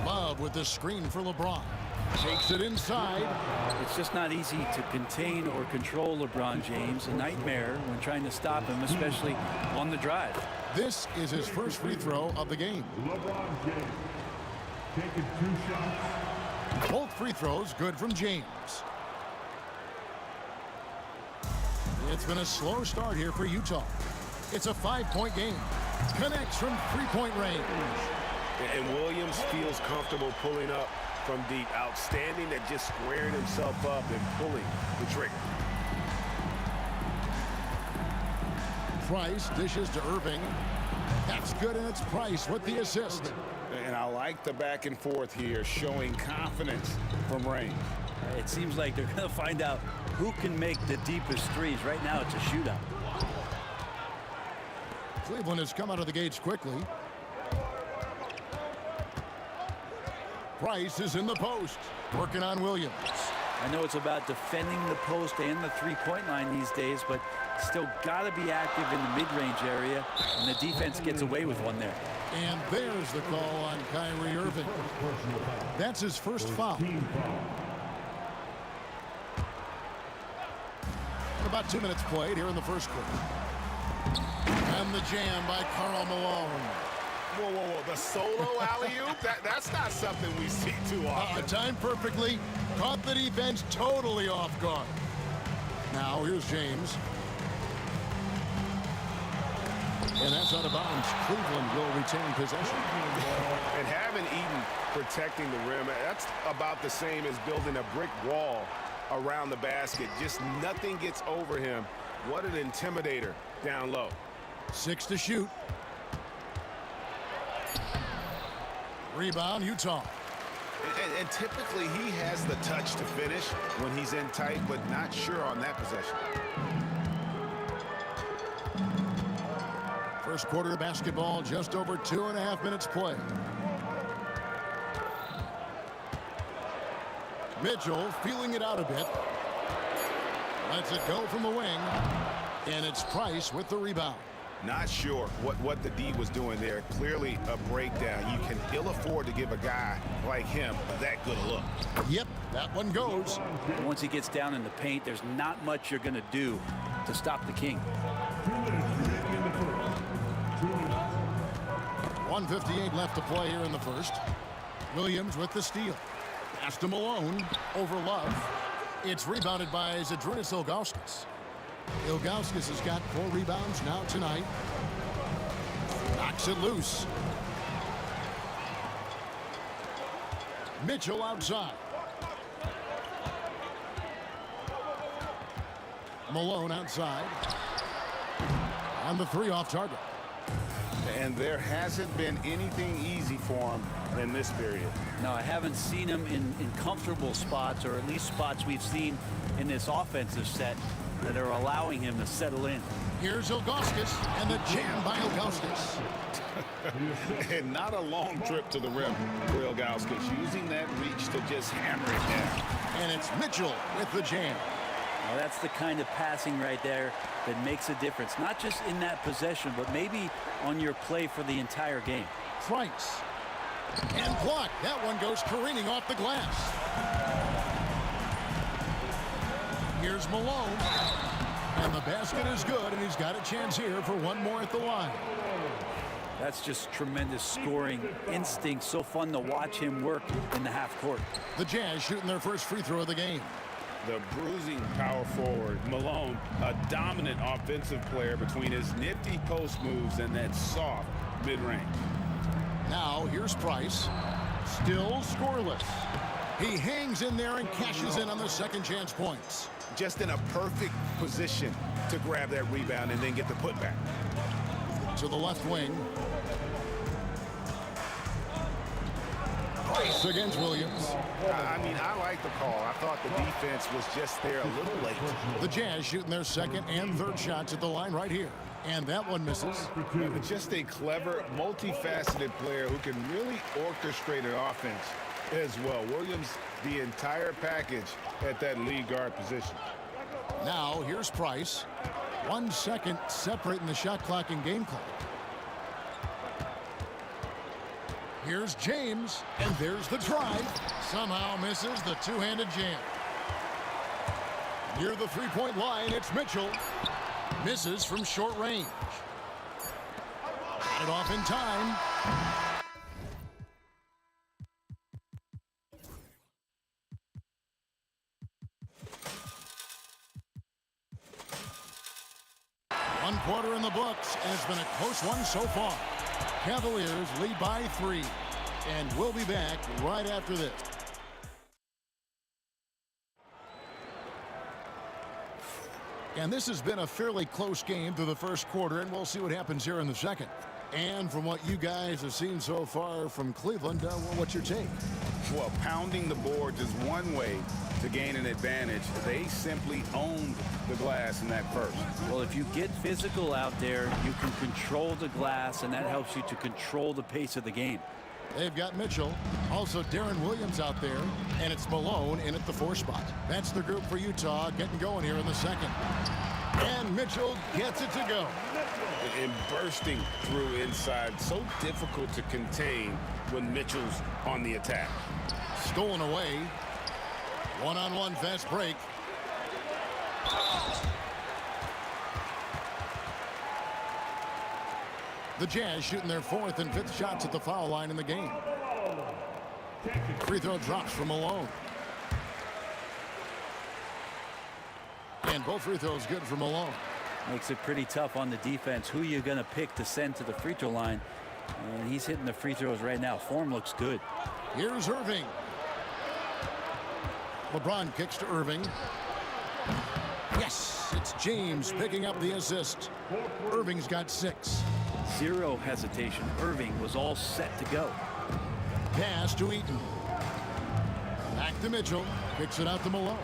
Love with the screen for LeBron. Takes it inside. It's just not easy to contain or control LeBron James. A nightmare when trying to stop him, especially on the drive. This is his first free throw of the game. LeBron James taking 2 shots. Both free throws good from James. It's been a slow start here for Utah. It's a 5-point game. Connects from three-point range. And Williams feels comfortable pulling up from deep. Outstanding at just squaring himself up and pulling the trigger. Price dishes to Irving. That's good, and it's Price with the assist. And I like the back and forth here, showing confidence from range. It seems like they're going to find out who can make the deepest threes. Right now, it's a shootout. Cleveland has come out of the gates quickly. Price is in the post, working on Williams. I know it's about defending the post and the three-point line these days, but still got to be active in the mid-range area, and the defense gets away with one there. And there's the call on Kyrie Irving. That's his first foul. About 2 minutes played here in the first quarter. And the jam by Karl Malone. Whoa, whoa, whoa. The solo alley-oop? That's not something we see too often. Timed perfectly. Caught the defense totally off guard. Now here's James. And that's out of bounds. Cleveland will retain possession. And having Eden protecting the rim, that's about the same as building a brick wall around the basket. Just nothing gets over him. What an intimidator down low. 6 to shoot. Rebound, Utah. And typically he has the touch to finish when he's in tight, but not sure on that possession. First quarter of basketball, just over 2.5 minutes play. Mitchell feeling it out a bit. Lets it go from the wing. And it's Price with the rebound. Not sure what the D was doing there. Clearly a breakdown. You can ill afford to give a guy like him that good a look. Yep, that one goes. Once he gets down in the paint, there's not much you're going to do to stop the King. 1:58 left to play here in the first. Williams with the steal. Pass to Malone over Love. It's rebounded by Zydrunas Ilgauskas. Ilgauskas has got 4 rebounds now tonight. Knocks it loose. Mitchell outside. Malone outside. On the 3 off target. And there hasn't been anything easy for him in this period. No, I haven't seen him in comfortable spots, or at least spots we've seen in this offensive set that are allowing him to settle in. Here's Ilgauskas, and the jam by Ilgauskas. And not a long trip to the rim for Ilgauskas, using that reach to just hammer it down. And it's Mitchell with the jam. Well, that's the kind of passing right there that makes a difference, not just in that possession, but maybe on your play for the entire game. Price. And blocked. That one goes careening off the glass. Here's Malone. And the basket is good, and he's got a chance here for one more at the line. That's just tremendous scoring instinct. So fun to watch him work in the half court. The Jazz shooting their first free throw of the game. The bruising power forward, Malone, a dominant offensive player between his nifty post moves and that soft mid-range. Now here's Price. Still scoreless. He hangs in there and cashes in on the second chance points. Just in a perfect position to grab that rebound and then get the putback. To the left wing. Price against Williams. I mean, I like the call. I thought the defense was just there a little late. The Jazz shooting their second and third shots at the line right here. And that one misses. Just a clever, multifaceted player who can really orchestrate an offense as well. Williams, the entire package at that lead guard position. Now here's Price. 1 second separating the shot clock and game clock. Here's James, and there's the drive. Somehow misses the two-handed jam. Near the three-point line, it's Mitchell. Misses from short range. Got it off in time. One quarter in the books, and it's been a close one so far. Cavaliers lead by 3, and we'll be back right after this. And this has been a fairly close game through the first quarter, and we'll see what happens here in the second. And from what you guys have seen so far from Cleveland, what's your take? Well, pounding the boards is one way to gain an advantage. They simply owned the glass in that first. Well, if you get physical out there, you can control the glass, and that helps you to control the pace of the game. They've got Mitchell, also Darren Williams out there, and it's Malone in at the 4 spot. That's the group for Utah getting going here in the second. And Mitchell gets it to go. And bursting through inside, so difficult to contain when Mitchell's on the attack. Stolen away. One-on-one fast break. The Jazz shooting their 4th and 5th shots at the foul line in the game. Free throw drops from Malone. And both free throws good for Malone. Makes it pretty tough on the defense. Who you going to pick to send to the free throw line? And he's hitting the free throws right now. Form looks good. Here's Irving. LeBron kicks to Irving. Yes, it's James picking up the assist. Irving's got 6. Zero hesitation. Irving was all set to go. Pass to Eaton. Back to Mitchell. Kicks it out to Malone.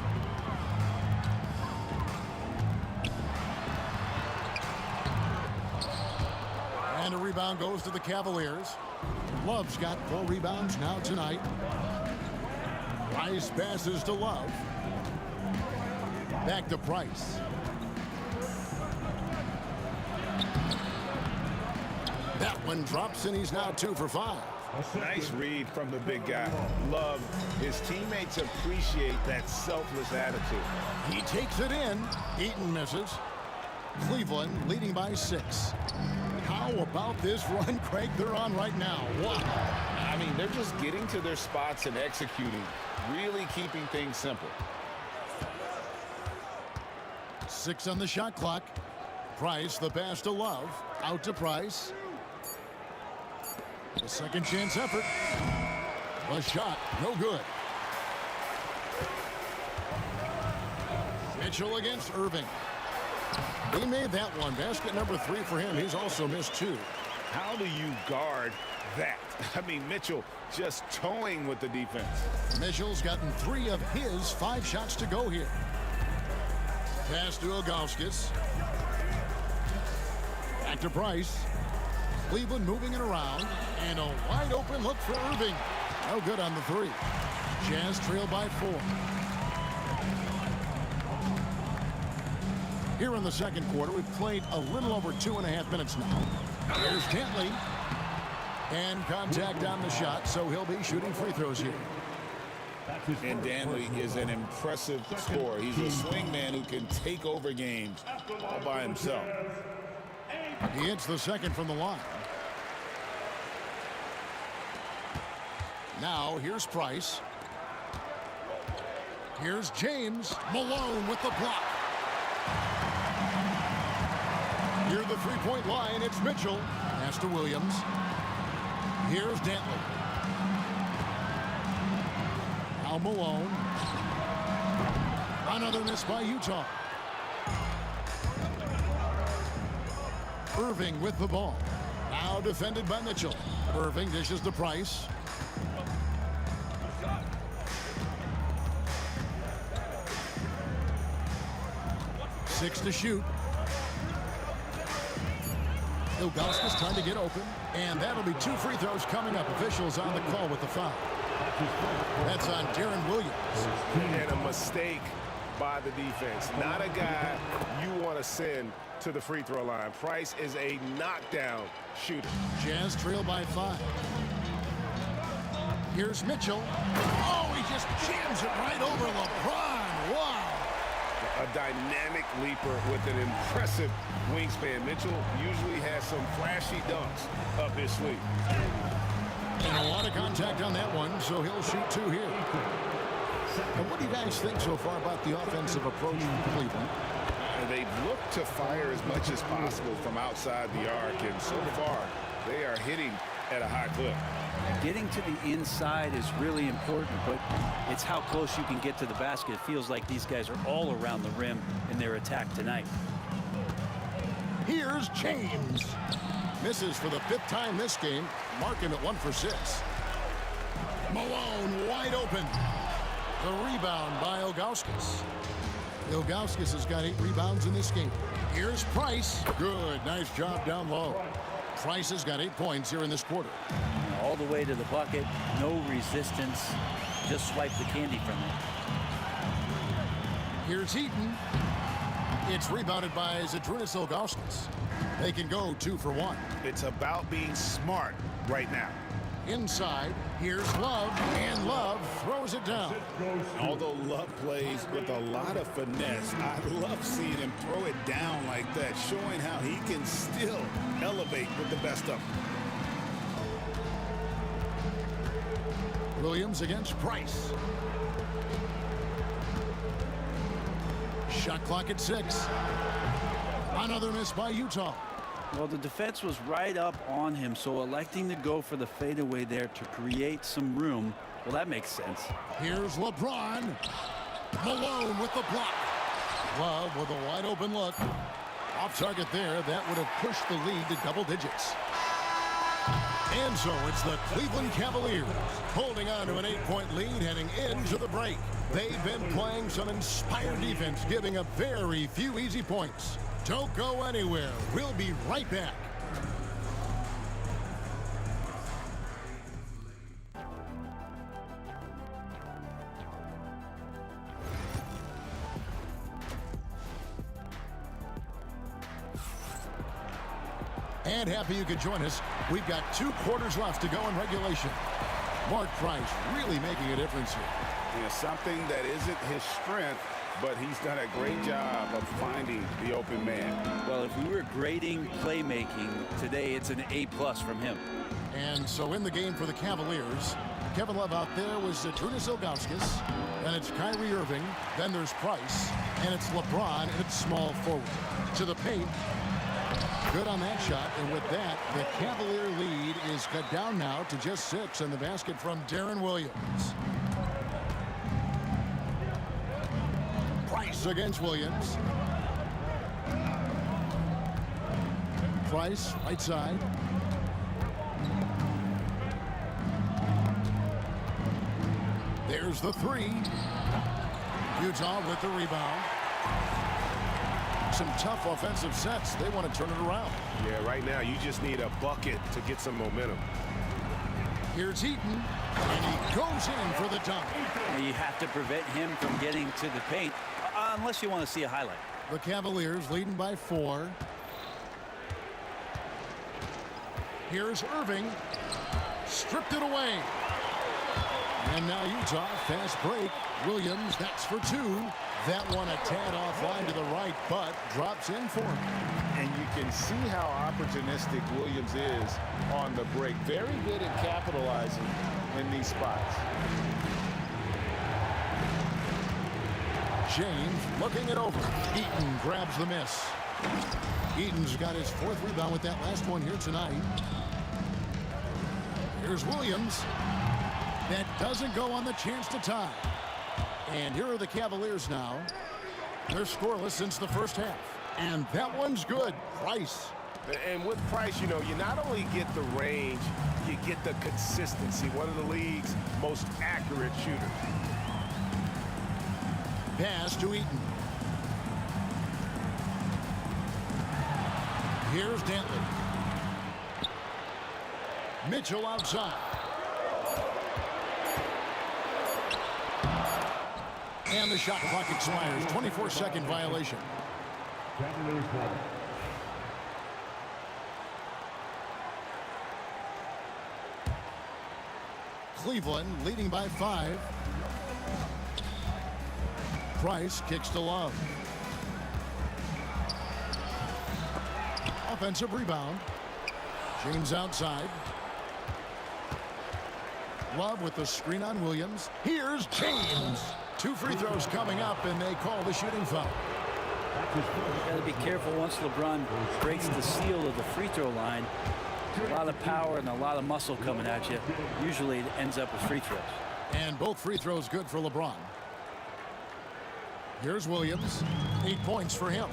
And a rebound goes to the Cavaliers. Love's got 4 rebounds now tonight. Price passes to Love. Back to Price. That one drops, and he's now 2 for 5. Nice read from the big guy. Love. His teammates appreciate that selfless attitude. He takes it in. Eaton misses. Cleveland leading by 6. How about this run, Craig, they're on right now? Wow. I mean, they're just getting to their spots and executing, really keeping things simple. 6 on the shot clock. Price, the pass to Love. Out to Price. The second chance effort. The shot, no good. Mitchell against Irving. He made that one. Basket number 3 for him. He's also missed 2. How do you guard that? I mean, Mitchell just toying with the defense. Mitchell's gotten 3 of his 5 shots to go here. Pass to Ilgauskas. Back to Price. Cleveland moving it around. And a wide open look for Irving. No good on the 3. Jazz trail by 4. Here in the second quarter, we've played a little over 2.5 minutes now. Here's Kentley. And contact on the shot, so he'll be shooting free throws here. And Danley is an impressive scorer. He's a swing man who can take over games all by himself. He hits the second from the line. Now, here's Price. Here's James. Malone with the block. Near the three-point line, it's Mitchell. Pass to Williams. Here's Dantley. Now Malone. Another miss by Utah. Irving with the ball. Now defended by Mitchell. Irving dishes to Price. Six to shoot. Ilgauskas trying to get open, and that'll be 2 free throws coming up. Officials on the call with the foul. That's on Darren Williams. And a mistake by the defense. Not a guy you want to send to the free throw line. Price is a knockdown shooter. Jazz trail by 5. Here's Mitchell. Oh, he just jams it right over LeBron. Wow. A dynamic leaper with an impressive wingspan. Mitchell usually has some flashy dunks up his sleeve. And a lot of contact on that one, so he'll shoot 2 here. And what do you guys think so far about the offensive approach from Cleveland? They've looked to fire as much as possible from outside the arc, and so far they are hitting at a high clip. Getting to the inside is really important, but it's how close you can get to the basket. It feels like these guys are all around the rim in their attack tonight. Here's James. Misses for the 5th time this game. Mark him at 1 for 6. Malone wide open. The rebound by Ilgauskas. Ilgauskas has got 8 rebounds in this game. Here's Price. Good. Nice job down low. Price has got 8 points here in this quarter. All the way to the bucket. No resistance. Just swipe the candy from it. Here's Heaton. It's rebounded by Zydrunas Ilgauskas. They can go 2 for 1. It's about being smart right now. Inside, here's Love, and Love throws it down. Although Love plays with a lot of finesse, I love seeing him throw it down like that, showing how he can still elevate with the best of them. Williams against Price. Shot clock at 6. Another miss by Utah. Well, the defense was right up on him, so electing to go for the fadeaway there to create some room, well, that makes sense. Here's LeBron. Malone with the block. Love with a wide open look. Off target there. That would have pushed the lead to double digits. And so it's the Cleveland Cavaliers holding on to an 8-point lead heading into the break. They've been playing some inspired defense, giving up very few easy points. Don't go anywhere. We'll be right back. And happy you could join us. We've got 2 quarters left to go in regulation. Mark Price really making a difference here. Yeah, something that isn't his strength, but he's done a great job of finding the open man. Well, if we were grading playmaking today, it's an A+ from him. And so in the game for the Cavaliers, Kevin Love out there was Zydrunas Ilgauskas, then it's Kyrie Irving, then there's Price, and it's LeBron, and it's small forward. To the paint, good on that shot, and with that, the Cavalier lead is cut down now to just 6, and the basket from Darren Williams. Price against Williams. Price, right side. There's the 3. Utah with the rebound. Some tough offensive sets. They want to turn it around. Yeah, right now you just need a bucket to get some momentum. Here's Heaton, and he goes in for the dunk. You have to prevent him from getting to the paint, unless you want to see a highlight. The Cavaliers leading by 4. Here's Irving. Stripped it away. And now Utah, fast break. Williams, that's for 2. That one a tad offline to the right, but drops in for him. And you can see how opportunistic Williams is on the break. Very good at capitalizing in these spots. James looking it over. Eaton grabs the miss. Eaton's got his 4th rebound with that last one here tonight. Here's Williams. That doesn't go on the chance to tie. And here are the Cavaliers now. They're scoreless since the first half. And that one's good. Price. And with Price, you know, you not only get the range, you get the consistency. One of the league's most accurate shooters. Pass to Eaton. Here's Dantley. Mitchell outside. And the shot clock expires. 24-second violation. Cleveland leading by 5. Price kicks to Love. Offensive rebound. James outside. Love with the screen on Williams. Here's James. 2 free throws coming up, and they call the shooting foul. You got to be careful once LeBron breaks the seal of the free throw line. A lot of power and a lot of muscle coming at you. Usually it ends up with free throws. And both free throws good for LeBron. Here's Williams. 8 points for him.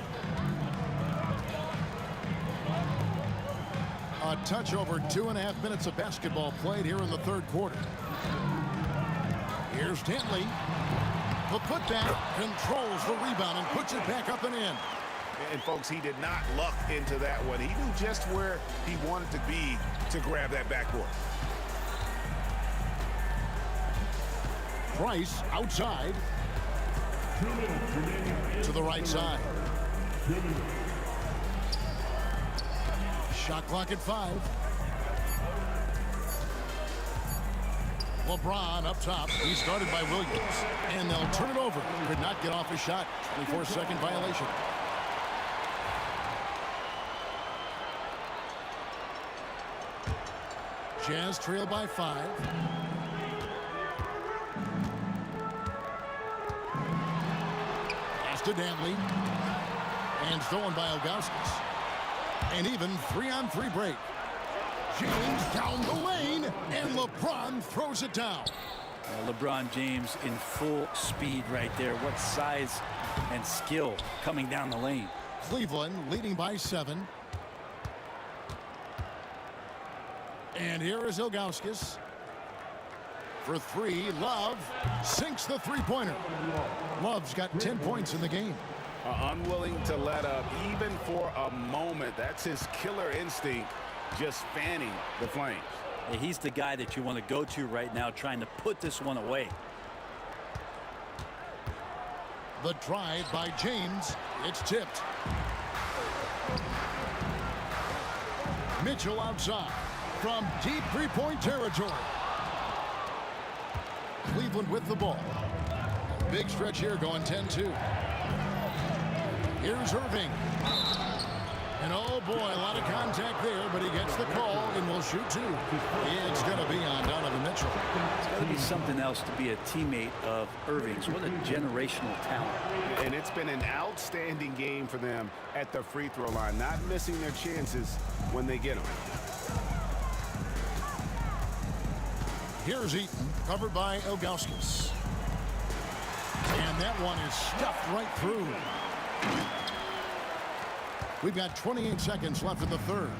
A touch over 2.5 minutes of basketball played here in the 3rd quarter. Here's Dantley. The putback controls the rebound and puts it back up and in. And folks, he did not luck into that one. He knew just where he wanted to be to grab that backboard. Price outside. To the right side. Shot clock at 5. LeBron up top. He started by Williams. And they'll turn it over. Could not get off his shot. 24-second violation. Jazz trail by 5. Pass to Dantley. And stolen by Ilgauskas. And even 3-on-3 break. James down the lane, and LeBron throws it down. LeBron James in full speed right there. What size and skill coming down the lane. Cleveland leading by 7. And here is Ilgauskas. For 3, Love sinks the three-pointer. Love's got 10 points in the game. Unwilling to let up even for a moment. That's his killer instinct, just fanning the flames. Yeah, he's the guy that you want to go to right now, trying to put this one away. The drive by James. It's tipped. Mitchell outside from deep three-point territory. Cleveland with the ball. Big stretch here going 10-2. Here's Irving. And oh boy, a lot of contact there, but he gets the call and will shoot 2. It's going to be on Donovan Mitchell. It's got to be something else to be a teammate of Irving's. What a generational talent. And it's been an outstanding game for them at the free throw line, not missing their chances when they get them. Here's Eaton, covered by Ilgauskas. And that one is stuffed right through. We've got 28 seconds left in the 3rd.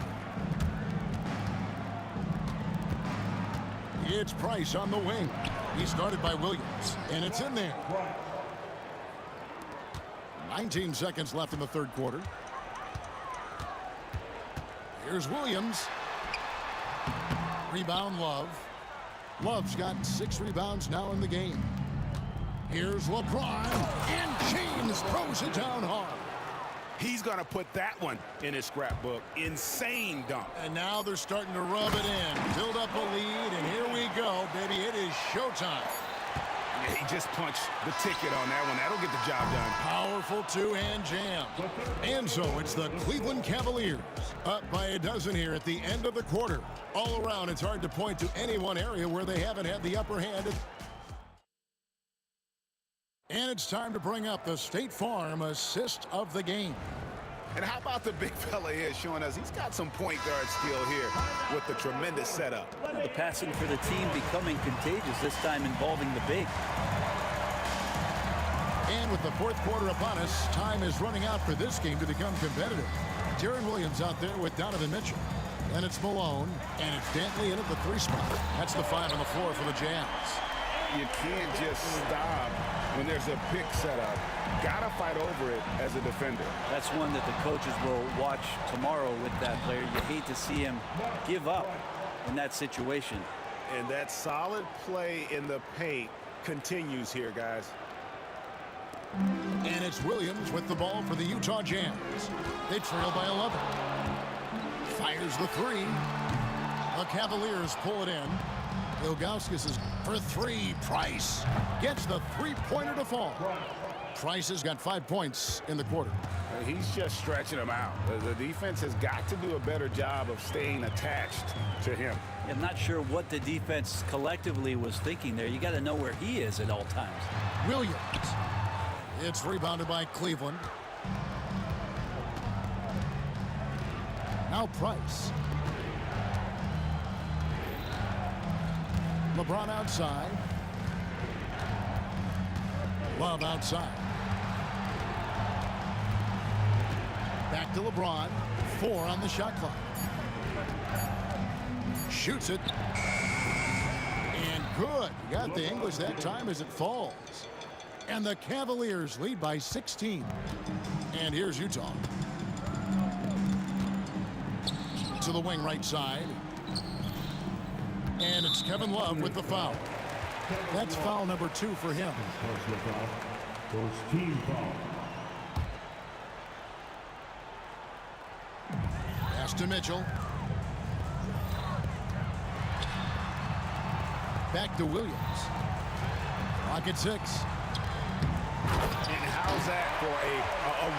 It's Price on the wing. He started by Williams, and it's in there. 19 seconds left in the 3rd quarter. Here's Williams. Rebound, Love. Love's got 6 rebounds now in the game. Here's LeBron, and James throws it down hard. He's going to put that one in his scrapbook. Insane dunk. And now they're starting to rub it in. Build up a lead, and here we go, baby. It is showtime. Yeah, he just punched the ticket on that one. That'll get the job done. Powerful two-hand jam. And so it's the Cleveland Cavaliers up by a dozen here at the end of the quarter. All around, it's hard to point to any one area where they haven't had the upper hand. And it's time to bring up the State Farm assist of the game. And how about the big fella here showing us he's got some point guard skill here with the tremendous setup. The passing for the team becoming contagious, this time involving the big. And with the fourth quarter upon us, time is running out for this game to become competitive. Deron Williams out there with Donovan Mitchell. And it's Malone, and it's Dantley in at the 3 spot. That's the 5 on the floor for the Jazz. You can't just stop when there's a pick set up. Gotta fight over it as a defender. That's one that the coaches will watch tomorrow with that player. You hate to see him give up in that situation. And that solid play in the paint continues here, guys. And it's Williams with the ball for the Utah Jazz. They trail by 11. Fires the 3. The Cavaliers pull it in. Ilgauskas is for 3. Price gets the 3-pointer to fall. Price has got 5 points in the quarter. He's just stretching them out. The defense has got to do a better job of staying attached to him. I'm not sure what the defense collectively was thinking there. You got to know where he is at all times. Williams. It's rebounded by Cleveland. Now Price. LeBron outside. Love outside. Back to LeBron. 4 on the shot clock. Shoots it. And good. Got the English that time as it falls. And the Cavaliers lead by 16. And here's Utah. To the wing right side. And it's Kevin Love with the foul. That's foul number 2 for him. Team foul. Pass to Mitchell. Back to Williams. Clock at 6. And how's that for a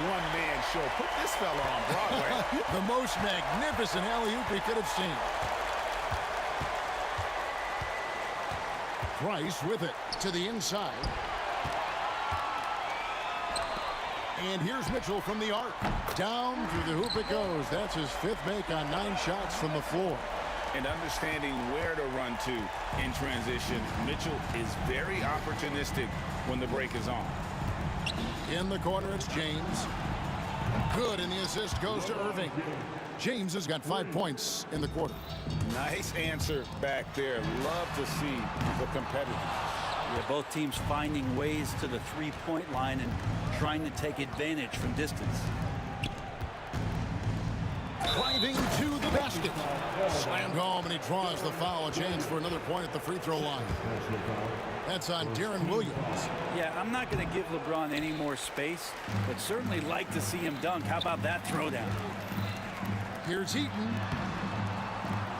one-man show? Put this fella on Broadway. The most magnificent alley-oop we could have seen. Price with it to the inside. And here's Mitchell from the arc. Down through the hoop it goes. That's his 5th make on 9 shots from the floor. And understanding where to run to in transition, Mitchell is very opportunistic when the break is on. In the corner, it's James. Good, and the assist goes to Irving. James has got 5 points in the quarter. Nice answer back there. Love to see the competitors. Yeah, both teams finding ways to the 3-point line and trying to take advantage from distance. Driving to the basket. Slammed home, and he draws the foul. A chance for another point at the free throw line. That's on Deron Williams. Yeah, I'm not going to give LeBron any more space, but certainly like to see him dunk. How about that throwdown? Here's Eaton.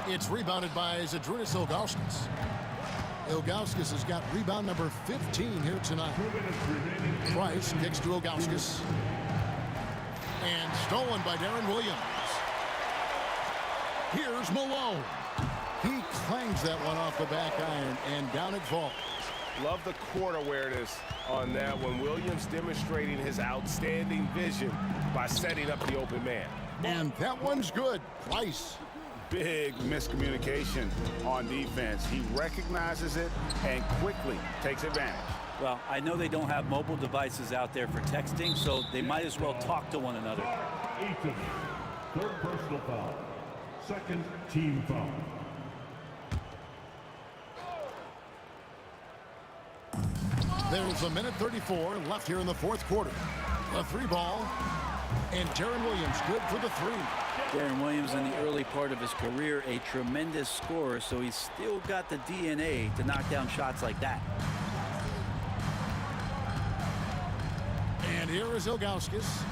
It's rebounded by Zydrunas Ilgauskas. Ilgauskas has got rebound number 15 here tonight. Price kicks to Ilgauskas. And stolen by Deron Williams. Here's Malone. He clangs that one off the back iron, and down it falls. Love the court awareness on that one. Williams demonstrating his outstanding vision by setting up the open man. And that one's good. Price. Big miscommunication on defense. He recognizes it and quickly takes advantage. Well, I know they don't have mobile devices out there for texting, so they might as well talk to one another. 18. 3rd personal foul. 2nd team foul. There's a minute 34 left here in the 4th quarter. A 3 ball. And Deron Williams good for the 3. Deron Williams in the early part of his career, a tremendous scorer, so he's still got the DNA to knock down shots like that. And here is Ilgauskas.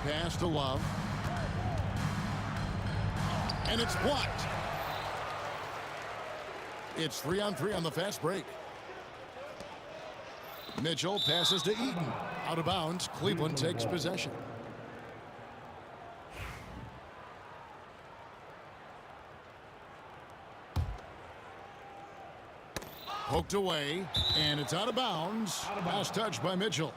pass to Love. And it's blocked. It's 3-on-3 on the fast break. Mitchell passes to Eaton. Out of bounds. Cleveland takes possession. Poked away, and it's out of bounds. Last touch by Mitchell.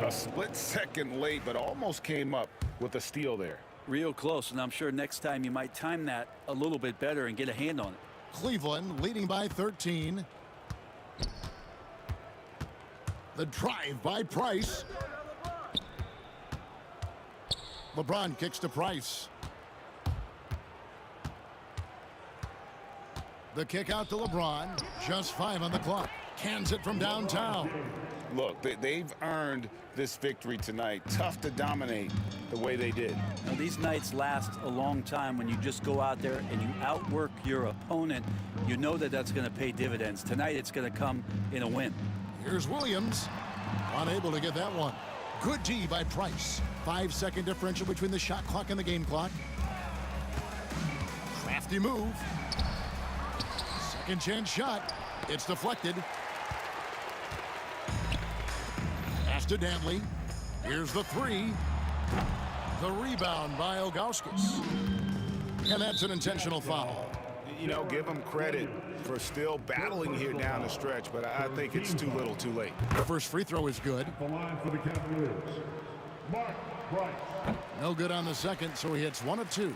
A split second late, but almost came up with a steal there. Real close, and I'm sure next time you might time that a little bit better and get a hand on it. Cleveland leading by 13. The drive by Price. LeBron kicks to Price. The kick out to LeBron. Just 5 on the clock. Cans it from downtown. Look, they've earned this victory tonight. Tough to dominate the way they did. Now, these nights last a long time when you just go out there and you outwork your opponent. You know that that's going to pay dividends. Tonight it's going to come in a win. Here's Williams. Unable to get that one. Good D by Price. 5-second differential between the shot clock and the game clock. Crafty move. Second chance shot. It's deflected. Pass to Dantley. Here's the 3. The rebound by Ilgauskas. And that's an intentional foul. You know, give them credit for still battling here down the stretch, but I think it's too little too late. The first free throw is good. The line for the Cavaliers, Mark Price. No good on the second, so he hits 1 of 2.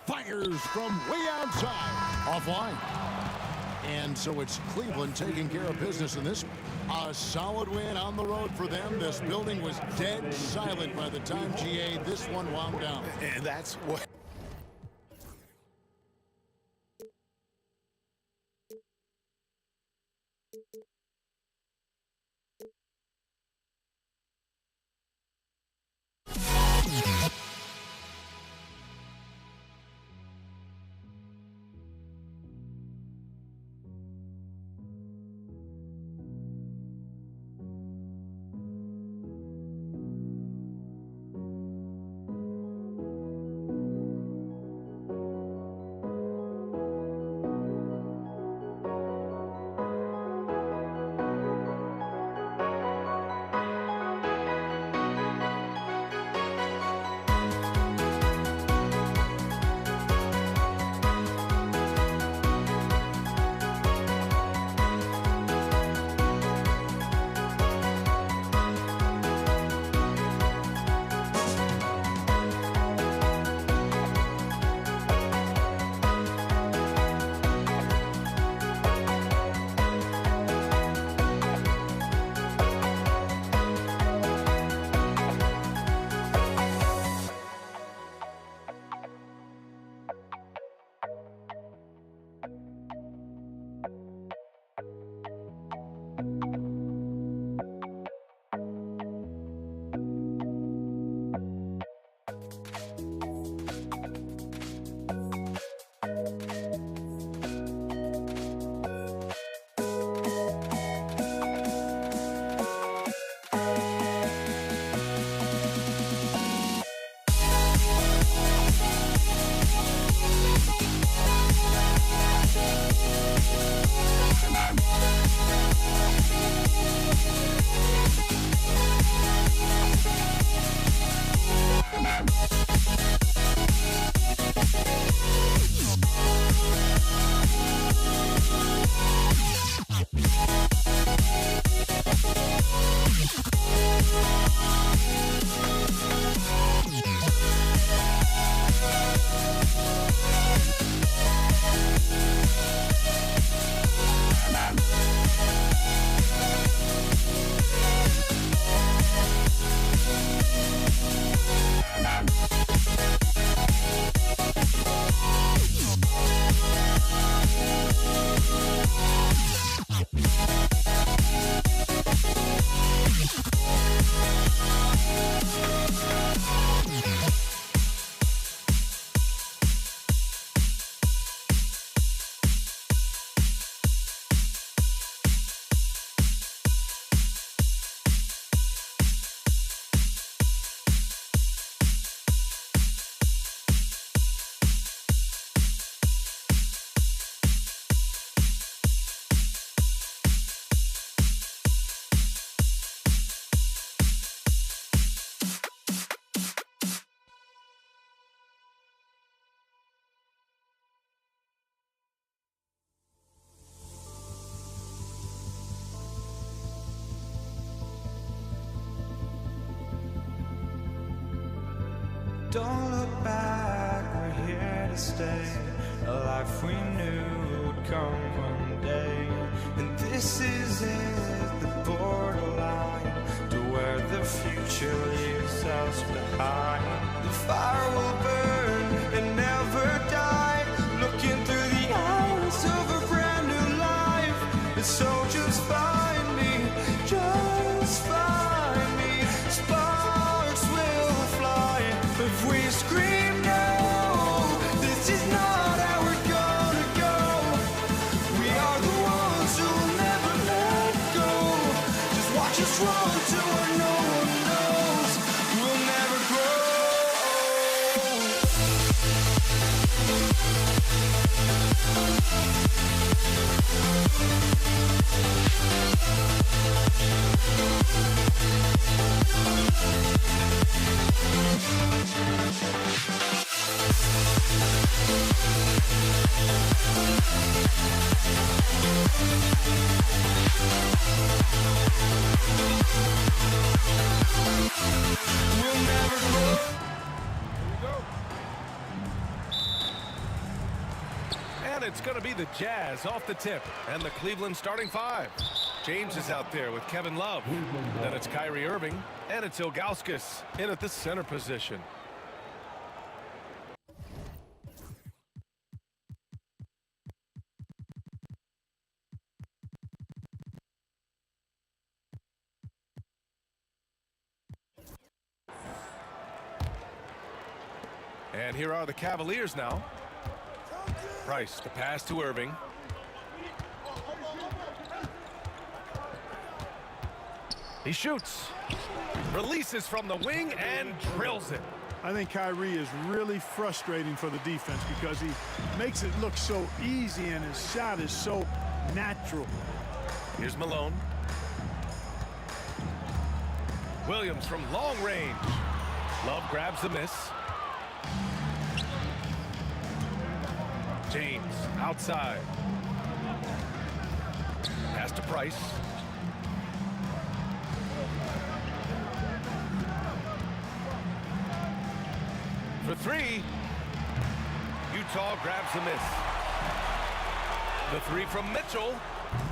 Fires from way outside. Offline. And so it's Cleveland taking care of business in this one. A solid win on the road for them. This building was dead silent by the time, GA, this one wound down. And that's what... Don't look back, we're here to stay. A life we knew would come one day. And this is it, the borderline to where the future leaves us behind. The fire will burn and never die, looking through the eyes of a brand new life. And so just find me, just find me. Sparks will fly if we scream no. This is not how we're gonna go. We are the ones who will never let go. Just watch us run to where no one knows. We'll never grow. We'll never grow. And it's going to be the Jazz off the tip. And the Cleveland starting five. James is out there with Kevin Love. Then it's Kyrie Irving. And it's Ilgauskas in at the center position. And here are the Cavaliers now. Price, the pass to Irving. He shoots, releases from the wing, and drills it. I think Kyrie is really frustrating for the defense because he makes it look so easy and his shot is so natural. Here's Malone. Williams from long range. Love grabs the miss. James outside. Pass to Price. For three. Utah grabs the miss. The three from Mitchell.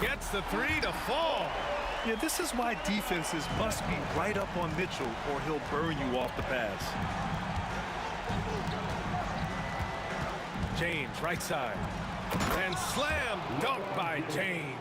Gets the three to fall. Yeah, this is why defenses must be right up on Mitchell or he'll burn you off the pass. James, right side. And slam dunk by James.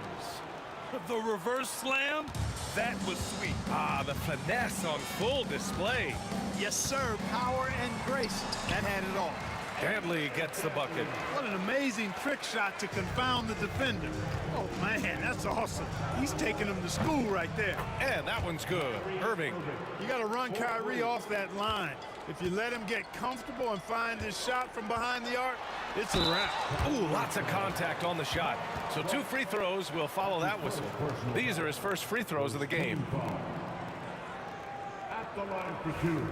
The reverse slam? That was sweet. Ah, the finesse on full display. Yes, sir. Power and grace. That had it all. Dantley gets the bucket. What an amazing trick shot to confound the defender. Oh, man, that's awesome. He's taking him to school right there. And that one's good. Irving. You got to run Kyrie off that line. If you let him get comfortable and find his shot from behind the arc, it's a wrap. Ooh, lots of contact on the shot. So 2 free throws will follow that whistle. These are his first free throws of the game. At the line for 2,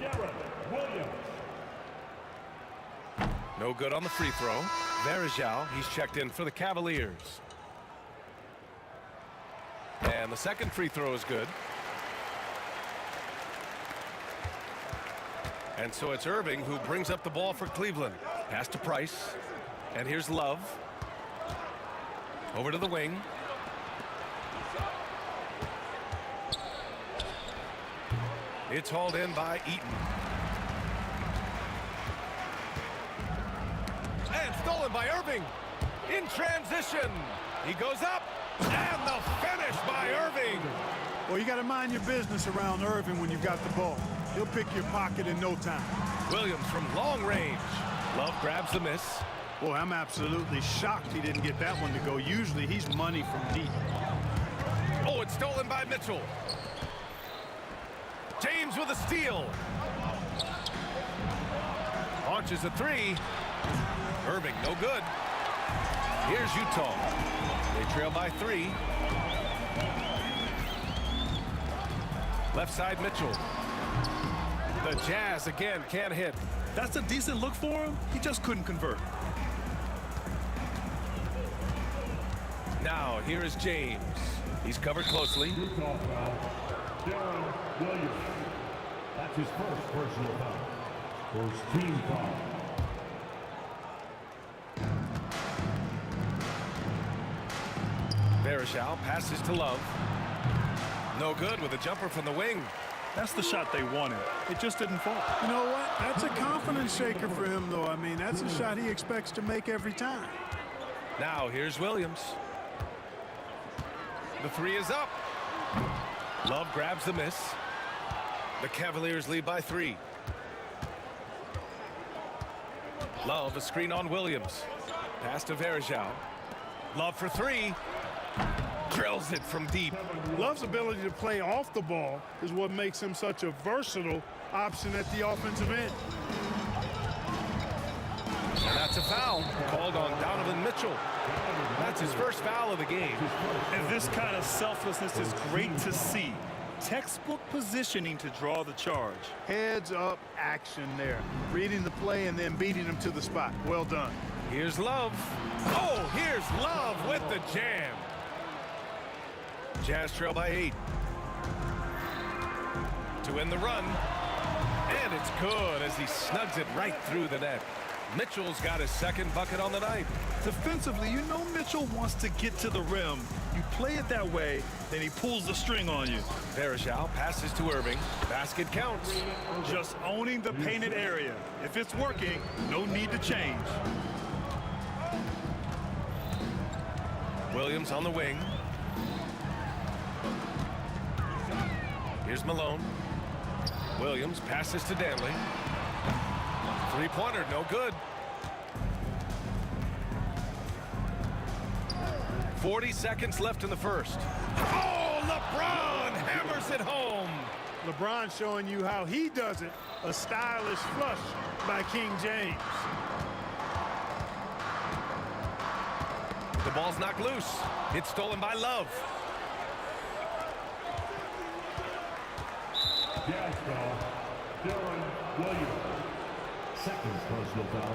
Garrett Williams. No good on the free throw. Varejao, he's checked in for the Cavaliers. And the second free throw is good. And so it's Irving who brings up the ball for Cleveland. Pass to Price. And here's Love. Over to the wing. It's hauled in by Eaton. And stolen by Irving. In transition. He goes up. And the finish by Irving. Well, you got to mind your business around Irving when you've got the ball. He'll pick your pocket in no time. Williams from long range. Love grabs the miss. Boy, I'm absolutely shocked he didn't get that one to go. Usually he's money from deep. Oh, it's stolen by Mitchell. James with a steal. Launches a three. Irving, no good. Here's Utah. They trail by 3. Left side, Mitchell. The Jazz again can't hit. That's a decent look for him. He just couldn't convert. Now, here is James. He's covered closely. Utah foul, Darren Williams. That's his first personal foul. First team foul. Varejao passes to Love. No good with a jumper from the wing. That's the shot they wanted. It just didn't fall. You know what? That's a confidence shaker for him, though. I mean, that's a shot he expects to make every time. Now here's Williams. The three is up. Love grabs the miss. The Cavaliers lead by 3. Love, a screen on Williams. Pass to Varejao. Love for 3. Drills it from deep. Love's ability to play off the ball is what makes him such a versatile option at the offensive end. And that's a foul called on Donovan Mitchell. That's his first foul of the game. And this kind of selflessness is great to see. Textbook positioning to draw the charge. Heads up action there. Reading the play and then beating him to the spot. Well done. Here's Love. Oh, here's Love with the jam. Jazz trail by 8. To win the run. And it's good as he snugs it right through the net. Mitchell's got his second bucket on the night. Defensively, you know Mitchell wants to get to the rim. You play it that way, then he pulls the string on you. Varejao passes to Irving. Basket counts. Just owning the painted area. If it's working, no need to change. Williams on the wing. Here's Malone. Williams passes to Danley. Three-pointer, no good. 40 seconds left in the first. Oh, LeBron hammers it home. LeBron showing you how he does it. A stylish flush by King James. The ball's knocked loose. It's stolen by Love. Jazz foul. Dylan Williams. Second personal foul.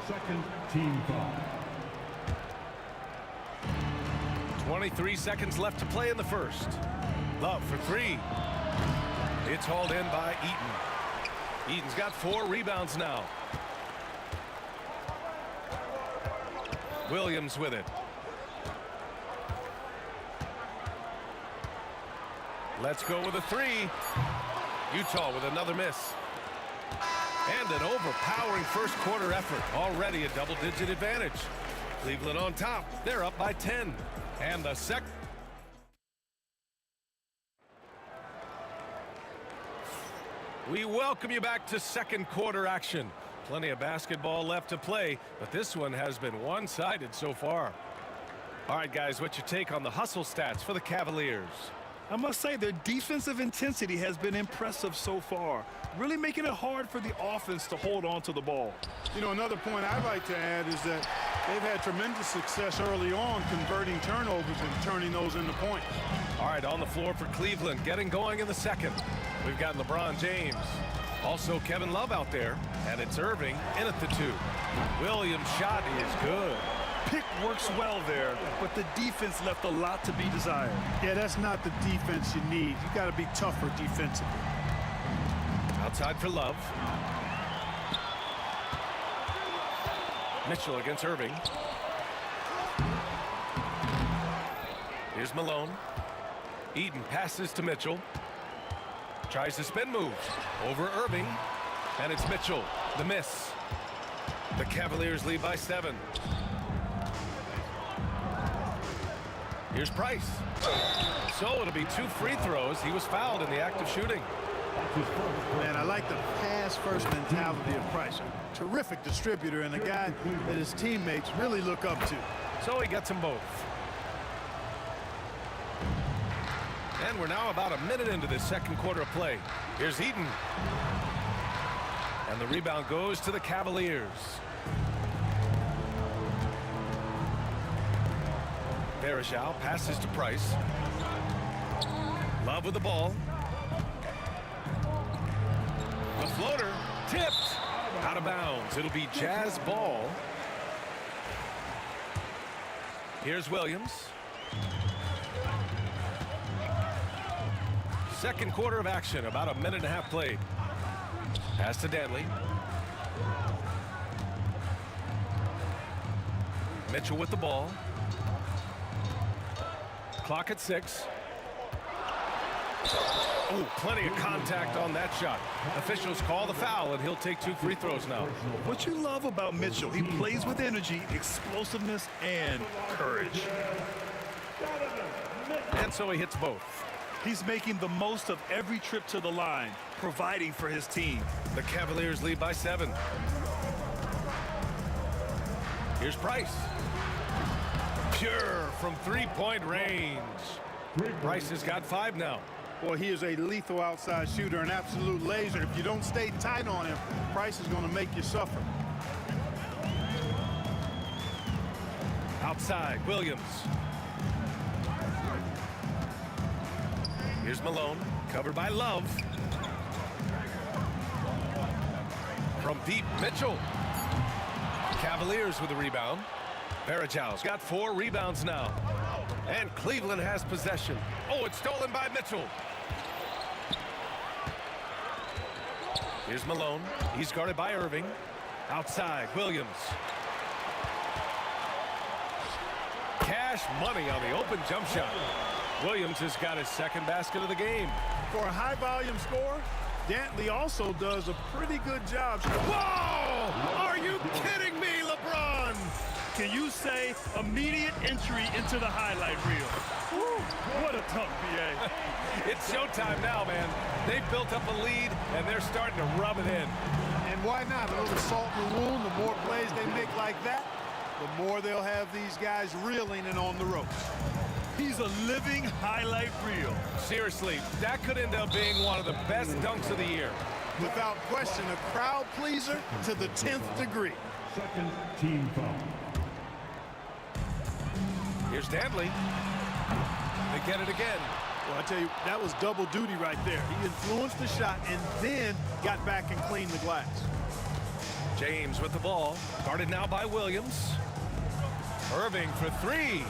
Second team foul. 23 seconds left to play in the first. Love for 3. It's hauled in by Eaton. Eaton's got 4 rebounds now. Williams with it. Let's go with a 3. Utah with another miss. And an overpowering first quarter effort. Already a double-digit advantage. Cleveland on top. They're up by 10. And the second. We welcome you back to second quarter action. Plenty of basketball left to play, but this one has been one-sided so far. All right, guys, what's your take on the hustle stats for the Cavaliers? I must say their defensive intensity has been impressive so far, really making it hard for the offense to hold on to the ball. You know, another point I'd like to add is that they've had tremendous success early on converting turnovers and turning those into points. All right, on the floor for Cleveland, getting going in the second. We've got LeBron James. Also Kevin Love out there, and it's Irving in at the 2. Williams' shot is good. Pick works well there, but the defense left a lot to be desired. Yeah, that's not the defense you need. You got to be tougher defensively. Outside for Love. Mitchell against Irving. Here's Malone. Eden passes to Mitchell. Tries to spin move over Irving, and it's Mitchell. The miss. The Cavaliers lead by 7. Here's Price. So it'll be 2 free throws. He was fouled in the act of shooting. Man, I like the pass-first mentality of Price. A terrific distributor and a guy that his teammates really look up to. So he gets them both. And we're now about a minute into this second quarter of play. Here's Eaton. And the rebound goes to the Cavaliers. Varejao passes to Price. Love with the ball. The floater tipped out of bounds. It'll be Jazz ball. Here's Williams. Second quarter of action, about a minute and a half played. Pass to Danley. Mitchell with the ball. Clock at 6. Oh, plenty of contact on that shot. Officials call the foul, and he'll take 2 free throws now. What you love about Mitchell, he plays with energy, explosiveness, and courage. And so he hits both. He's making the most of every trip to the line, providing for his team. The Cavaliers lead by 7. Here's Price. Pure from 3-point range. Price has got 5 now. Boy, he is a lethal outside shooter, an absolute laser. If you don't stay tight on him, Price is going to make you suffer. Outside, Williams. Here's Malone, covered by Love. From deep, Mitchell. Cavaliers with the rebound. Varejão's got 4 rebounds now. And Cleveland has possession. Oh, it's stolen by Mitchell. Here's Malone. He's guarded by Irving. Outside, Williams. Cash money on the open jump shot. Williams has got his 2nd basket of the game. For a high-volume scorer, Dantley also does a pretty good job. Whoa! Are you kidding me, LeBron? Can you say immediate entry into the highlight reel? Woo, what a tough BA. It's showtime now, man. They've built up a lead, and they're starting to rub it in. And why not? A little salt in the wound. The more plays they make like that, the more they'll have these guys reeling and on the ropes. He's a living highlight reel. Seriously, that could end up being one of the best dunks of the year. Without question, a crowd pleaser to the 10th degree. Second team foul. Here's Dantley. They get it again. Well, I tell you, that was double duty right there. He influenced the shot and then got back and cleaned the glass. James with the ball. Guarded now by Williams. Irving for 3.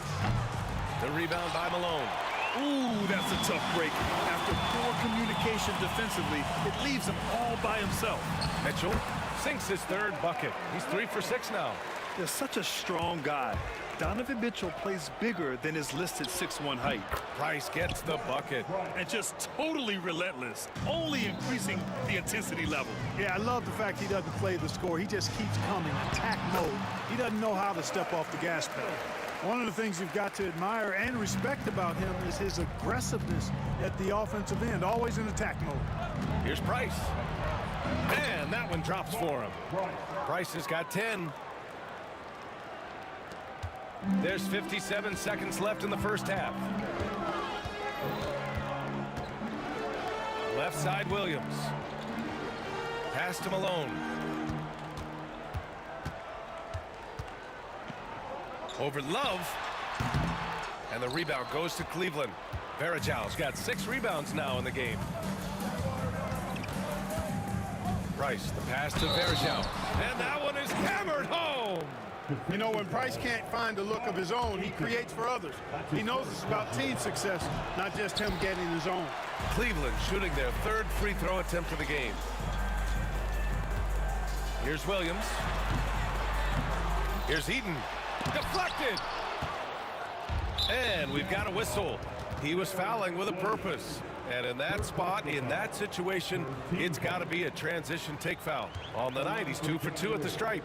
The rebound by Malone. Ooh, that's a tough break. After poor communication defensively, it leaves him all by himself. Mitchell sinks his 3rd bucket. He's 3 for 6 now. They're such a strong guy. Donovan Mitchell plays bigger than his listed 6'1" height. Price gets the bucket. And just totally relentless, only increasing the intensity level. Yeah, I love the fact he doesn't play the score. He just keeps coming, attack mode. He doesn't know how to step off the gas pedal. One of the things you've got to admire and respect about him is his aggressiveness at the offensive end, always in attack mode. Here's Price. And that one drops for him. Price has got 10. There's 57 seconds left in the first half. Left side, Williams. Pass to Malone. Over Love. And the rebound goes to Cleveland. Varejão's got 6 rebounds now in the game. Price, the pass to Varejão. And that one is hammered home. You know, when Price can't find a look of his own, he creates for others. He knows it's about team success, not just him getting his own. Cleveland shooting their 3rd free throw attempt of the game. Here's Williams. Here's Eaton. Deflected. And we've got a whistle. He was fouling with a purpose. And in that spot, in that situation, it's got to be a transition take foul. On the night, he's 2 for 2 at the stripe.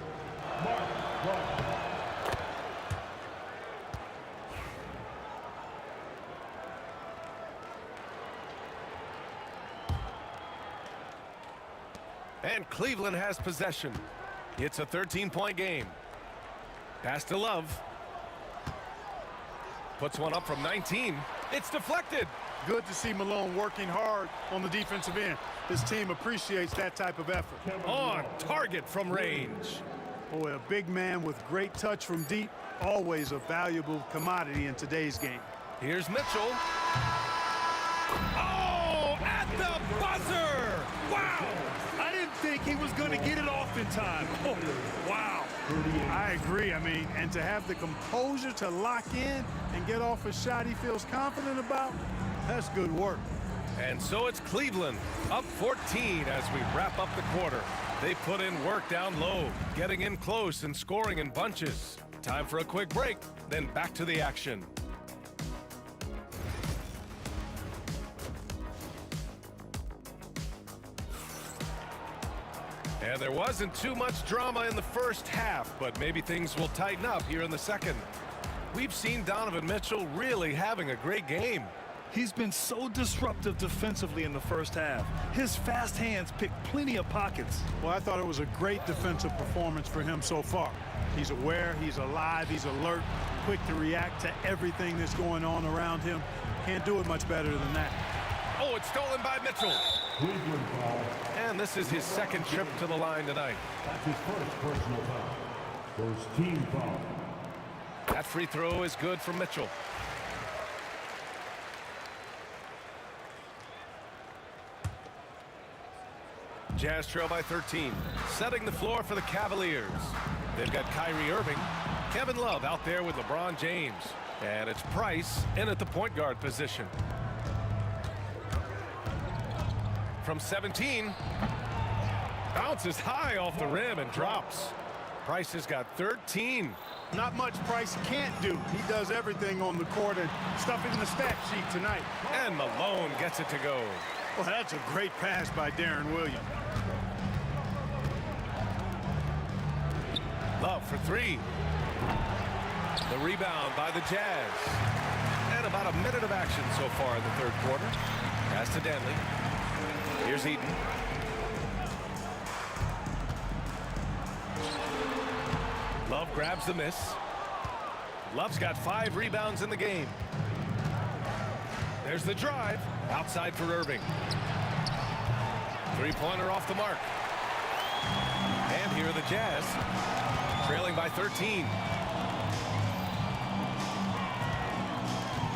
And Cleveland has possession. It's a 13-point game. Pass to Love. Puts one up from 19. It's deflected. Good to see Malone working hard on the defensive end. His team appreciates that type of effort. On target from range. Boy, a big man with great touch from deep, always a valuable commodity in today's game. Here's Mitchell. Oh, at the buzzer! Wow! I didn't think he was going to get it off in time. Oh, wow. I agree. I mean, and to have the composure to lock in and get off a shot he feels confident about, that's good work. And so it's Cleveland up 14 as we wrap up the quarter. They put in work down low, getting in close and scoring in bunches. Time for a quick break, then back to the action. And there wasn't too much drama in the first half, but maybe things will tighten up here in the second. We've seen Donovan Mitchell really having a great game. He's been so disruptive defensively in the first half. His fast hands pick plenty of pockets. Well, I thought it was a great defensive performance for him so far. He's aware, he's alive, he's alert, quick to react to everything that's going on around him. Can't do it much better than that. Oh, it's stolen by Mitchell. And this is his second trip to the line tonight. That's his first personal foul. First team foul. That free throw is good for Mitchell. Jazz trail by 13, setting the floor for the Cavaliers. They've got Kyrie Irving, Kevin Love out there with LeBron James, and it's Price in at the point guard position. From 17, bounces high off the rim and drops. Price has got 13. Not much Price can't do. He does everything on the court and stuff it in the stat sheet tonight. And Malone gets it to go. Well, that's a great pass by Darren Williams. Love for three. The rebound by the Jazz. And about a minute of action so far in the third quarter. Pass to Danley. Here's Eaton. Love grabs the miss. Love's got 5 rebounds in the game. There's the drive. Outside for Irving. Three-pointer off the mark. And here are the Jazz, trailing by 13.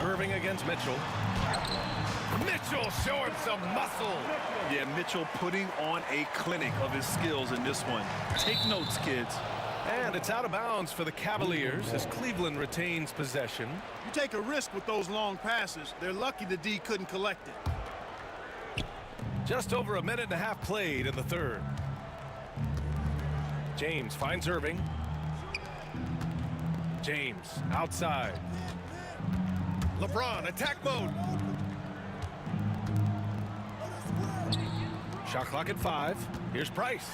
Irving against Mitchell. Mitchell showing some muscle. Yeah, Mitchell putting on a clinic of his skills in this one. Take notes, kids. And it's out of bounds for the Cavaliers as Cleveland retains possession. You take a risk with those long passes. They're lucky the D couldn't collect it. Just over a minute and a half played in the third. James finds Irving. James outside. LeBron attack mode. Shot clock at 5. Here's Price.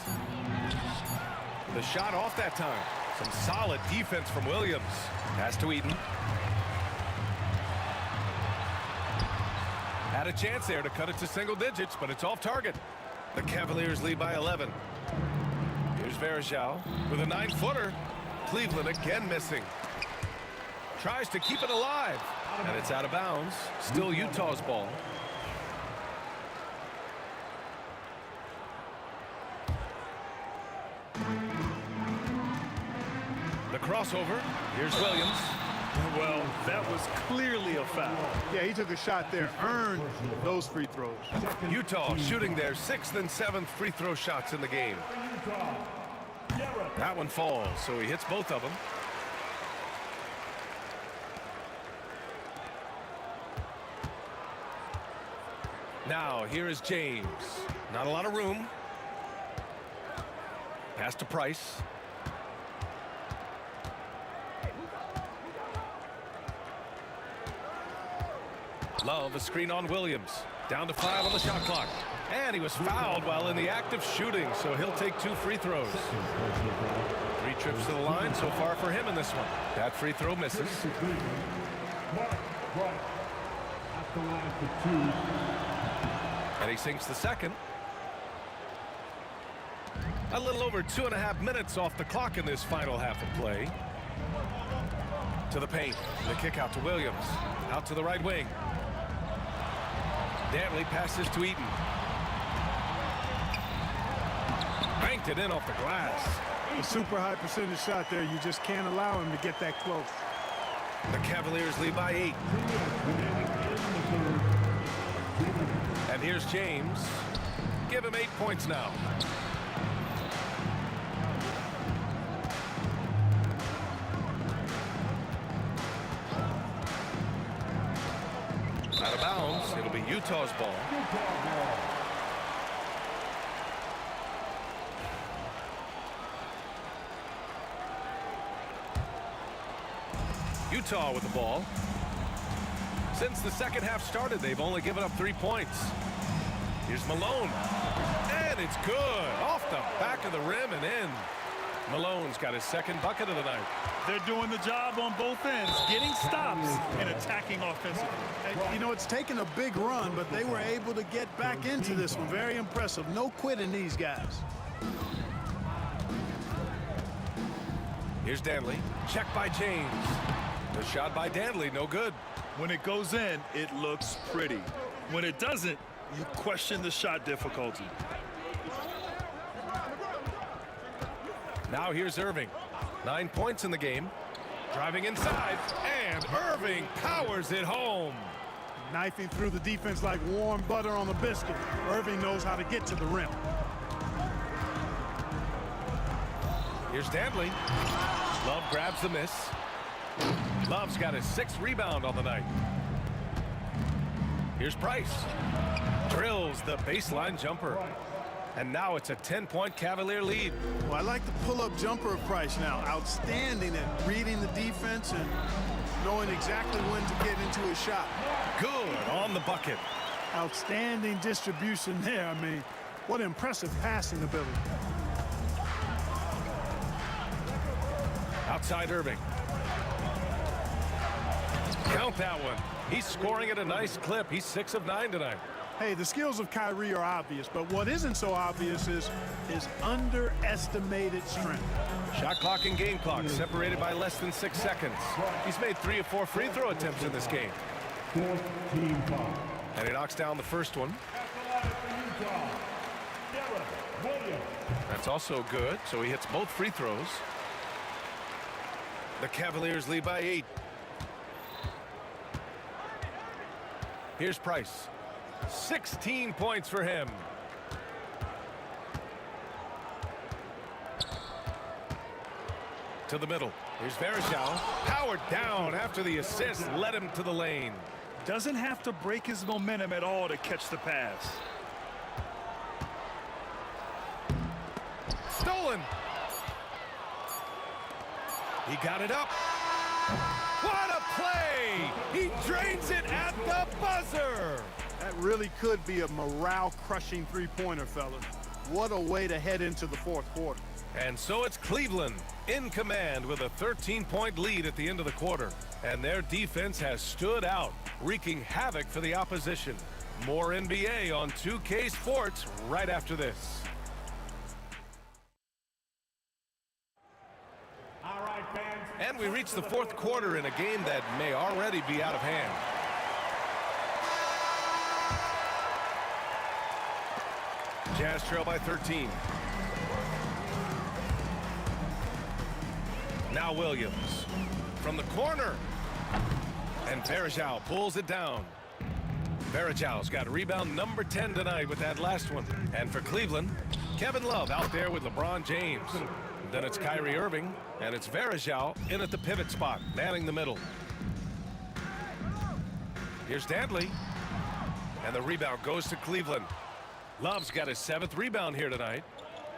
The shot off that time. Some solid defense from Williams. Pass to Eaton. Had a chance there to cut it to single digits, but it's off target. The Cavaliers lead by 11. Here's Varejao with a 9-footer. Cleveland again missing. Tries to keep it alive, and it's out of bounds. Still Utah's ball. The crossover. Here's Williams. Well, that was clearly a foul. Yeah, he took a shot there, earned those free throws. Utah shooting their 6th and 7th free throw shots in the game. That one falls, so he hits both of them. Now, here is James. Not a lot of room. Pass to Price. Love a screen on Williams. Down to 5 on the shot clock. And he was fouled while in the act of shooting, so he'll take 2 free throws. 3 trips to the line so far for him in this one. That free throw misses. And he sinks the second. A little over 2.5 minutes off the clock in this final half of play. To the paint. The kick out to Williams. Out to the right wing. Danley passes to Eaton. Banked it in off the glass. A super high percentage shot there. You just can't allow him to get that close. The Cavaliers lead by 8. And here's James. Give him 8 points now. Out of bounds. It'll be Utah's ball. Utah with the ball. Since the second half started, they've only given up 3 points. Here's Malone. And it's good. Off the back of the rim and in. Malone's got his second bucket of the night. They're doing the job on both ends, getting stops and attacking offensively. You know, it's taken a big run, but they were able to get back into this one. Very impressive. No quitting these guys. Here's Danley. Check by James. The shot by Danley, no good. When it goes in, it looks pretty. When it doesn't, you question the shot difficulty. Now here's Irving. 9 points in the game. Driving inside, and Irving powers it home. Knifing through the defense like warm butter on a biscuit. Irving knows how to get to the rim. Here's Danley. Love grabs the miss. Love's got his 6th rebound on the night. Here's Price. Drills the baseline jumper. And now it's a 10-point Cavalier lead. Well, I like the pull-up jumper of Price now. Outstanding at reading the defense and knowing exactly when to get into his shot. Good on the bucket. Outstanding distribution there. I mean, what impressive passing ability. Outside Irving. Count that one. He's scoring at a nice clip. He's 6 of 9 tonight. Hey, the skills of Kyrie are obvious, but what isn't so obvious is his underestimated strength. Shot clock and game clock separated by less than 6 seconds. He's made 3 of 4 free throw attempts in this game. And he knocks down the first one. That's also good, so he hits both free throws. The Cavaliers lead by 8. Here's Price. 16 points for him. To the middle. Here's Varejao. Powered down after the assist led him to the lane. Doesn't have to break his momentum at all to catch the pass. Stolen. He got it up. What a play! He drains it at the buzzer. That really could be a morale-crushing three-pointer, fellas. What a way to head into the fourth quarter. And so it's Cleveland in command with a 13-point lead at the end of the quarter. And their defense has stood out, wreaking havoc for the opposition. More NBA on 2K Sports right after this. All right, fans. And we reach the fourth quarter in a game that may already be out of hand. Jazz trail by 13. Now Williams from the corner. And Varejao pulls it down. Varejao's got rebound number 10 tonight with that last one. And for Cleveland, Kevin Love out there with LeBron James. Then it's Kyrie Irving, and it's Varejao in at the pivot spot, manning the middle. Here's Danley, and the rebound goes to Cleveland. Love's got his 7th rebound here tonight.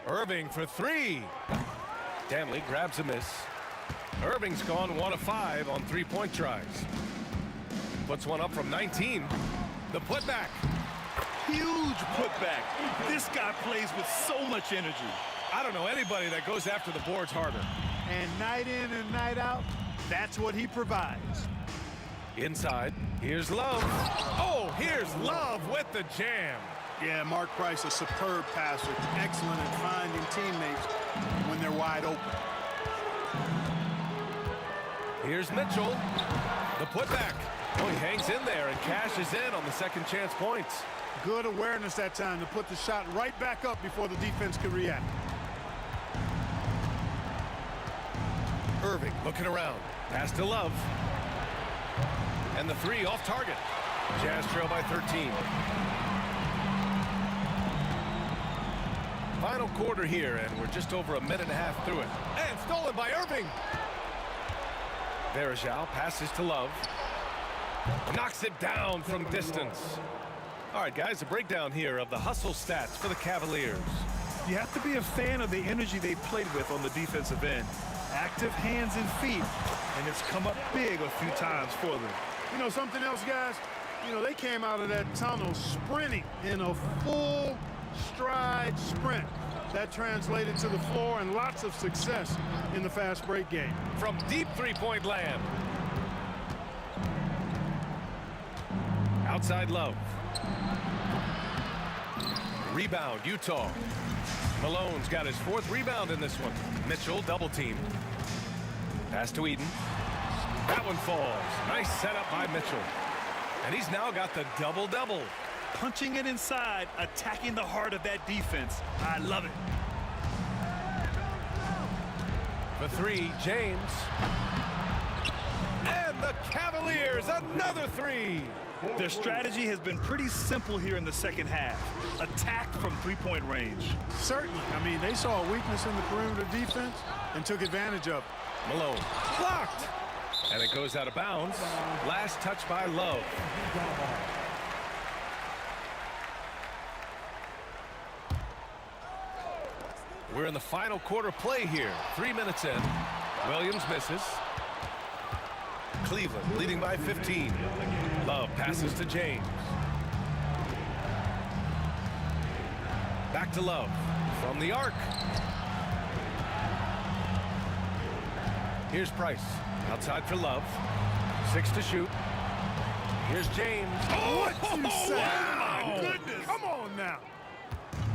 Irving for 3. Danley grabs a miss. Irving's gone 1 of 5 on 3-point tries. Puts one up from 19. The putback. Huge putback. This guy plays with so much energy. I don't know anybody that goes after the boards harder. And night in and night out, that's what he provides. Inside, here's Love. Oh, here's Love with the jam. Yeah, Mark Price, a superb passer. Excellent at finding teammates when they're wide open. Here's Mitchell. The putback. Oh, he hangs in there and cashes in on the second chance points. Good awareness that time to put the shot right back up before the defense could react. Irving looking around. Pass to Love. And the 3 off target. Jazz trail by 13. Final quarter here, and we're just over a minute and a half through it. And stolen by Irving. Varejao passes to Love. Knocks it down from distance. All right, guys, a breakdown here of the hustle stats for the Cavaliers. You have to be a fan of the energy they played with on the defensive end. Active hands and feet, and it's come up big a few times for them. You know something else, guys? You know, they came out of that tunnel sprinting in a full stride sprint. That translated to the floor and lots of success in the fast break game. From deep three-point land. Outside Love. Rebound, Utah. Malone's got his 4th rebound in this one. Mitchell double team. Pass to Eden. That one falls. Nice setup by Mitchell. And he's now got the double-double. Punching it inside, attacking the heart of that defense. I love it. For 3, James. And the Cavaliers, another 3. Their strategy has been pretty simple here in the second half. Attack from three-point range. Certainly. I mean, they saw a weakness in the perimeter defense and took advantage of it. Malone blocked. And it goes out of bounds. Last touch by Love. We're in the final quarter play here. 3 minutes in. Williams misses. Cleveland leading by 15. Love passes to James. Back to Love from the arc. Here's Price outside for Love. 6 to shoot. Here's James. What you say? Wow. My goodness. Come on now.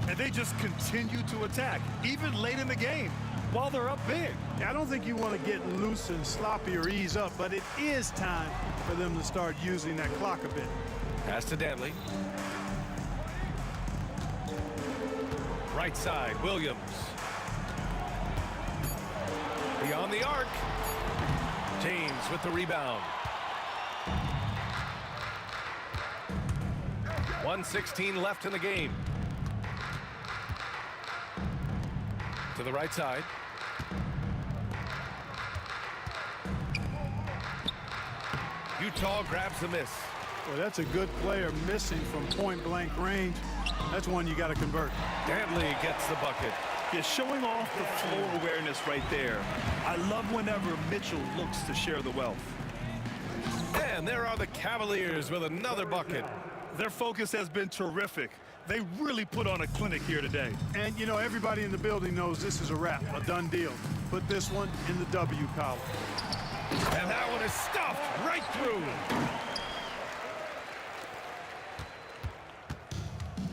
And they just continue to attack, even late in the game, while they're up big. Yeah, I don't think you want to get loose and sloppy or ease up, but it is time for them to start using that clock a bit. Pass to Danley. Right side, Williams. Beyond the arc. James with the rebound. 1:16 left in the game. To the right side. Utah grabs the miss. Well, that's a good player missing from point-blank range. That's one you got to convert. Danley gets the bucket. Yeah, showing off the floor awareness right there. I love whenever Mitchell looks to share the wealth. And there are the Cavaliers with another bucket. Their focus has been terrific. They really put on a clinic here today. And, you know, everybody in the building knows this is a wrap, a done deal. Put this one in the W column. And that one is stuffed right through.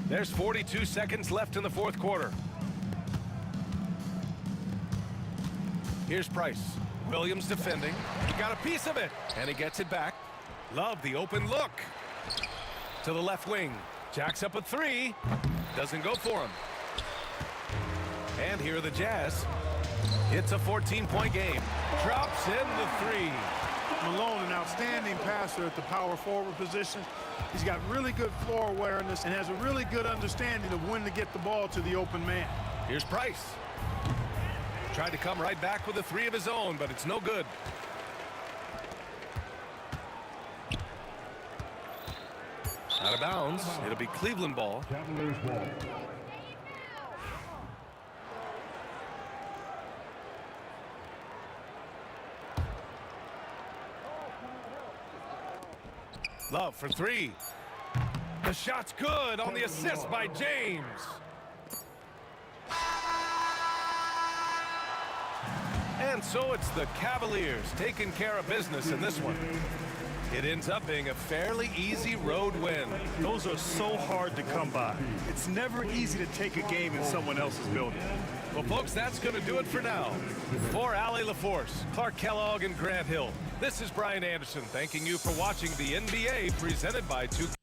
There's 42 seconds left in the 4th quarter. Here's Price. Williams defending. He got a piece of it, and he gets it back. Love the open look. To the left wing. Jacks up a 3. Doesn't go for him. And here are the Jazz. It's a 14-point game. Drops in the 3. Malone, an outstanding passer at the power forward position. He's got really good floor awareness and has a really good understanding of when to get the ball to the open man. Here's Price. Tried to come right back with a 3 of his own, but it's no good. Out of bounds. It'll be Cleveland ball. Cavaliers ball. Love for 3. The shot's good on the assist by James. And so it's the Cavaliers taking care of business in this one. It ends up being a fairly easy road win. Those are so hard to come by. It's never easy to take a game in someone else's building. Well, folks, that's going to do it for now. For Allie LaForce, Clark Kellogg, and Grant Hill, this is Brian Anderson thanking you for watching the NBA presented by 2K.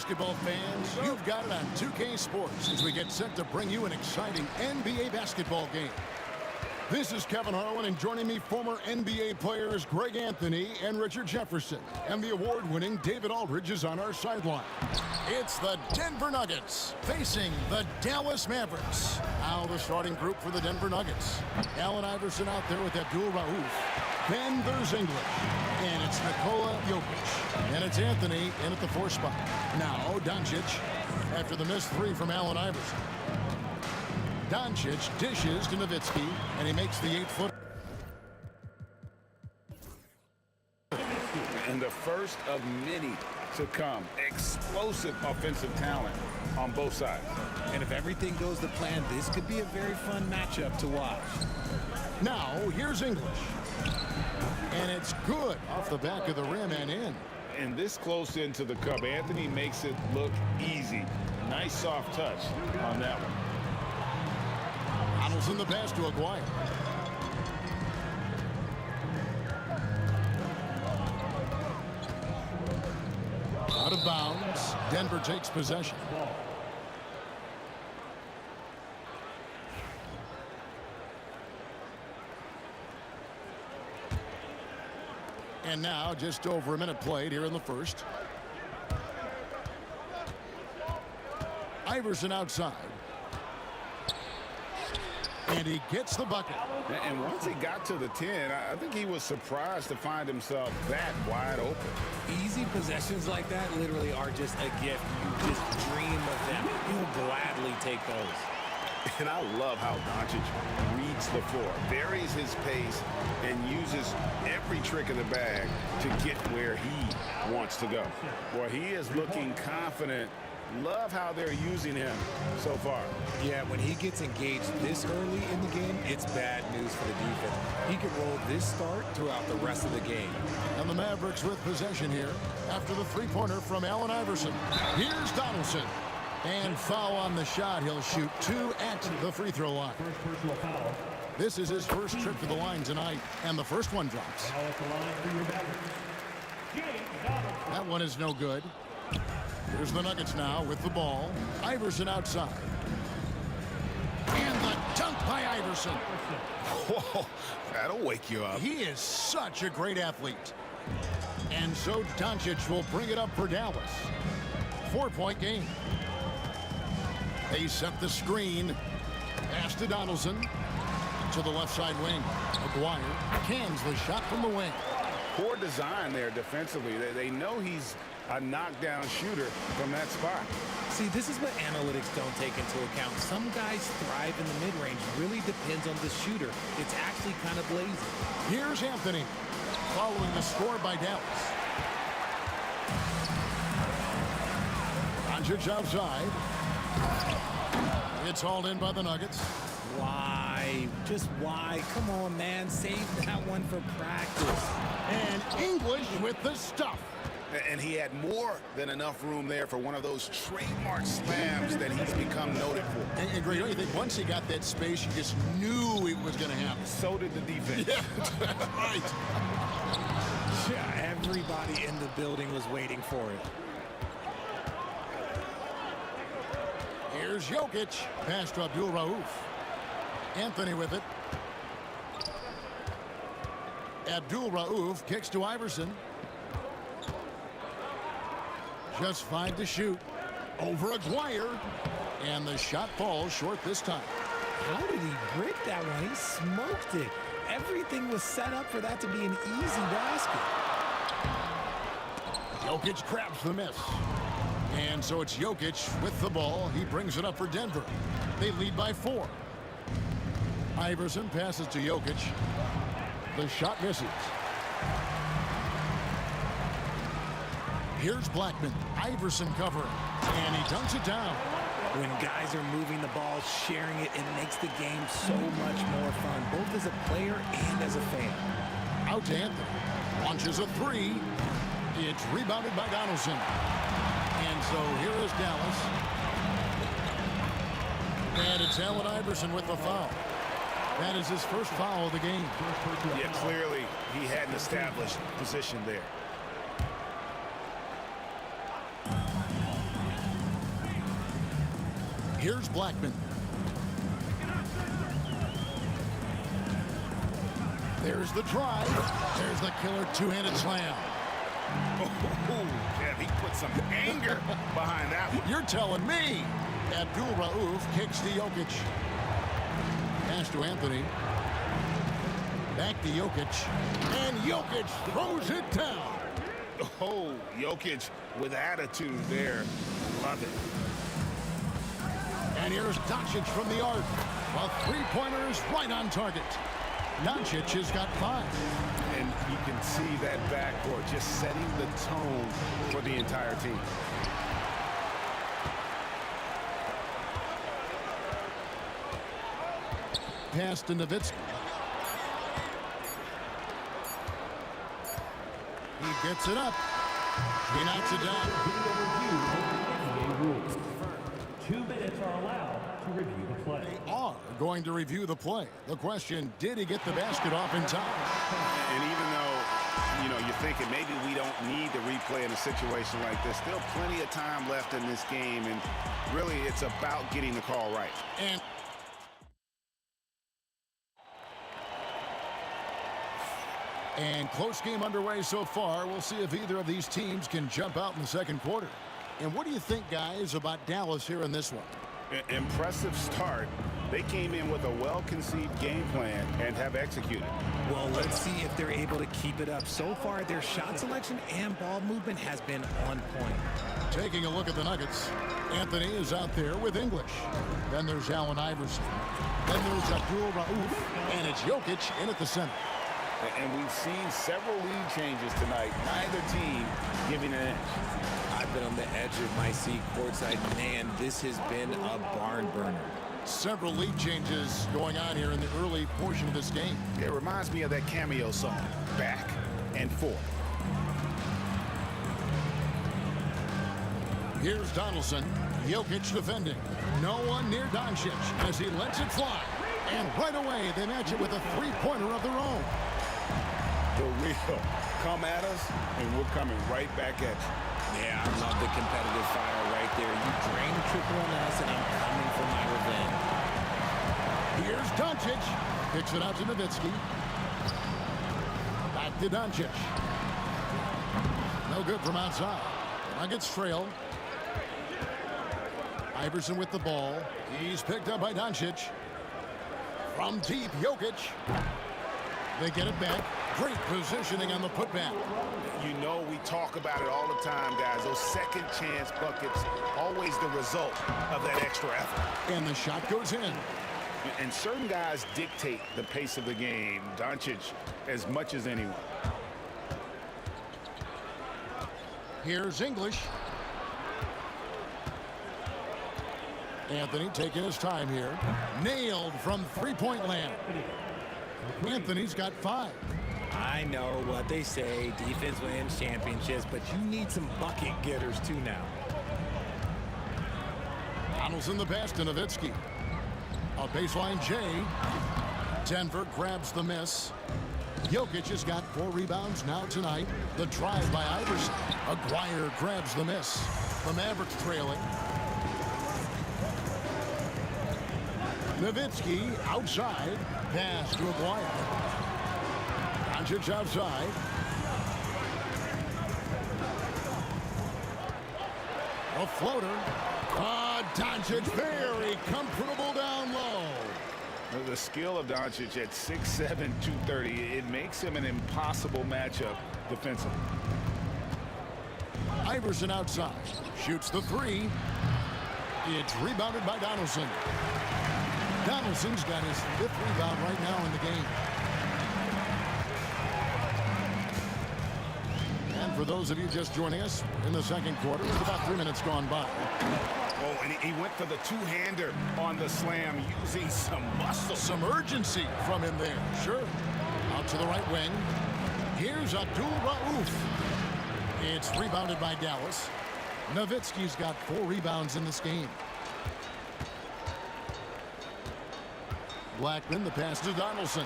basketball fans, you've got it on 2K Sports as we get set to bring you an exciting NBA basketball game. This is Kevin Harlan, and joining me, former NBA players Greg Anthony and Richard Jefferson. And the award-winning David Aldridge is on our sideline. It's the Denver Nuggets facing the Dallas Mavericks. Now the starting group for the Denver Nuggets. Allen Iverson out there with Abdul Rauf. Then there's English. And it's Nikola Jokic. And it's Anthony in at the 4 spot. Now Doncic after the missed 3 from Allen Iverson. Doncic dishes to Nowitzki, and he makes the 8-footer. And the first of many to come. Explosive offensive talent on both sides. And if everything goes to plan, this could be a very fun matchup to watch. Now, here's English. And it's good off the back of the rim and in. And this close into the cup, Anthony makes it look easy. Nice soft touch on that one. Donaldson the pass to Aguirre. Out of bounds. Denver takes possession. And now just over a minute played here in the first. Iverson outside. And he gets the bucket. And once he got to the 10, I think he was surprised to find himself that wide open. Easy possessions like that literally are just a gift. You just dream of them. You'll gladly take those. And I love how Doncic reads the floor, varies his pace, and uses every trick in the bag to get where he wants to go. Boy, he is looking confident. Love how they're using him so far. Yeah, when he gets engaged this early in the game, it's bad news for the defense. He can roll this start throughout the rest of the game. And the Mavericks with possession here after the 3-pointer from Allen Iverson. Here's Donaldson. And foul on the shot. He'll shoot 2 at the free throw line. This is his first trip to the line tonight, and the first one drops. That one is no good. Here's the Nuggets now with the ball. Iverson outside. And the dunk by Iverson. Whoa, that'll wake you up. He is such a great athlete. And so Doncic will bring it up for Dallas. 4-point game. They set the screen. Pass to Donaldson. To the left side wing. Aguirre cans the shot from the wing. Poor design there defensively. They know he's a knockdown shooter from that spot. See, this is what analytics don't take into account. Some guys thrive in the mid-range. Really depends on the shooter. It's actually kind of lazy. Here's Anthony following the score by Dallas. Doncic outside. It's hauled in by the Nuggets. Why? Just why? Come on, man. Save that one for practice. And English with the stuff. And he had more than enough room there for one of those trademark slams that he's become noted for. And Greg, don't you think once he got that space, you just knew it was going to happen? So did the defense. Yeah, right. Yeah, everybody in the building was waiting for it. Here's Jokic. Pass to Abdul Rauf. Anthony with it. Abdul Rauf kicks to Iverson. Just 5 to shoot. Over Aguirre. And the shot falls short this time. How did he break that one? He smoked it. Everything was set up for that to be an easy basket. Jokic grabs the miss. And so it's Jokic with the ball. He brings it up for Denver. They lead by 4. Iverson passes to Jokic. The shot misses. Here's Blackman. Iverson covering. And he dunks it down. When guys are moving the ball, sharing it, it makes the game so much more fun, both as a player and as a fan. Out to Anthony. Launches a 3. It's rebounded by Donaldson. And so here is Dallas. And it's Allen Iverson with the foul. That is his first foul of the game. Yeah, clearly he had an established position there. Here's Blackman. There's the drive. There's the killer two-handed slam. Oh, Kev, he put some anger behind that one. You're telling me. Abdul Rauf kicks to Jokic. Pass to Anthony. Back to Jokic. And Jokic throws it down. Oh, Jokic with attitude there. Love it. And here's Doncic from the arc. A three-pointer is right on target. Doncic has got 5. And you can see that backcourt just setting the tone for the entire team. Pass to Nowitzki. He gets it up. He knocks it down. 2 minutes are allowed to review the play. They are going to review the play. The question, did he get the basket off in time? And even though, you know, you're thinking maybe we don't need to replay in a situation like this, still plenty of time left in this game, and really it's about getting the call right. And close game underway so far. We'll see if either of these teams can jump out in the second quarter. And what do you think, guys, about Dallas here in this one? Impressive start. They came in with a well-conceived game plan and have executed. Well, let's see if they're able to keep it up. So far, their shot selection and ball movement has been on point. Taking a look at the Nuggets, Anthony is out there with English. Then there's Allen Iverson. Then there's Abdul Rauf, and it's Jokic in at the center. And we've seen several lead changes tonight. Neither team giving an edge. I've been on the edge of my seat courtside. Man, this has been a barn burner. Several lead changes going on here in the early portion of this game. It reminds me of that cameo song, Back and Forth. Here's Donaldson. Jokic defending. No one near Doncic as he lets it fly. And right away, they match it with a three-pointer of their own. For real. Come at us, and we're coming right back at you. Yeah, I love the competitive fire right there. You drain a triple on us, and I'm coming for my revenge. Here's Doncic. Kicks it out to Nowitzki. Back to Doncic. No good from outside. Nuggets trail. Iverson with the ball. He's picked up by Doncic. From deep, Jokic. They get it back. Great positioning on the putback. You know we talk about it all the time, guys. Those second chance buckets, always the result of that extra effort. And the shot goes in. And certain guys dictate the pace of the game. Doncic as much as anyone. Here's English. Anthony taking his time here. Nailed from three-point land. Anthony's got 5. I know what they say, defense wins championships, but you need some bucket getters too now. Donaldson the pass to Nowitzki. A baseline J. Denver grabs the miss. Jokic has got 4 rebounds now tonight. The drive by Iverson. Aguirre grabs the miss. The Mavericks trailing. Nowitzki outside. Pass to Aguirre. Doncic outside. A floater. Doncic very comfortable down low. The skill of Doncic at 6'7", 230, it makes him an impossible matchup defensively. Iverson outside. Shoots the 3. It's rebounded by Donaldson. Donaldson's got his 5th rebound right now in the game. And for those of you just joining us, in the second quarter, with about 3 minutes gone by. Oh, and he went for the two-hander on the slam, using some muscle. Some urgency from him there, sure. Out to the right wing. Here's Abdul Rauf. It's rebounded by Dallas. Nowitzki's got 4 rebounds in this game. Blackman, the pass to Donaldson.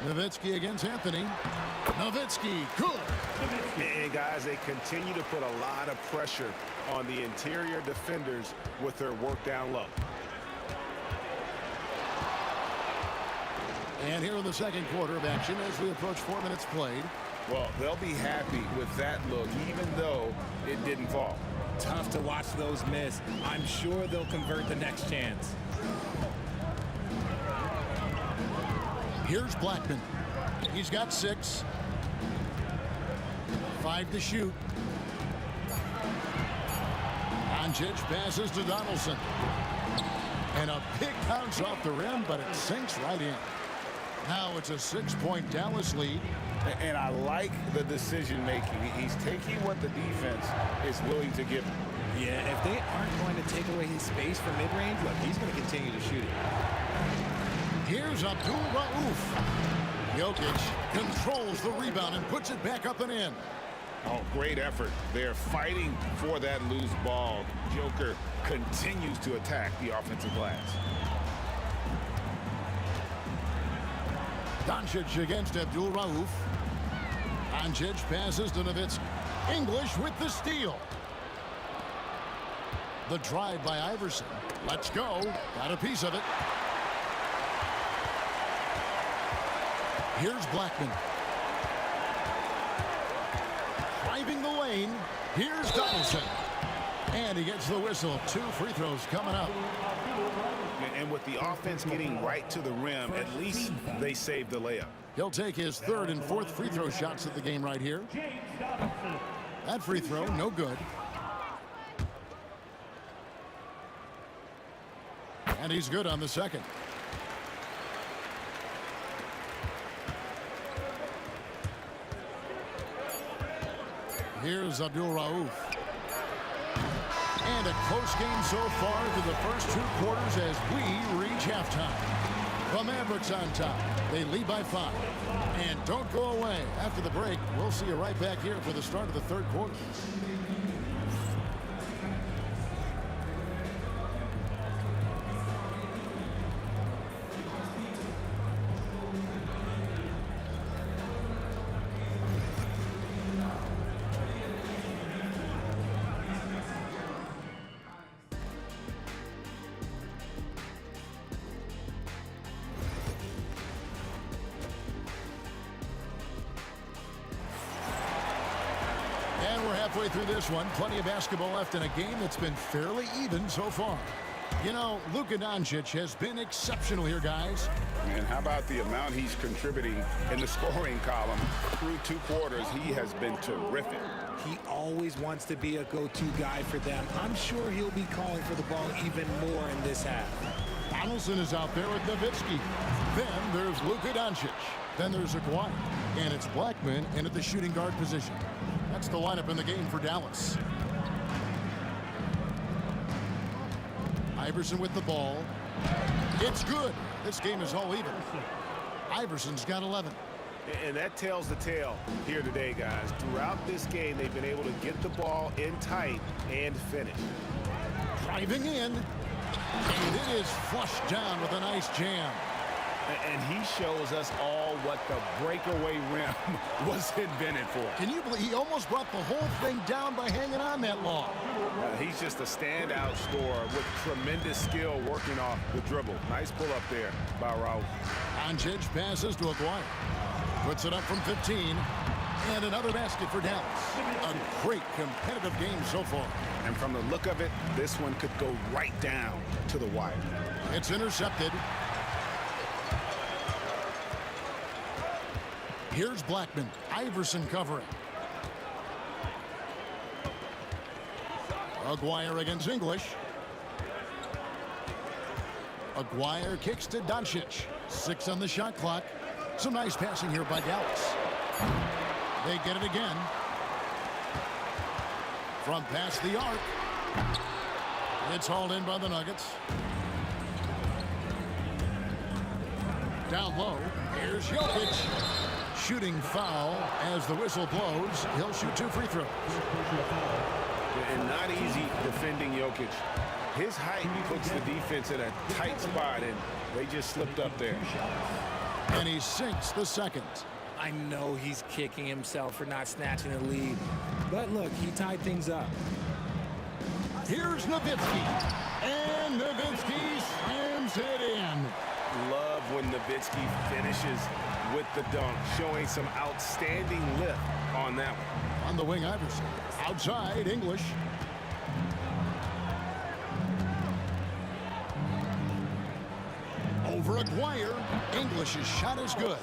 Nowitzki against Anthony. Nowitzki, good. And guys, they continue to put a lot of pressure on the interior defenders with their work down low. And here in the second quarter of action as we approach 4 minutes played. Well, they'll be happy with that look, even though it didn't fall. Tough to watch those miss. I'm sure they'll convert the next chance. Here's Blackman. He's got 6. 5 to shoot. Doncic passes to Donaldson. And a big bounce off the rim, but it sinks right in. Now it's a 6-point Dallas lead. And I like the decision making. He's taking what the defense is willing to give him. Yeah, if they aren't going to take away his space from mid-range, look, he's going to continue to shoot it. Here's Abdul-Rauf. Jokic controls the rebound and puts it back up and in. Oh, great effort. They're fighting for that loose ball. Joker continues to attack the offensive glass. Doncic against Abdul-Rauf. Doncic passes to Nowitzki. English with the steal. The drive by Iverson. Let's go. Got a piece of it. Here's Blackman. Driving the lane. Here's Donaldson. And he gets the whistle. 2 free throws coming up. And with the offense getting right to the rim, at least they saved the layup. He'll take his 3rd and 4th free throw shots at the game right here. That free throw, no good. And he's good on the second. Here's Abdul-Rauf. And a close game so far through the first 2 quarters as we reach halftime. The Mavericks on top. They lead by 5. And don't go away. After the break, we'll see you right back here for the start of the 3rd quarter. And we're halfway through this one. Plenty of basketball left in a game that's been fairly even so far. You know, Luka Doncic has been exceptional here, guys. And how about the amount he's contributing in the scoring column? Through 2 quarters, he has been terrific. He always wants to be a go-to guy for them. I'm sure he'll be calling for the ball even more in this half. Donaldson is out there with Nowitzki. Then there's Luka Doncic. Then there's Aguirre. And it's Blackman in at the shooting guard position. That's the lineup in the game for Dallas. Iverson with the ball. It's good. This game is all even. Iverson's got 11. And that tells the tale here today, guys. Throughout this game, they've been able to get the ball in tight and finish. Driving in. And it is flushed down with a nice jam. And he shows us all what the breakaway rim was invented for. Can you believe he almost brought the whole thing down by hanging on that long? He's just a standout scorer with tremendous skill working off the dribble. Nice pull up there by Raul. Doncic passes to Aguirre. Puts it up from 15. And another basket for Dallas. A great competitive game so far. And from the look of it, this one could go right down to the wire. It's intercepted. Here's Blackman. Iverson covering. Aguirre against English. Aguirre kicks to Doncic. 6 on the shot clock. Some nice passing here by Dallas. They get it again. From past the arc. It's hauled in by the Nuggets. Down low. Here's Jokic. Shooting foul as the whistle blows. He'll shoot 2 free throws. And not easy defending Jokic. His height puts the defense in a tight spot, and they just slipped up there. And he sinks the second. I know he's kicking himself for not snatching the lead. But look, he tied things up. Here's Nowitzki. And Nowitzki slams it in. Love when Nowitzki finishes with the dunk, showing some outstanding lift on that one. On the wing, Iverson. Outside, English. Over Aguirre. English's shot is good.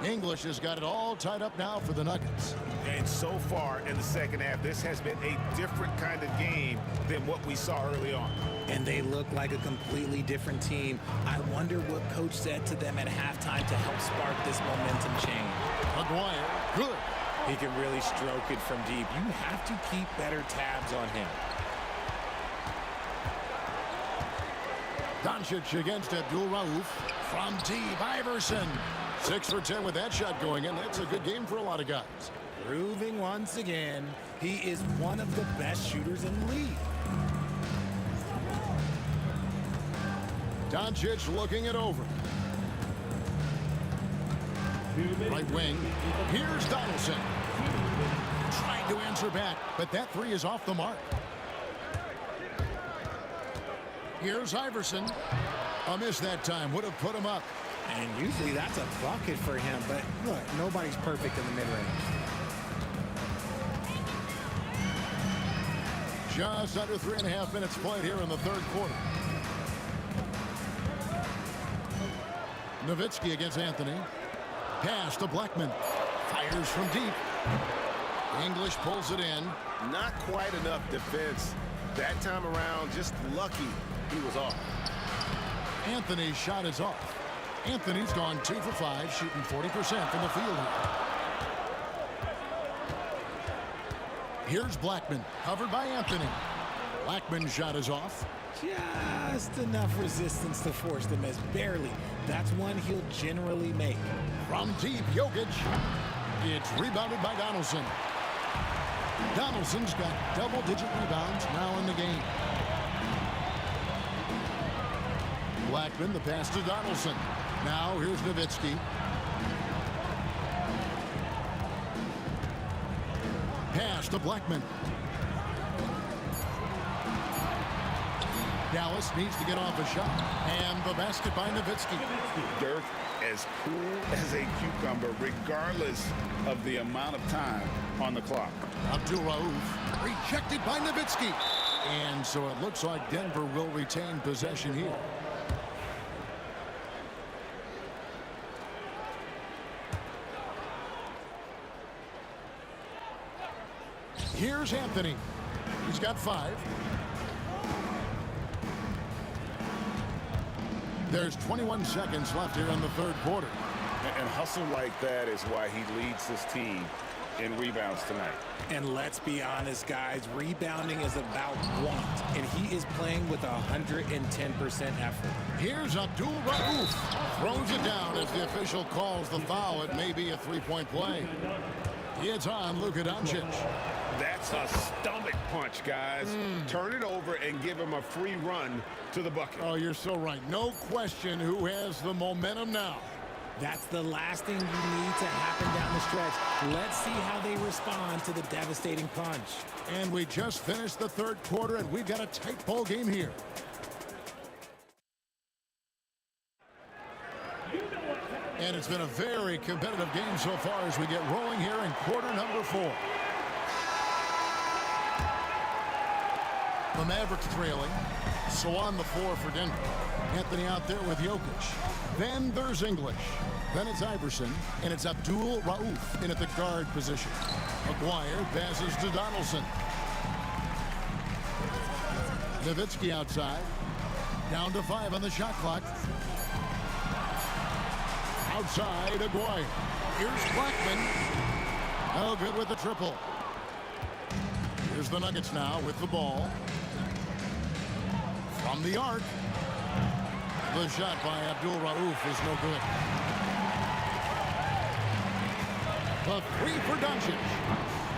English has got it all tied up now for the Nuggets. And so far in the second half, this has been a different kind of game than what we saw early on. And they look like a completely different team. I wonder what coach said to them at halftime to help spark this momentum change. Aguirre, good. He can really stroke it from deep. You have to keep better tabs on him. Doncic against Abdul-Rauf. From deep, Iverson. 6 for 10 with that shot going in. That's a good game for a lot of guys. Proving once again, he is one of the best shooters in the league. Doncic looking it over. Right wing. Here's Donaldson. Trying to answer back, but that three is off the mark. Here's Iverson. A miss that time. Would have put him up. And usually that's a bucket for him, but look, nobody's perfect in the mid-range. Just under 3.5 minutes played here in the third quarter. Nowitzki against Anthony. Pass to Blackman. Fires from deep. English pulls it in. Not quite enough defense that time around. Just lucky he was off. Anthony's shot is off. Anthony's gone 2 for 5, shooting 40% from the field here. Here's Blackman, covered by Anthony. Blackman's shot is off. Just enough resistance to force the miss, barely. That's one he'll generally make. From deep, Jokic. It's rebounded by Donaldson. Donaldson's got double-digit rebounds now in the game. Blackman, the pass to Donaldson. Now here's Nowitzki. Pass to Blackman. Dallas needs to get off a shot. And the basket by Nowitzki. Dirk as cool as a cucumber, regardless of the amount of time on the clock. Abdul-Rauf rejected by Nowitzki. And so it looks like Denver will retain possession here. Here's Anthony. He's got 5. There's 21 seconds left here in the third quarter. And hustle like that is why he leads his team in rebounds tonight. And let's be honest, guys, rebounding is about want, and he is playing with 110% effort. Here's Abdul-Rauf. Throws it down as the official calls the foul. It may be a three-point play. It's on Luka Doncic. That's a stomach punch, guys. Turn it over and give him a free run to the bucket. Oh, you're so right. No question who has the momentum now. That's the last thing you need to happen down the stretch. Let's see how they respond to the devastating punch. And we just finished the third quarter, and we've got a tight ball game here. And it's been a very competitive game so far as we get rolling here in quarter number 4. The Mavericks trailing. So on the floor for Denver. Anthony out there with Jokic. Then there's English. Then it's Iverson. And it's Abdul-Rauf in at the guard position. Aguirre passes to Donaldson. Nowitzki outside. Down to 5 on the shot clock. Outside, Aguirre. Here's Blackman. Oh, good with the triple. Here's the Nuggets now with the ball. From the arc. The shot by Abdul-Rauf is no good. The 3 for Doncic.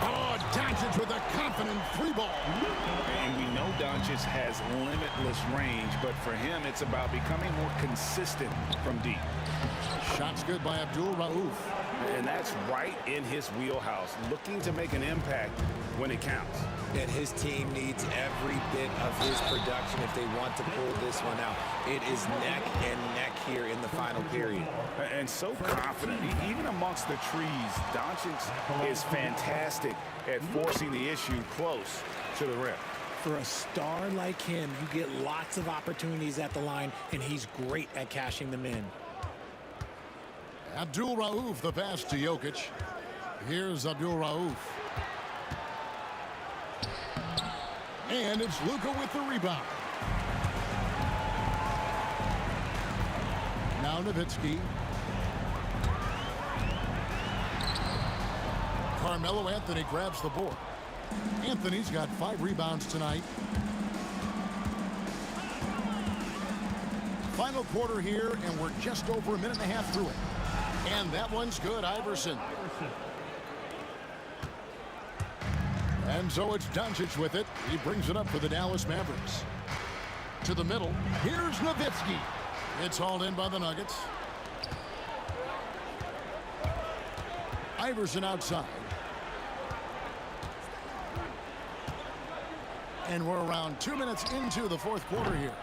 Oh, Doncic with a confident free ball. And we know Doncic has limitless range, but for him, it's about becoming more consistent from deep. Shot's good by Abdul Rauf. And that's right in his wheelhouse, looking to make an impact when it counts. And his team needs every bit of his production if they want to pull this one out. It is neck and neck here in the final period. And so confident, even amongst the trees. Doncic is fantastic at forcing the issue close to the rim. For a star like him, you get lots of opportunities at the line, and he's great at cashing them in. Abdul Rauf, the pass to Jokic. Here's Abdul Rauf. And it's Luka with the rebound. Now Nowitzki. Carmelo Anthony grabs the board. Anthony's got 5 rebounds tonight. Final quarter here, and we're just over a minute and a half through it. And that one's good, Iverson. And so it's Doncic with it. He brings it up for the Dallas Mavericks. To the middle. Here's Nowitzki. It's hauled in by the Nuggets. Iverson outside. And we're around 2 minutes into the fourth quarter here.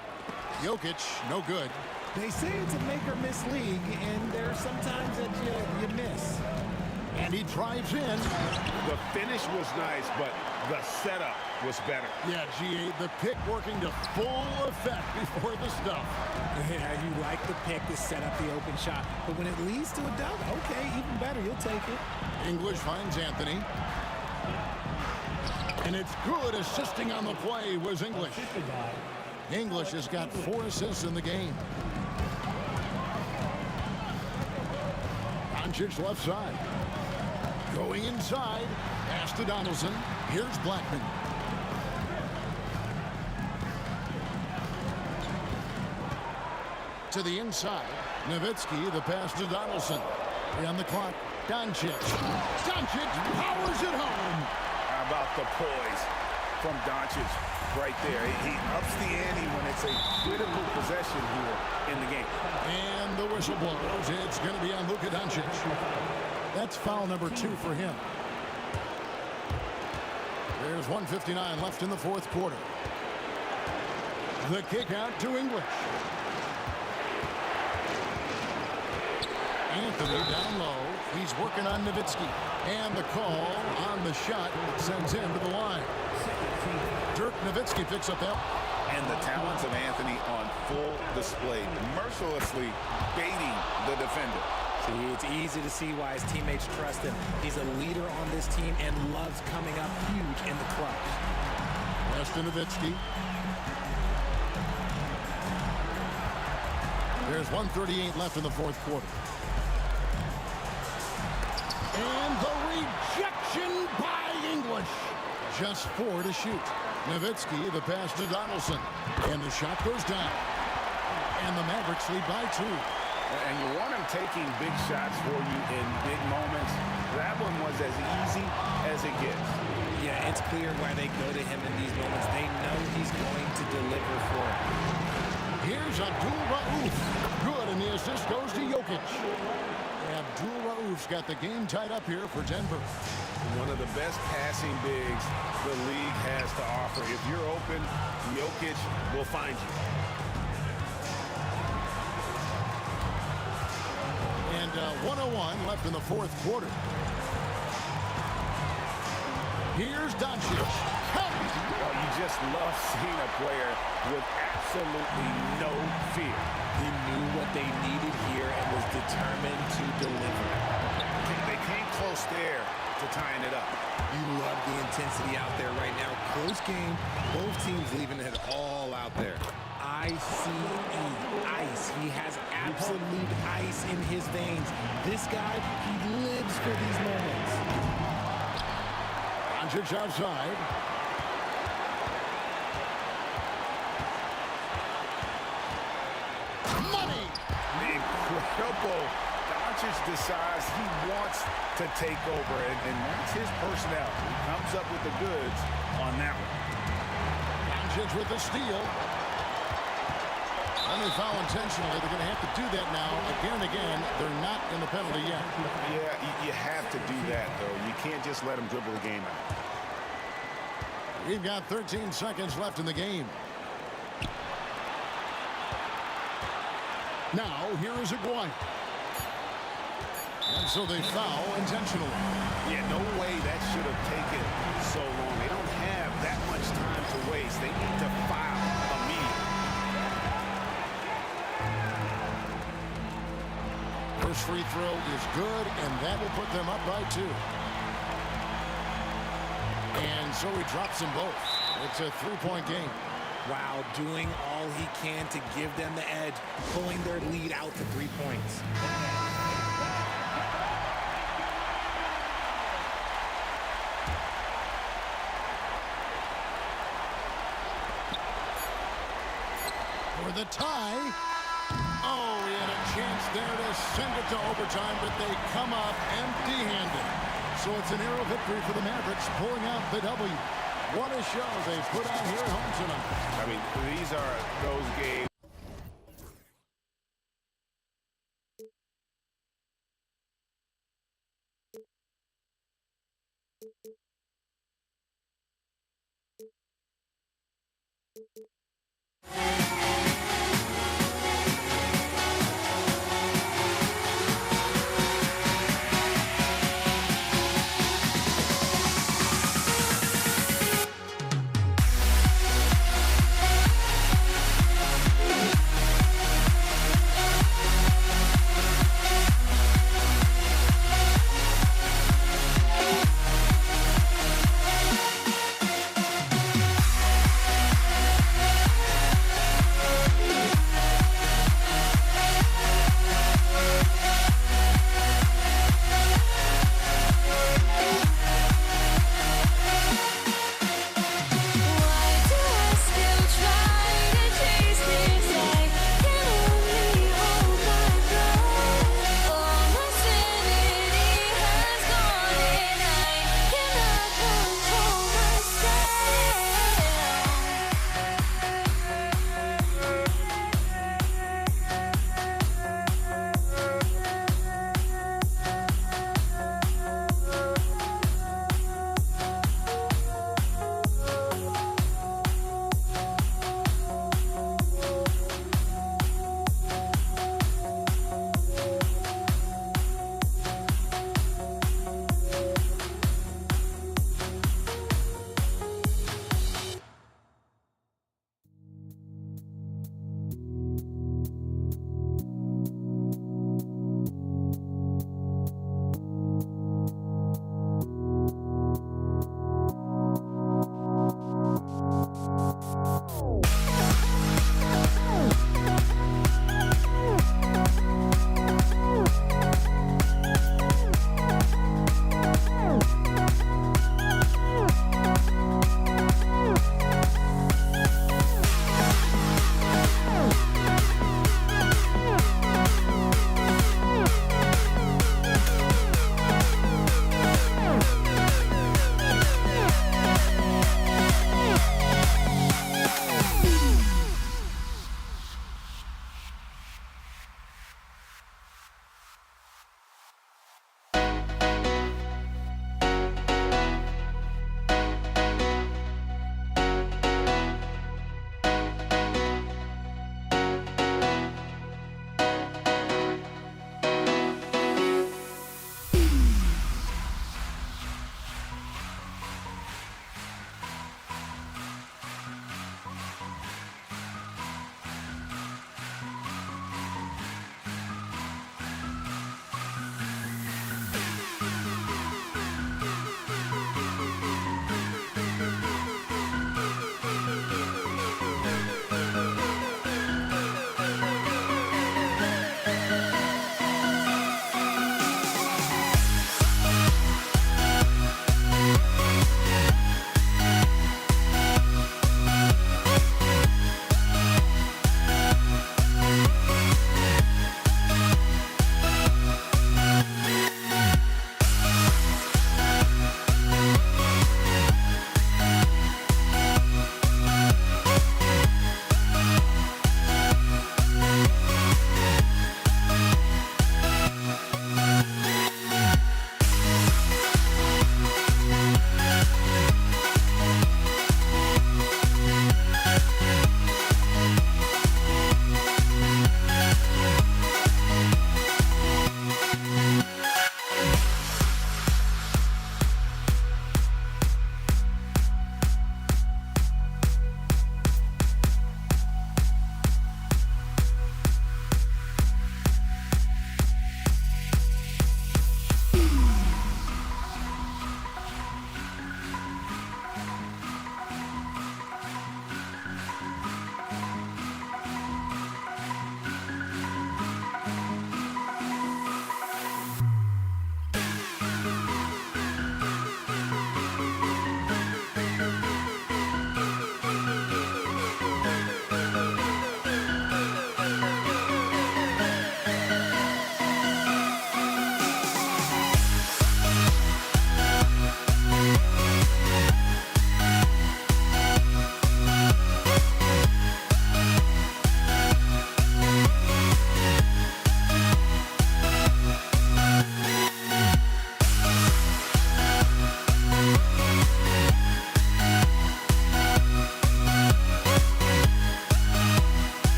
Jokic, no good. They say it's a make-or-miss league, and there are some times that you miss. And he drives in. The finish was nice, but the setup was better. Yeah, G8, the pick working to full effect before the stuff. Yeah, you like the pick to set up the open shot, but when it leads to a dunk, okay, even better, you'll take it. English finds Anthony. And it's good. Assisting on the play was English. English has got 4 assists in the game. Doncic left side. Going inside. Pass to Donaldson. Here's Blackman. To the inside. Nowitzki, the pass to Donaldson. 3 on the clock. Doncic. Doncic powers it home. How about the poise from Doncic right there? He ups the ante when it's a critical possession here in the game. And the whistle blows. It's going to be on Luka Doncic. That's foul number 2 for him. There's 1:59 left in the fourth quarter. The kick out to English. Anthony down low. He's working on Nowitzki. And the call on the shot sends him to the line. Dirk Nowitzki picks up that. And the talents of Anthony on full display, mercilessly baiting the defender. See, it's easy to see why his teammates trust him. He's a leader on this team and loves coming up huge in the clutch. Pass to Nowitzki. There's 1:38 left in the fourth quarter. And the rejection by English. Just 4 to shoot. Nowitzki, the pass to Donaldson. And the shot goes down. And the Mavericks lead by 2. And you want him taking big shots for you in big moments. That one was as easy as it gets. Yeah, it's clear why they go to him in these moments. They know he's going to deliver for it. Here's Abdul Rauf. Good, and the assist goes to Jokic. Abdul Rauf's got the game tied up here for Denver. One of the best passing bigs the league has to offer. If you're open, Jokic will find you. And 1:01 left in the fourth quarter. Here's Doncic. Well, you just love seeing a player with absolutely no fear. He knew what they needed here and was determined to deliver. They came close there to tying it up. You love the intensity out there right now. Close game. Both teams leaving it all out there. ICE, ice. He has absolute ice in his veins. This guy, he lives for these moments. Doncic outside. Money. Incredible Doncic decides he wants to take over, and that's his personality. He comes up with the goods on that one. Doncic with the steal. And they foul intentionally. They're going to have to do that now again and again. They're not in the penalty yet. Yeah, you have to do that, though. You can't just let them dribble the game out. We've got 13 seconds left in the game. Now, here is Aguirre. And so they foul intentionally. Yeah, no way that should have taken so long. They don't have that much time to waste. They need to foul immediately. First free throw is good, and that will put them up by 2. And so he drops them both. It's a 3-point game. Wow, doing all he can to give them the edge, pulling their lead out to 3 points. For the tie. Oh, he had a chance there to send it to overtime, but they come up empty-handed. So it's an Aero victory for the Mavericks, pulling out the W. What a show they put on here at home tonight. I mean, these are those games.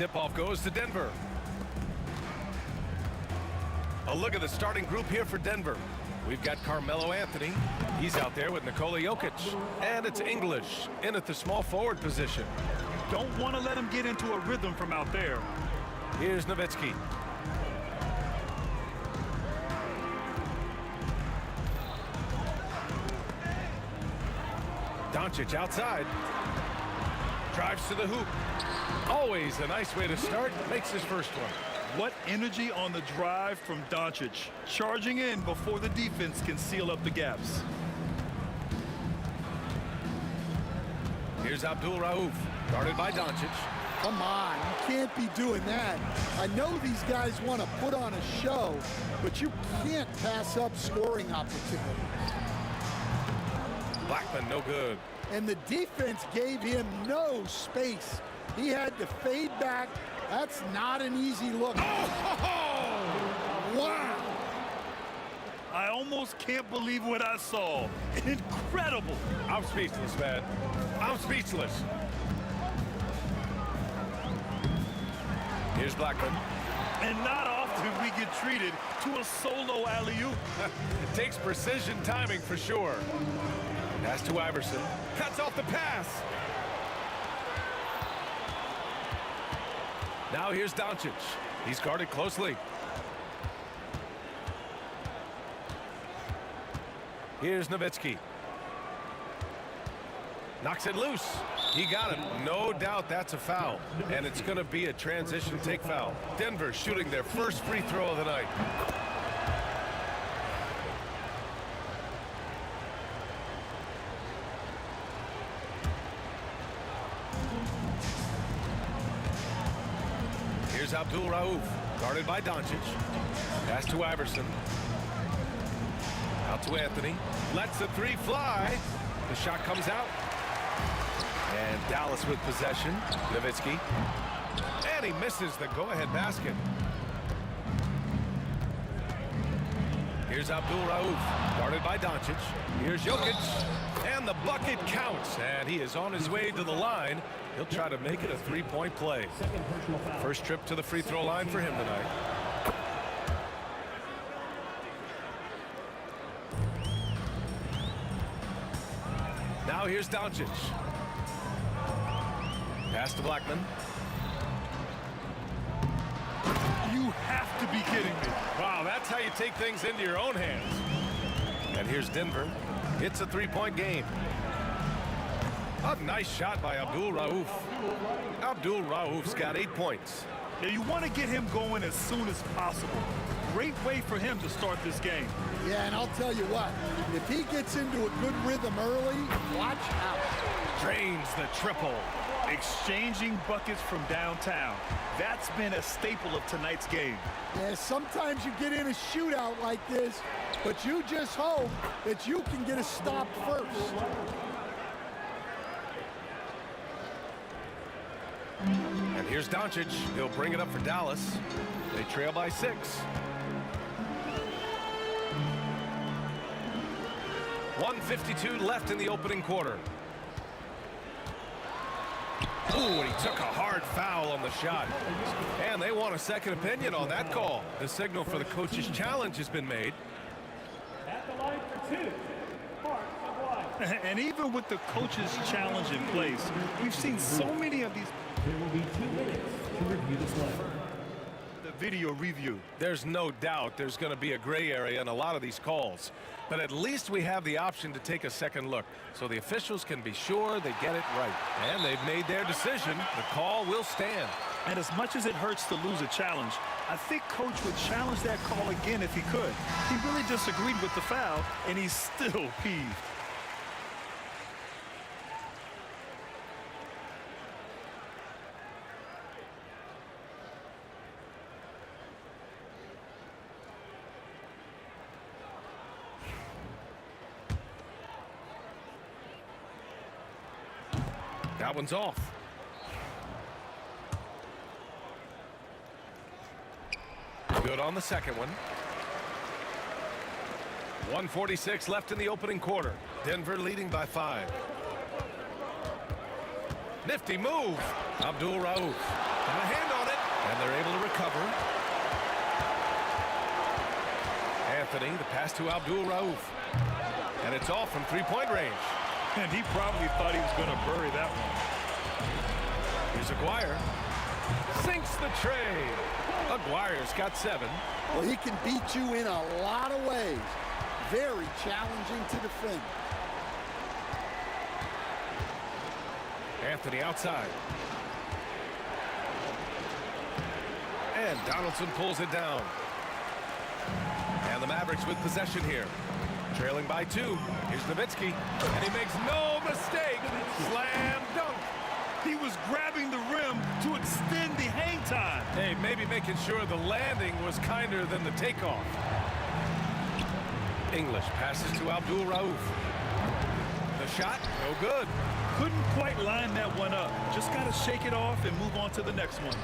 tip-off goes to Denver. A look at the starting group here for Denver. We've got Carmelo Anthony. He's out there with Nikola Jokic. And it's English in at the small forward position. Don't want to let him get into a rhythm from out there. Here's Nowitzki. Doncic outside. Drives to the hoop. Always a nice way to start. Makes his first one. What energy on the drive from Doncic. Charging in before the defense can seal up the gaps. Here's Abdul Rauf, guarded by Doncic. Come on, you can't be doing that. I know these guys want to put on a show, but you can't pass up scoring opportunities. Blackman, no good. And the defense gave him no space. He had to fade back. That's not an easy look. Wow. I almost can't believe what I saw. Incredible. I'm speechless, man. I'm speechless. Here's Blackman. And not often we get treated to a solo alley-oop. It takes precision timing for sure. Pass to Iverson. Cuts off the pass. Now here's Doncic. He's guarded closely. Here's Nowitzki. Knocks it loose. He got it. No doubt that's a foul. And it's going to be a transition take foul. Denver shooting their first free throw of the night. Here's Abdul Rauf, guarded by Doncic. Pass to Iverson. Out to Anthony. Lets the three fly. The shot comes out. And Dallas with possession. Nowitzki. And he misses the go-ahead basket. Here's Abdul Rauf, guarded by Doncic. Here's Jokic. And the bucket counts. And he is on his way to the line. He'll try to make it a three-point play. First trip to the free throw line for him tonight. Now here's Doncic. Pass to Blackman. You have to be kidding me. Wow, that's how you take things into your own hands. And here's Denver. It's a three-point game. A nice shot by Abdul Rauf. Abdul Rauf's got 8 points. Yeah, you want to get him going as soon as possible. Great way for him to start this game. Yeah, and I'll tell you what, if he gets into a good rhythm early, watch out. Drains the triple. Exchanging buckets from downtown. That's been a staple of tonight's game. Yeah, sometimes you get in a shootout like this, but you just hope that you can get a stop first. And here's Doncic. He'll bring it up for Dallas. They trail by 6. .152 left in the opening quarter. Ooh, and he took a hard foul on the shot. And they want a second opinion on that call. The signal for the coach's challenge has been made. At the line for 2. And even with the coach's challenge in place, we've seen so many of these. There will be 2 minutes to review the play. The video review. There's no doubt there's going to be a gray area in a lot of these calls. But at least we have the option to take a second look, so the officials can be sure they get it right. And they've made their decision. The call will stand. And as much as it hurts to lose a challenge, I think Coach would challenge that call again if he could. He really disagreed with the foul, and he's still peeved. That one's off. Good on the second one. 1:46 left in the opening quarter. Denver leading by 5. Nifty move. Abdul Rauf. Got a hand on it, and they're able to recover. Anthony, the pass to Abdul Rauf. And it's off from three-point range. And he probably thought he was going to bury that one. Here's Aguirre. Sinks the tray. Aguirre's got 7. Well, he can beat you in a lot of ways. Very challenging to defend. Anthony outside. And Donaldson pulls it down. And the Mavericks with possession here. Trailing by 2. Here's Nowitzki. And he makes no mistake. Slam dunk. He was grabbing the rim to extend the hang time. Hey, maybe making sure the landing was kinder than the takeoff. English passes to Abdul Rauf. The shot, no good. Couldn't quite line that one up. Just got to shake it off and move on to the next one.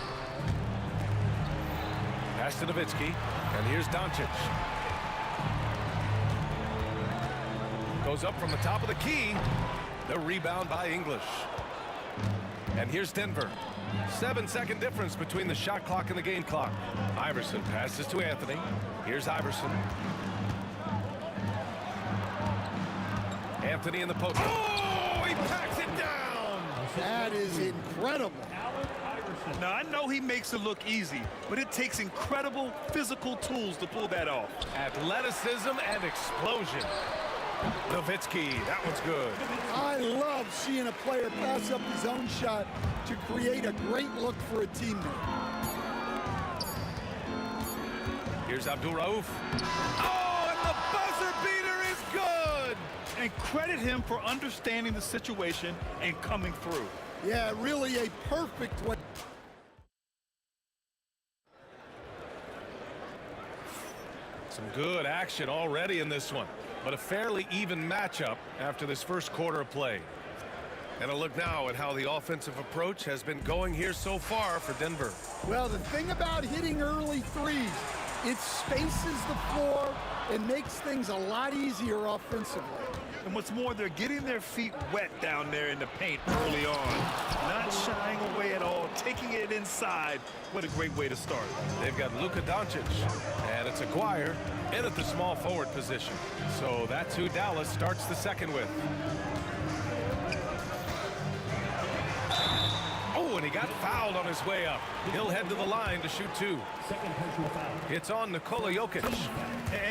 Pass to Nowitzki, and here's Doncic. Goes up from the top of the key. The rebound by English. And here's Denver. 7-second difference between the shot clock and the game clock. Iverson passes to Anthony. Here's Iverson. Anthony in the post. Oh, he packs it down. That is incredible. Now, I know he makes it look easy, but it takes incredible physical tools to pull that off. Athleticism and explosion. Nowitzki, that one's good. I love seeing a player pass up his own shot to create a great look for a teammate. Here's Abdul Rauf. Oh, and the buzzer beater is good! And credit him for understanding the situation and coming through. Yeah, really a perfect way. Some good action already in this one, but a fairly even matchup after this first quarter of play. And a look now at how the offensive approach has been going here so far for Denver. Well, the thing about hitting early threes, it spaces the floor and makes things a lot easier offensively. And what's more, they're getting their feet wet down there in the paint early on. Not shying away at all, taking it inside. What a great way to start. They've got Luka Doncic, and it's Aguirre in at the small forward position. So that's who Dallas starts the second with. Oh, and he got fouled on his way up. He'll head to the line to shoot 2. It's on Nikola Jokic.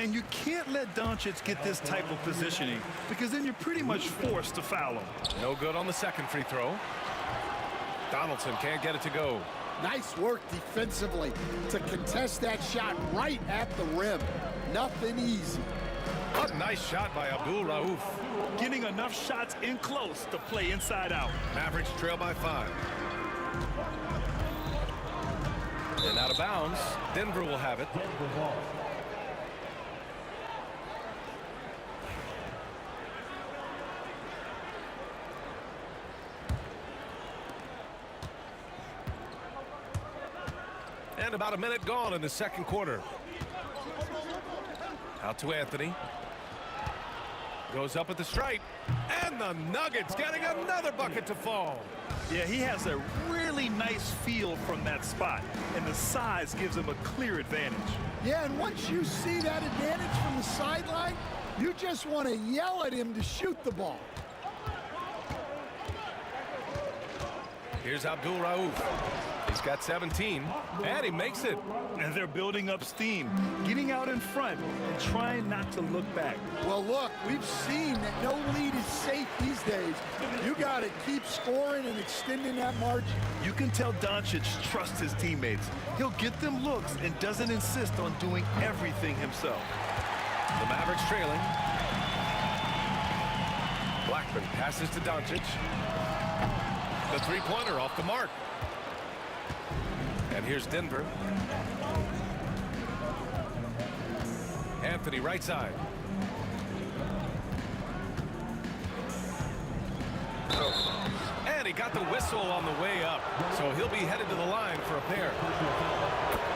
And you can't let Doncic get this type of positioning because then you're pretty much forced to foul him. No good on the second free throw. Donaldson can't get it to go. Nice work defensively to contest that shot right at the rim. Nothing easy. A nice shot by Abdul Rauf. Getting enough shots in close to play inside out. Mavericks trail by 5. And out of bounds, Denver will have it. And about a minute gone in the second quarter. Out to Anthony. Goes up at the stripe. And the Nuggets getting another bucket to fall. Yeah, he has a really nice feel from that spot, and the size gives him a clear advantage. Yeah, and once you see that advantage from the sideline, you just want to yell at him to shoot the ball. Here's Abdul Rauf. He's got 17, and he makes it. And they're building up steam, getting out in front and trying not to look back. Well, look, we've seen that no lead is safe these days. You got to keep scoring and extending that margin. You can tell Doncic trusts his teammates. He'll get them looks and doesn't insist on doing everything himself. The Mavericks trailing. Blackman passes to Doncic. The three-pointer off the mark. And here's Denver. Anthony right side. And he got the whistle on the way up. So he'll be headed to the line for a pair.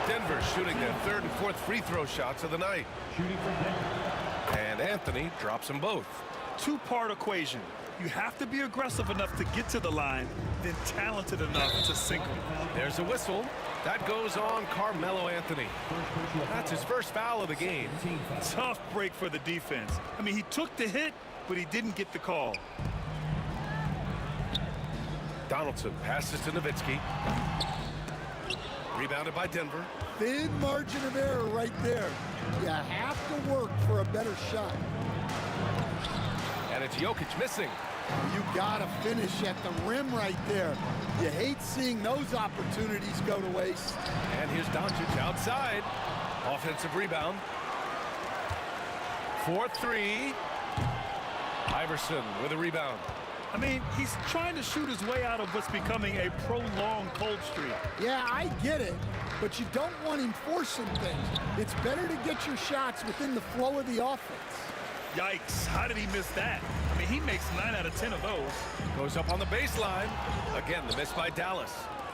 Denver shooting their third and fourth free throw shots of the night. And Anthony drops them both. Two-part equation. You have to be aggressive enough to get to the line, then talented enough to sink them. There's a whistle. That goes on Carmelo Anthony. That's his first foul of the game. Tough break for the defense. I mean, he took the hit, but he didn't get the call. Donaldson passes to Nowitzki. Rebounded by Denver. Thin margin of error right there. You have to work for a better shot. And it's Jokic missing. You gotta finish at the rim right there. You hate seeing those opportunities go to waste. And here's Doncic outside. Offensive rebound. 4-3. Iverson with a rebound. I mean, he's trying to shoot his way out of what's becoming a prolonged cold streak. Yeah, I get it, but you don't want him forcing things. It's better to get your shots within the flow of the offense. Yikes, how did he miss that? I mean, he makes 9 out of 10 of those. Goes up on the baseline. Again, the miss by Dallas.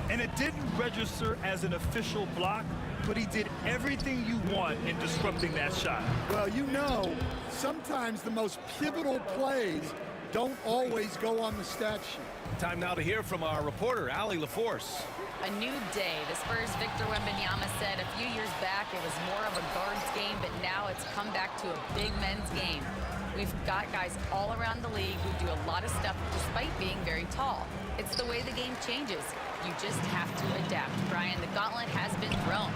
And it didn't register as an official block, but he did everything you want in disrupting that shot. Well, you know, sometimes the most pivotal plays don't always go on the stat sheet. Time now to hear from our reporter, Allie LaForce. A new day. The Spurs' Victor Wembanyama said a few years back it was more of a guards game, but now it's come back to a big men's game. We've got guys all around the league who do a lot of stuff despite being very tall. It's the way the game changes. You just have to adapt. Brian, the gauntlet has been thrown.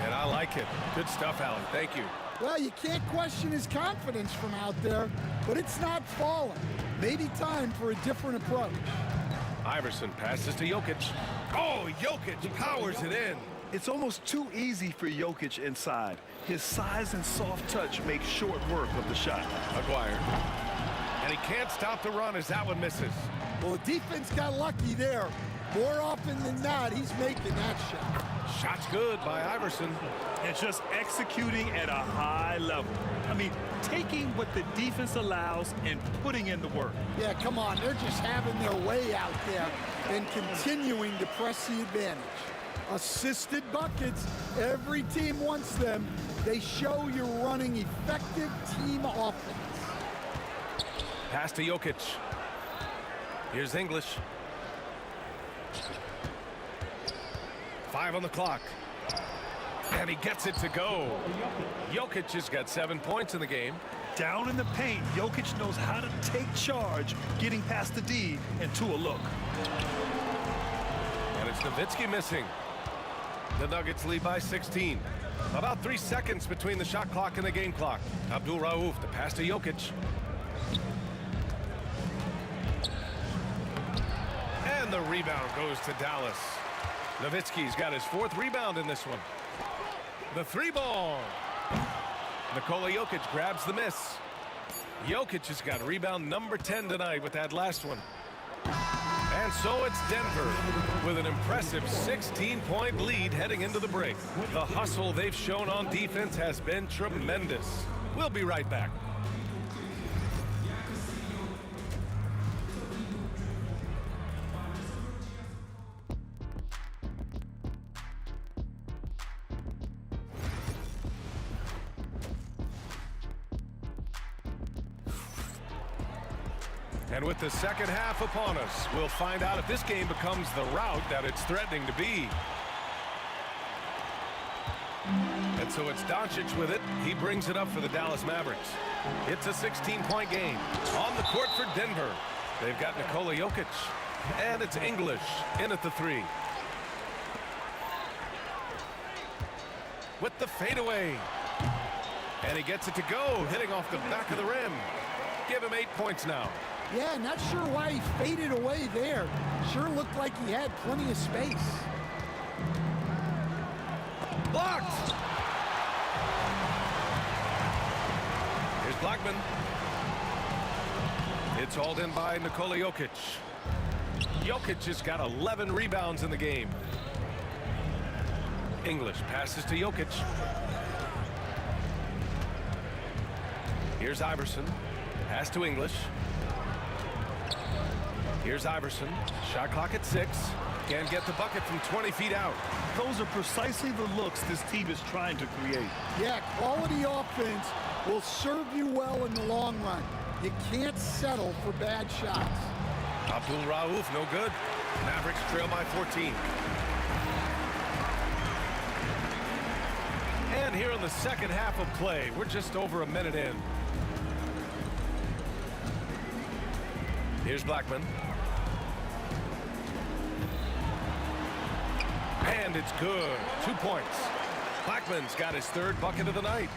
And I like it. Good stuff, Allie. Thank you. Well, you can't question his confidence from out there, but it's not falling. Maybe time for a different approach. Iverson passes to Jokic. Oh, Jokic powers it in. It's almost too easy for Jokic inside. His size and soft touch make short work of the shot. Aguirre. And he can't stop the run as that one misses. Well, the defense got lucky there. More often than not, he's making that shot. Shot's good by Iverson. And just executing at a high level. I mean, taking what the defense allows and putting in the work. Yeah, come on. They're just having their way out there and continuing to press the advantage. Assisted buckets. Every team wants them. They show you're running effective team offense. Pass to Jokic. Here's English. 5 on the clock. And he gets it to go. Jokic has got 7 points in the game. Down in the paint, Jokic knows how to take charge, getting past the D and to a look. And it's Nowitzki missing. The Nuggets lead by 16. About 3 seconds between the shot clock and the game clock. Abdul Rauf, the pass to Jokic. And the rebound goes to Dallas. Nowitzki's got his 4th rebound in this one. The 3-ball. Nikola Jokic grabs the miss. Jokic has got rebound number 10 tonight with that last one. And so it's Denver with an impressive 16-point lead heading into the break. The hustle they've shown on defense has been tremendous. We'll be right back. And with the second half upon us, we'll find out if this game becomes the rout that it's threatening to be. And so it's Doncic with it. He brings it up for the Dallas Mavericks. It's a 16-point game. On the court for Denver, they've got Nikola Jokic. And it's English in at the 3. With the fadeaway. And he gets it to go, hitting off the back of the rim. Give him 8 points now. Yeah, not sure why he faded away there. Sure looked like he had plenty of space. Blocked! Here's Blackman. It's hauled in by Nikola Jokic. Jokic has got 11 rebounds in the game. English passes to Jokic. Here's Iverson. Pass to English. Here's Iverson. Shot clock at 6. Can't get the bucket from 20 feet out. Those are precisely the looks this team is trying to create. Yeah, quality offense will serve you well in the long run. You can't settle for bad shots. Abdul Rauf, no good. Mavericks trail by 14. And here in the second half of play, we're just over a minute in. Here's Blackman. And it's good. 2 points. Blackman's got his third bucket of the night.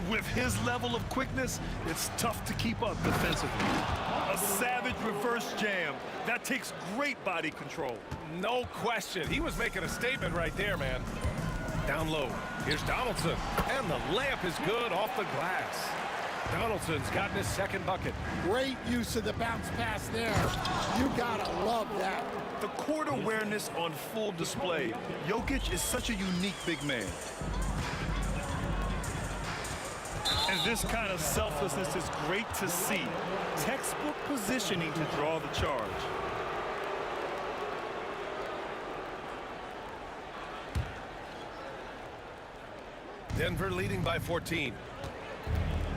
With his level of quickness, it's tough to keep up defensively. A savage reverse jam. That takes great body control. No question. He was making a statement right there, man. Down low. Here's Donaldson. And the layup is good off the glass. Donaldson's gotten his second bucket. Great use of the bounce pass there. You gotta love that. The court awareness on full display. Jokic is such a unique big man. And this kind of selflessness is great to see. Textbook positioning to draw the charge. Denver leading by 14.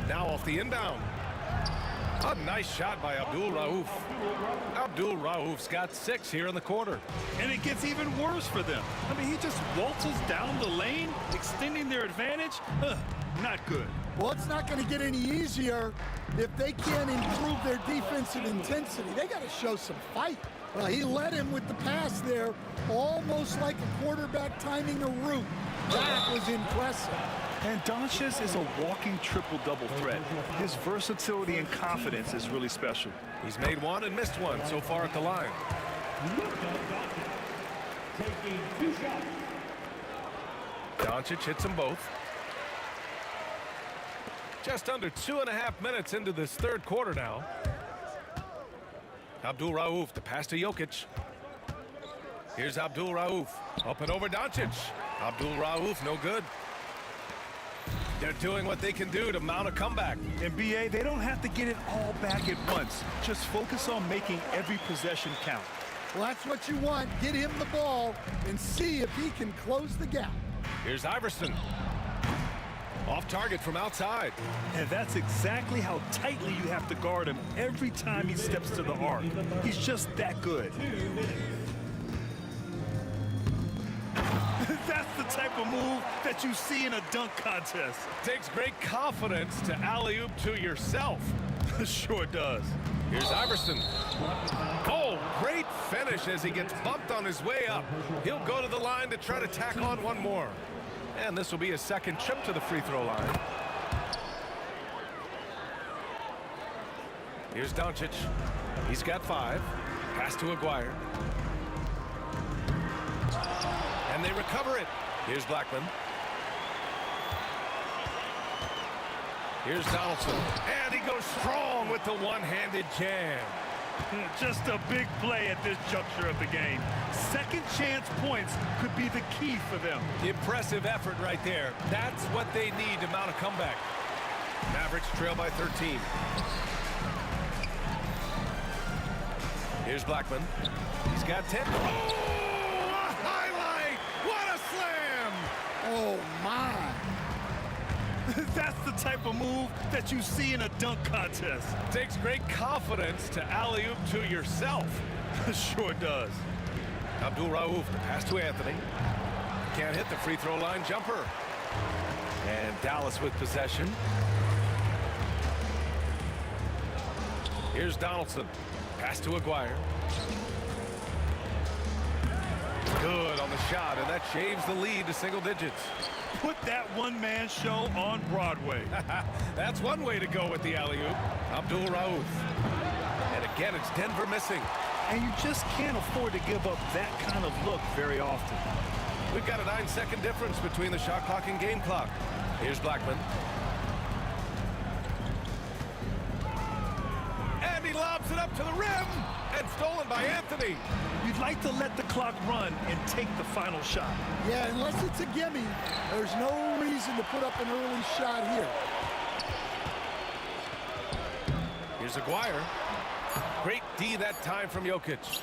Now off the inbound. A nice shot by Abdul Rauf. Abdul Rauf's got 6 here in the quarter. And it gets even worse for them. I mean, he just waltzes down the lane, extending their advantage. Not good. Well, it's not going to get any easier if they can't improve their defensive intensity. They got to show some fight. Well, he led him with the pass there, almost like a quarterback timing a route. That was impressive. And Doncic is a walking triple-double threat. His versatility and confidence is really special. He's made one and missed one so far at the line. Doncic hits them both. Just under 2.5 minutes into this third quarter now. Abdul Rauf, the pass to Jokic. Here's Abdul Rauf. Up and over Doncic. Abdul Rauf, no good. They're doing what they can do to mount a comeback. And BA, they don't have to get it all back at once. Just focus on making every possession count. Well, that's what you want. Get him the ball and see if he can close the gap. Here's Iverson. Off target from outside. And that's exactly how tightly you have to guard him every time he steps to the arc. He's just that good. That's the type of move that you see in a dunk contest. Takes great confidence to alley-oop to yourself. Sure does. Here's Iverson. Oh, great finish as he gets bumped on his way up. He'll go to the line to try to tack on one more. And this will be his second trip to the free throw line. Here's Doncic. He's got 5. Pass to Aguirre. And they recover it. Here's Blackman. Here's Donaldson. And he goes strong with the one-handed jam. Just a big play at this juncture of the game. Second chance points could be the key for them. Impressive effort right there. That's what they need to mount a comeback. Mavericks trail by 13. Here's Blackman. He's got 10. Oh, a highlight! What a slam! Oh, my. That's the type of move that you see in a dunk contest. Takes great confidence to alley-oop to yourself. Sure does. Abdul Rauf, the pass to Anthony. Can't hit the free throw line jumper. And Dallas with possession. Here's Donaldson. Pass to Aguirre. Good on the shot, and that shaves the lead to single digits. Put that one-man show on Broadway. That's one way to go with the alley-oop. Abdul Rauf. And again, it's Denver missing. And you just can't afford to give up that kind of look very often. We've got a 9-second difference between the shot clock and game clock. Here's Blackman. And he lobs it up to the rim. And stolen by Anthony. You'd like to let the clock run and take the final shot. Yeah, unless it's a gimme, there's no reason to put up an early shot here. Here's Aguirre. Great D that time from Jokic.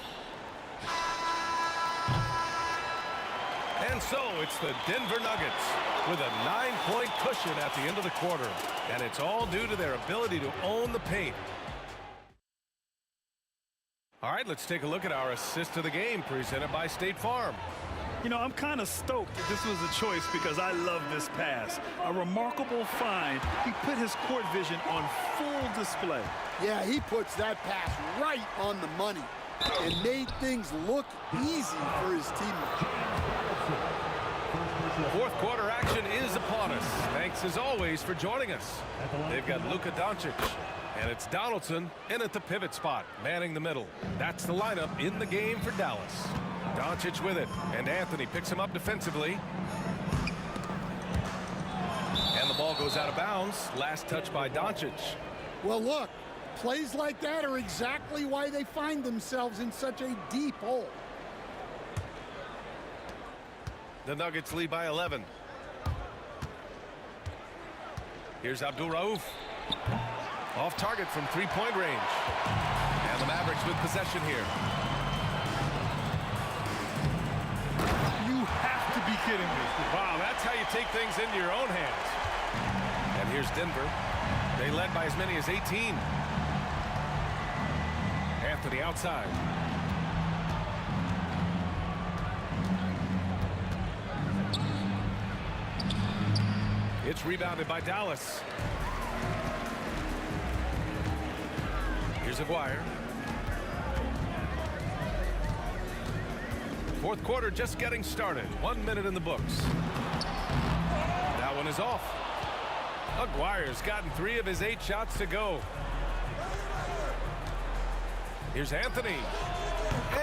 And so it's the Denver Nuggets with a 9-point cushion at the end of the quarter. And it's all due to their ability to own the paint. All right, let's take a look at our assist of the game presented by State Farm. You know, I'm kind of stoked that this was a choice because I love this pass. A remarkable find. He put his court vision on full display. Yeah, he puts that pass right on the money and made things look easy for his teammates. Fourth quarter action is upon us. Thanks as always for joining us. They've got Luka Doncic, and it's Donaldson in at the pivot spot, manning the middle. That's the lineup in the game for Dallas. Doncic with it, and Anthony picks him up defensively. And the ball goes out of bounds. Last touch by Doncic. Well, look, plays like that are exactly why they find themselves in such a deep hole. The Nuggets lead by 11. Here's Abdul-Rauf. Off target from three-point range. And the Mavericks with possession here. You have to be kidding me. Wow, that's how you take things into your own hands. And here's Denver. They led by as many as 18. Anthony outside. It's rebounded by Dallas. Here's Aguirre. Fourth quarter just getting started. 1 minute in the books. That one is off. Aguirre's gotten 3 of his 8 shots to go. Here's Anthony.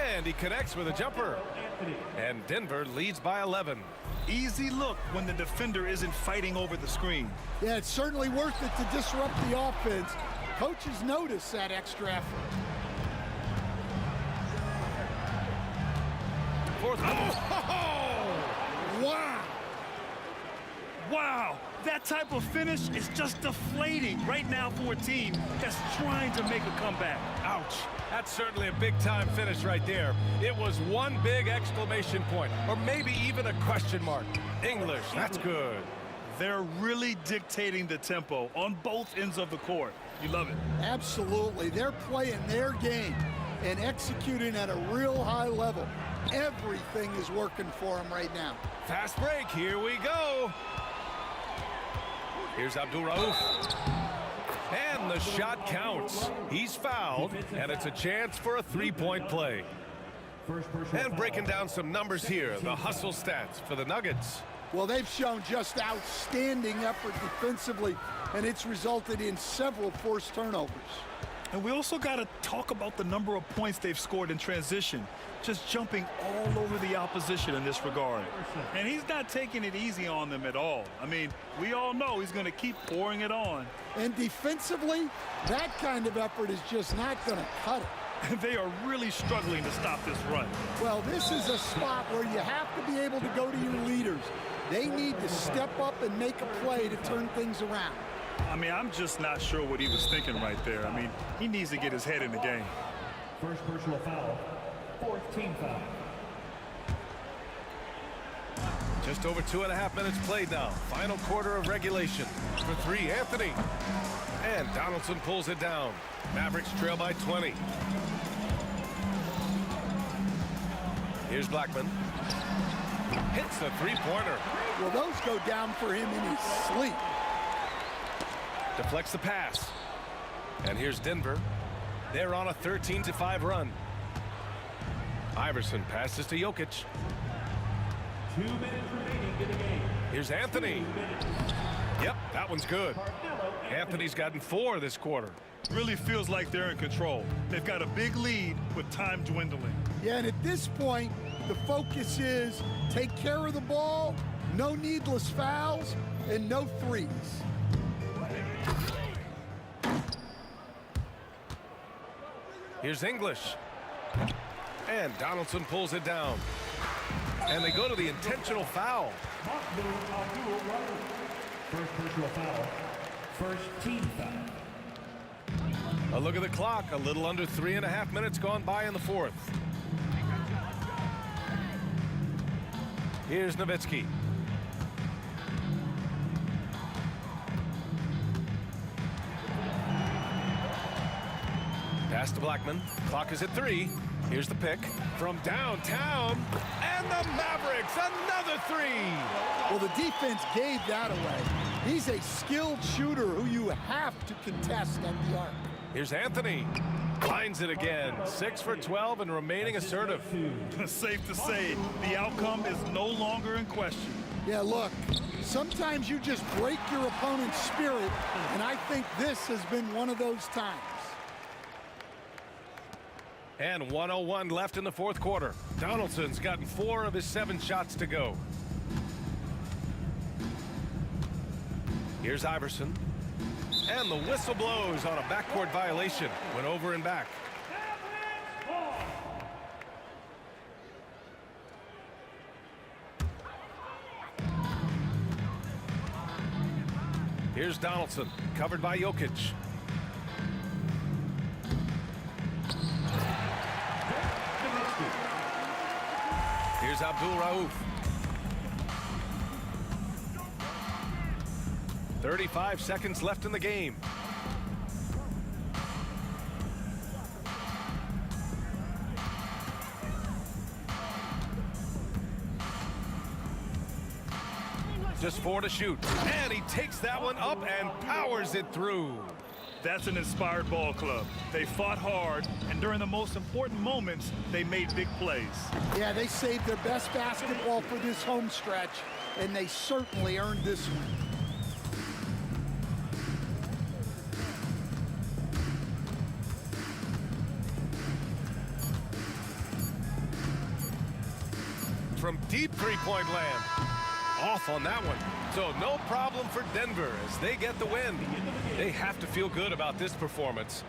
And he connects with a jumper. And Denver leads by 11. Easy look when the defender isn't fighting over the screen. Yeah, it's certainly worth it to disrupt the offense. Coaches notice that extra effort. Fourth quarter. Wow! Wow, that type of finish is just deflating right now for a team that's trying to make a comeback. Ouch. That's certainly a big-time finish right there. It was one big exclamation point, or maybe even a question mark. English, that's good. They're really dictating the tempo on both ends of the court. You love it. Absolutely. They're playing their game and executing at a real high level. Everything is working for them right now. Fast break. Here we go. Here's Abdul-Rauf. And the shot counts. He's fouled, and it's a chance for a three-point play. And breaking down some numbers here, the hustle stats for the Nuggets. Well, they've shown just outstanding effort defensively, and it's resulted in several forced turnovers. And we also got to talk about the number of points they've scored in transition, just jumping all over the opposition in this regard. And he's not taking it easy on them at all. I mean, we all know he's going to keep pouring it on. And defensively, that kind of effort is just not going to cut it. They are really struggling to stop this run. Well, this is a spot where you have to be able to go to your leaders. They need to step up and make a play to turn things around. I mean, I'm just not sure what he was thinking right there. I mean, he needs to get his head in the game. First personal foul, fourth team foul. Just over 2.5 minutes played now. Final quarter of regulation. For 3, Anthony. And Donaldson pulls it down. Mavericks trail by 20. Here's Blackman. Hits the three-pointer. Well, those go down for him in his sleep. Deflects the pass. And here's Denver. They're on a 13-5 run. Iverson passes to Jokic. 2 minutes remaining in the game. Here's Anthony. Yep, that one's good. Anthony's gotten 4 this quarter. Really feels like they're in control. They've got a big lead with time dwindling. Yeah, and at this point, the focus is take care of the ball, no needless fouls, and no threes. Here's English. And Donaldson pulls it down. And they go to the intentional foul. First personal foul, first team foul. A look at the clock. A little under 3.5 minutes gone by in the fourth. Here's Nowitzki. Pass to Blackman. Clock is at 3. Here's the pick from downtown. And the Mavericks, another 3. Well, the defense gave that away. He's a skilled shooter who you have to contest at the arc. Here's Anthony. Finds it again. 6 for 12 and remaining assertive. Safe to say, the outcome is no longer in question. Yeah, look, sometimes you just break your opponent's spirit, and I think this has been one of those times. And 1:01 left in the fourth quarter. Donaldson's gotten 4 of his 7 shots to go. Here's Iverson. And the whistle blows on a backcourt violation. Went over and back. Here's Donaldson, covered by Jokic. Here's Abdul Rauf. 35 seconds left in the game. Just 4 to shoot. And he takes that one up and powers it through. That's an inspired ball club. They fought hard, and during the most important moments, they made big plays. Yeah, they saved their best basketball for this home stretch, and they certainly earned this one. From deep three-point land. Off on that one. So no problem for Denver as they get the win. They have to feel good about this performance.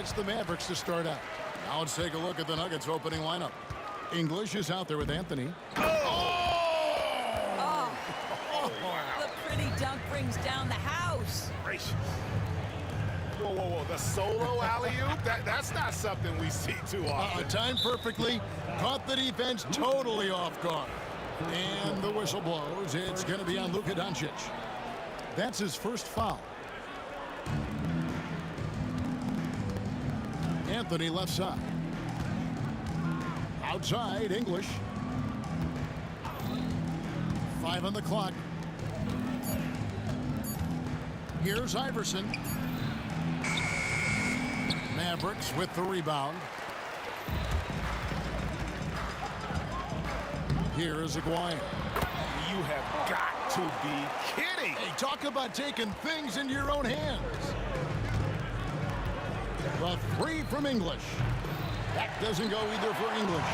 it's the Mavericks to start out. Now let's take a look at the Nuggets opening lineup. English is out there with Anthony. Oh, the pretty dunk brings down the house. Gracious. Whoa, whoa, whoa. The solo alley-oop? That's not something we see too often. Timed perfectly. Caught the defense totally off guard. And the whistle blows. It's going to be on Luka Doncic. That's his first foul. Anthony left side. Outside, English. 5 on the clock. Here's Iverson. Mavericks with the rebound. Here is Aguirre. You have got to be kidding. Hey, talk about taking things into your own hands. The 3 from English. That doesn't go either for English.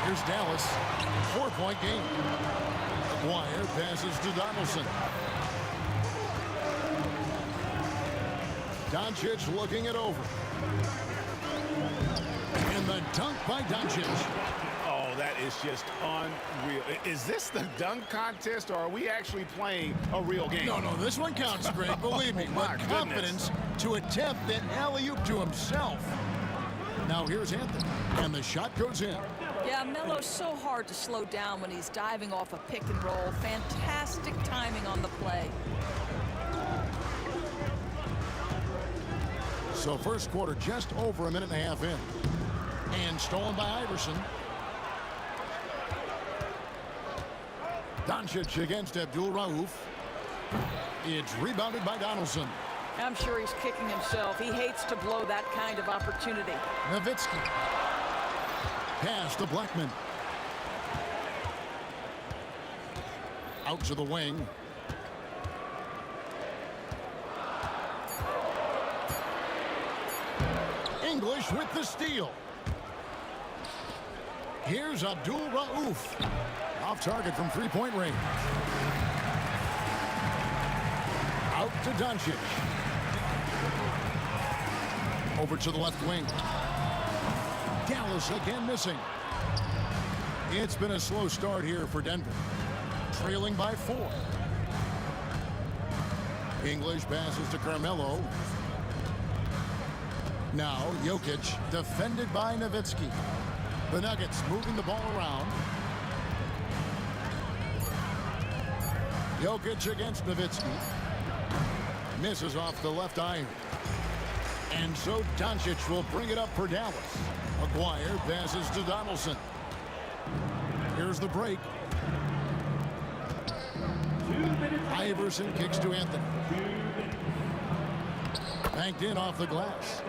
Here's Dallas. 4-point game. Aguirre passes to Donaldson. Doncic looking it over. And the dunk by Doncic. Oh, that is just unreal. Is this the dunk contest, or are we actually playing a real game? No, this one counts, Greg. Believe me. My With confidence to attempt an alley-oop to himself. Now here's Anthony, and the shot goes in. Yeah, Melo's so hard to slow down when he's diving off a pick and roll. Fantastic timing on the play. So first quarter just over a minute and a half in. And stolen by Iverson. Doncic against Abdul-Rauf. It's rebounded by Donaldson. I'm sure he's kicking himself. He hates to blow that kind of opportunity. Nowitzki. Pass to Blackman. Out to the wing. English with the steal. Here's Abdul-Rauf. Off target from three-point range. Out to Doncic. Over to the left wing. Dallas again missing. It's been a slow start here for Denver. Trailing by 4. English passes to Carmelo. Now Jokic defended by Nowitzki. The Nuggets moving the ball around. Jokic against Nowitzki. Misses off the left iron. And so Doncic will bring it up for Dallas. Aguirre passes to Donaldson. Here's the break. Iverson kicks to Anthony. Banked in off the glass.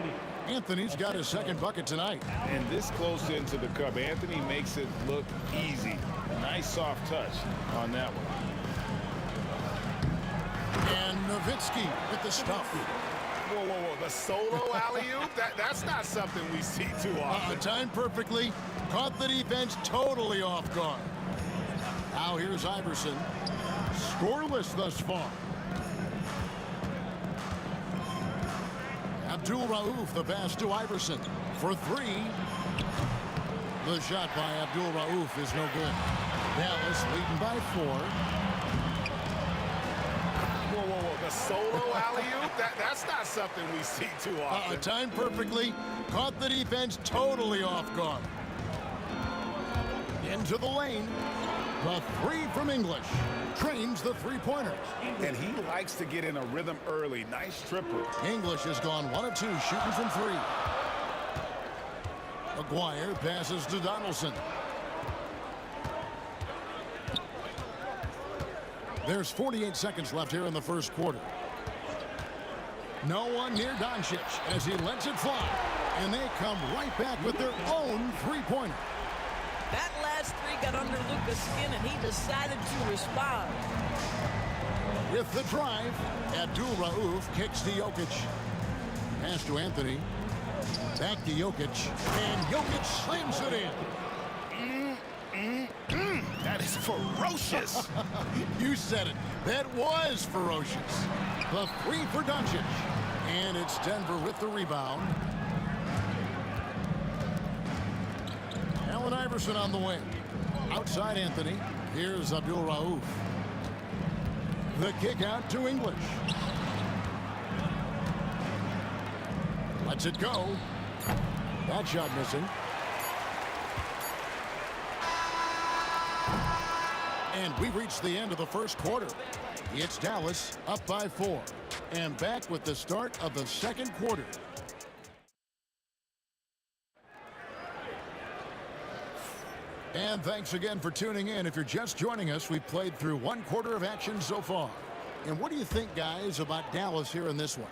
Anthony's got his second bucket tonight. And this close into the cup, Anthony makes it look easy. Nice soft touch on that one. And Nowitzki with the stuff. Whoa, whoa, whoa. The solo alley-oop? That's not something we see too often. Timed perfectly. Caught the defense totally off guard. Now here's Iverson. Scoreless thus far. Abdul-Rauf, the pass to Iverson for 3. The shot by Abdul-Rauf is no good. Dallas leading by 4. Whoa, whoa, whoa. The solo alley-oop? That's not something we see too often. Timed perfectly. Caught the defense totally off guard. Into the lane. The 3 from English. Trains the three-pointers. And he likes to get in a rhythm early. Nice triple. English has gone 1 of 2, shooting from 3. Aguirre passes to Donaldson. There's 48 seconds left here in the first quarter. No one near Doncic as he lets it fly. And they come right back with their own three-pointer. That last 3 got under Luka's skin, and he decided to respond. With the drive, Abdul-Rauf kicks to Jokic. Pass to Anthony. Back to Jokic. And Jokic slams it in. That is ferocious. You said it. That was ferocious. The 3 for Doncic. And it's Denver with the rebound. Iverson on the wing. Outside Anthony. Here's Abdul Rauf. The kick out to English. Lets it go. That shot missing. And we reached the end of the first quarter. It's Dallas up by 4. And back with the start of the second quarter. And thanks again for tuning in. If you're just joining us, we've played through one quarter of action so far. And what do you think, guys, about Dallas here in this one?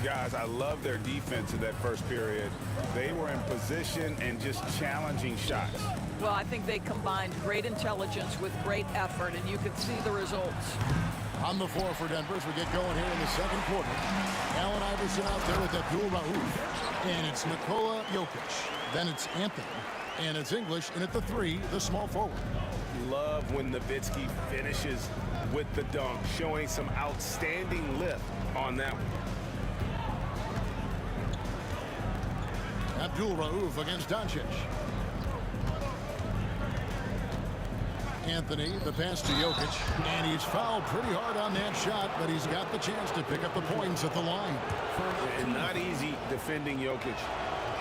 Guys, I love their defense in that first period. They were in position and just challenging shots. Well, I think they combined great intelligence with great effort, and you could see the results. On the floor for Denver as we get going here in the second quarter. Allen Iverson out there with Abdul Rauf. And it's Nikola Jokic. Then it's Anthony. And it's English in at the 3, the small forward. Love when Nowitzki finishes with the dunk, showing some outstanding lift on that one. Abdul Rauf against Doncic. Anthony, the pass to Jokic, and he's fouled pretty hard on that shot, but he's got the chance to pick up the points at the line. And not easy defending Jokic.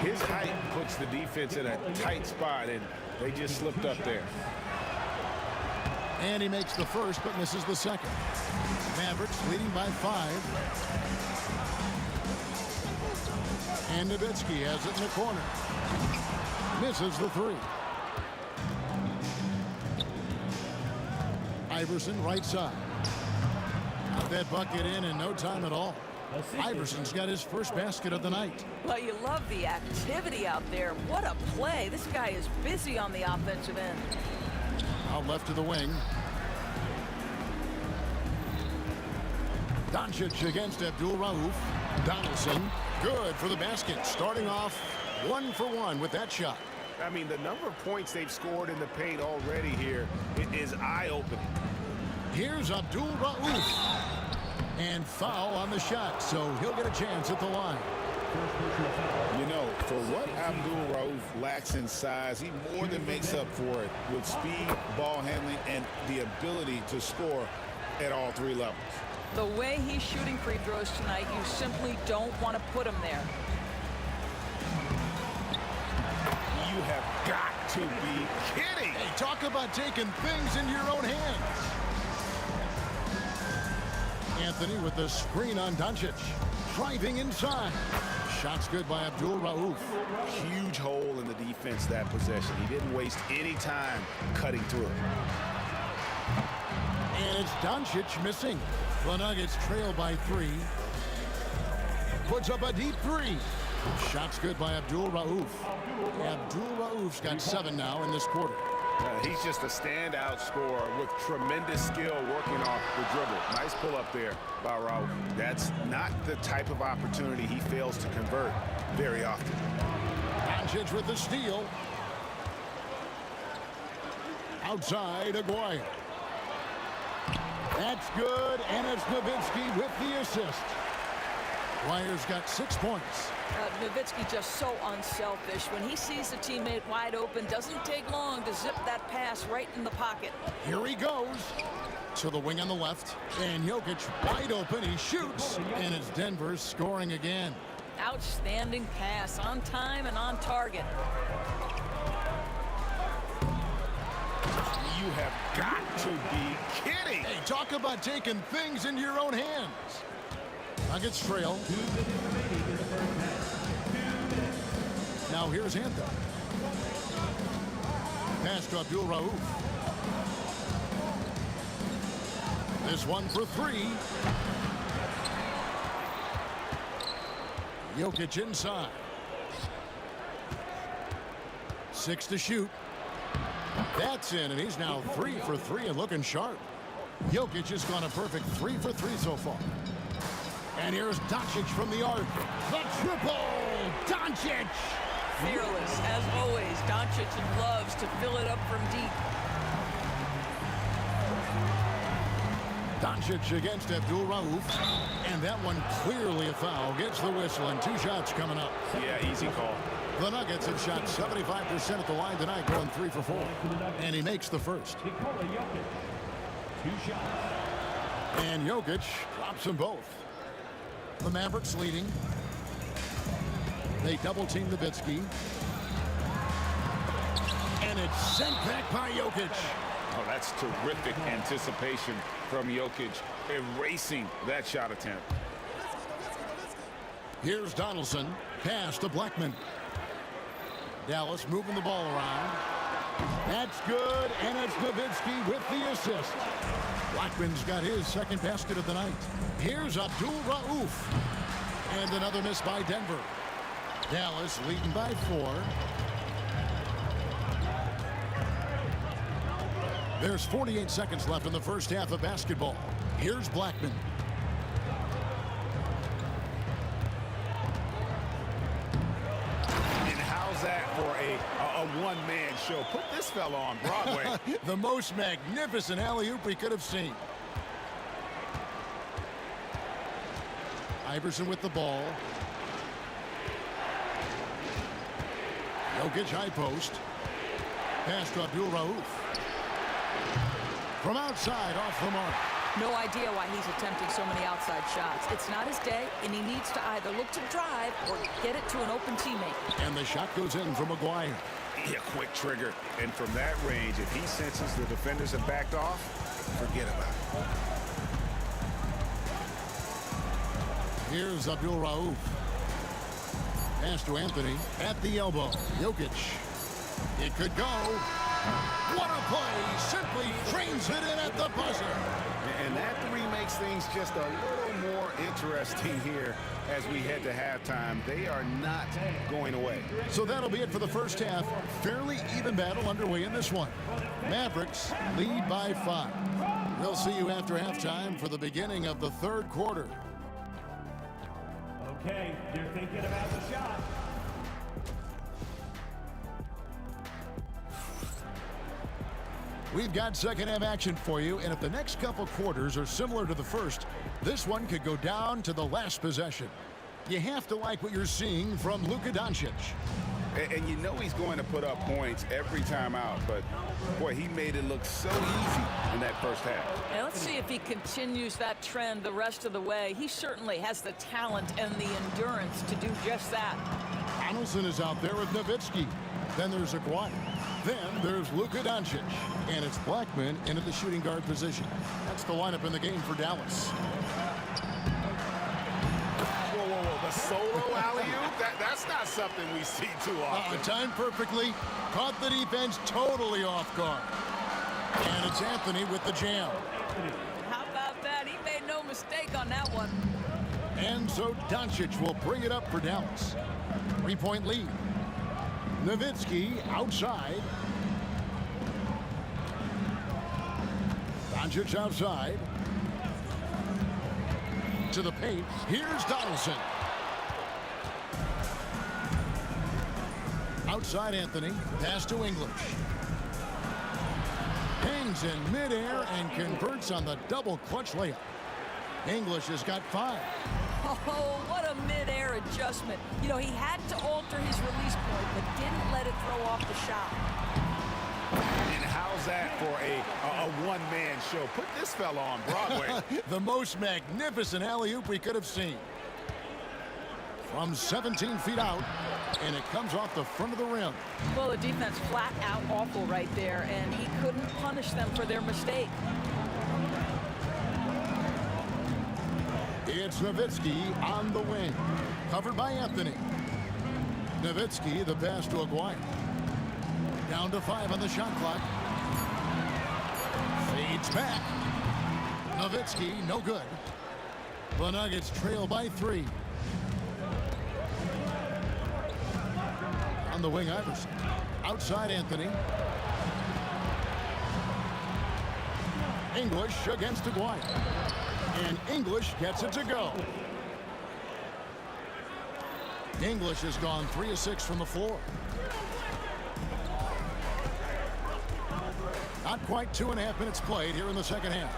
His height puts the defense in a tight spot, and they just slipped up there. And he makes the first, but misses the second. Mavericks leading by 5. And Nowitzki has it in the corner. Misses the 3. Iverson right side. Got that bucket in no time at all. Iverson's got his first basket of the night. Well, you love the activity out there. What a play. This guy is busy on the offensive end. Out left to the wing. Doncic against Abdul Rauf. Donaldson, good for the basket. Starting off 1 for 1 with that shot. I mean, the number of points they've scored in the paint already here, it is eye-opening. Here's Abdul Rauf. And foul on the shot, so he'll get a chance at the line. You know, for what Abdul Rauf lacks in size, he more than makes up for it with speed, ball handling, and the ability to score at all 3 levels. The way he's shooting free throws tonight, you simply don't want to put him there. You have got to be kidding. Hey, talk about taking things into your own hands. Anthony with the screen on Doncic. Driving inside. Shots good by Abdul Rauf. Huge hole in the defense that possession. He didn't waste any time cutting through. And it's Doncic missing. The Nuggets trail by 3. Puts up a deep 3. Shots good by Abdul Rauf. Abdul Rauf's got 7 now in this quarter. He's just a standout scorer with tremendous skill working off the dribble. Nice pull up there by Rauf. That's not the type of opportunity he fails to convert very often. Doncic with the steal. Outside, Aguirre. That's good, and it's Nowitzki with the assist. Aguirre's got 6 points. Nowitzki just so unselfish. When he sees the teammate wide open, doesn't take long to zip that pass right in the pocket. Here he goes to the wing on the left, and Jokic wide open. He shoots, and it's Denver scoring again. Outstanding pass, on time and on target. You have got to be kidding. Hey, talk about taking things into your own hands. Nuggets trail. Now here's Anthony. Pass to Abdul Rauf. This one for 3. Jokic inside. 6 to shoot. That's in, and he's now 3 for 3 and looking sharp. Jokic has gone a perfect 3 for 3 so far. And here's Doncic from the arc. The triple! Doncic! Fearless, as always. Doncic loves to fill it up from deep. Doncic against Abdul Rauf. And that one clearly a foul. Gets the whistle, and 2 shots coming up. Yeah, easy call. The Nuggets have shot 75% at the line tonight, going 3 for 4. And he makes the first. And Jokic drops them both. The Mavericks leading. They double-team Nowitzki. And it's sent back by Jokic. Oh, that's terrific anticipation from Jokic, erasing that shot attempt. Here's Donaldson. Pass to Blackman. Dallas moving the ball around. That's good, and it's Nowitzki with the assist. Blackman's got his second basket of the night. Here's Abdul Rauf. And another miss by Denver. Dallas leading by 4. There's 48 seconds left in the first half of basketball. Here's Blackman. And how's that for a one-man show? Put this fella on Broadway. The most magnificent alley-oop we could have seen. Iverson with the ball. Jokic high post. Pass to Abdul Rauf. From outside, off the mark. No idea why he's attempting so many outside shots. It's not his day, and he needs to either look to drive or get it to an open teammate. And the shot goes in from Maguire. Yeah, quick trigger. And from that range, if he senses the defenders have backed off, forget about it. Here's Abdul Rauf. Pass to Anthony at the elbow. Jokic. It could go. What a play. Simply trains it in at the buzzer. And that three makes things just a little more interesting here as we head to halftime. They are not going away. So that'll be it for the first half. Fairly even battle underway in this one. Mavericks lead by 5. We'll see you after halftime for the beginning of the third quarter. Okay, you're thinking about the shot. We've got second half action for you, and if the next couple quarters are similar to the first, this one could go down to the last possession. You have to like what you're seeing from Luka Doncic. And you know he's going to put up points every time out, but boy, he made it look so easy in that first half. And let's see if he continues that trend the rest of the way. He certainly has the talent and the endurance to do just that. Donaldson is out there with Nowitzki. Then there's Aguirre. Then there's Luka Doncic. And it's Blackman into the shooting guard position. That's the lineup in the game for Dallas. Whoa. The solo alley-oop? That's not something we see too often. Timed perfectly. Caught the defense totally off guard. And it's Anthony with the jam. How about that? He made no mistake on that one. And so Doncic will bring it up for Dallas. 3-point lead. Nowitzki outside. Doncic outside. To the paint. Here's Donaldson. Outside Anthony. Pass to English. Hangs in midair and converts on the double clutch layup. English has got 5. Oh, what a mid-air adjustment. You know, he had to alter his release point, but didn't let it throw off the shot. And how's that for a one-man show? Put this fella on Broadway. The most magnificent alley-oop we could have seen. From 17 feet out, and it comes off the front of the rim. Well, the defense flat out awful right there, and he couldn't punish them for their mistake. It's Nowitzki on the wing. Covered by Anthony. Nowitzki, the pass to Aguirre. Down to 5 on the shot clock. Fades back. Nowitzki, no good. The Nuggets trail by 3. On the wing, Iverson. Outside Anthony. English against Aguirre. And English gets it to go. English has gone 3 of 6 from the floor. Not quite 2.5 minutes played here in the second half.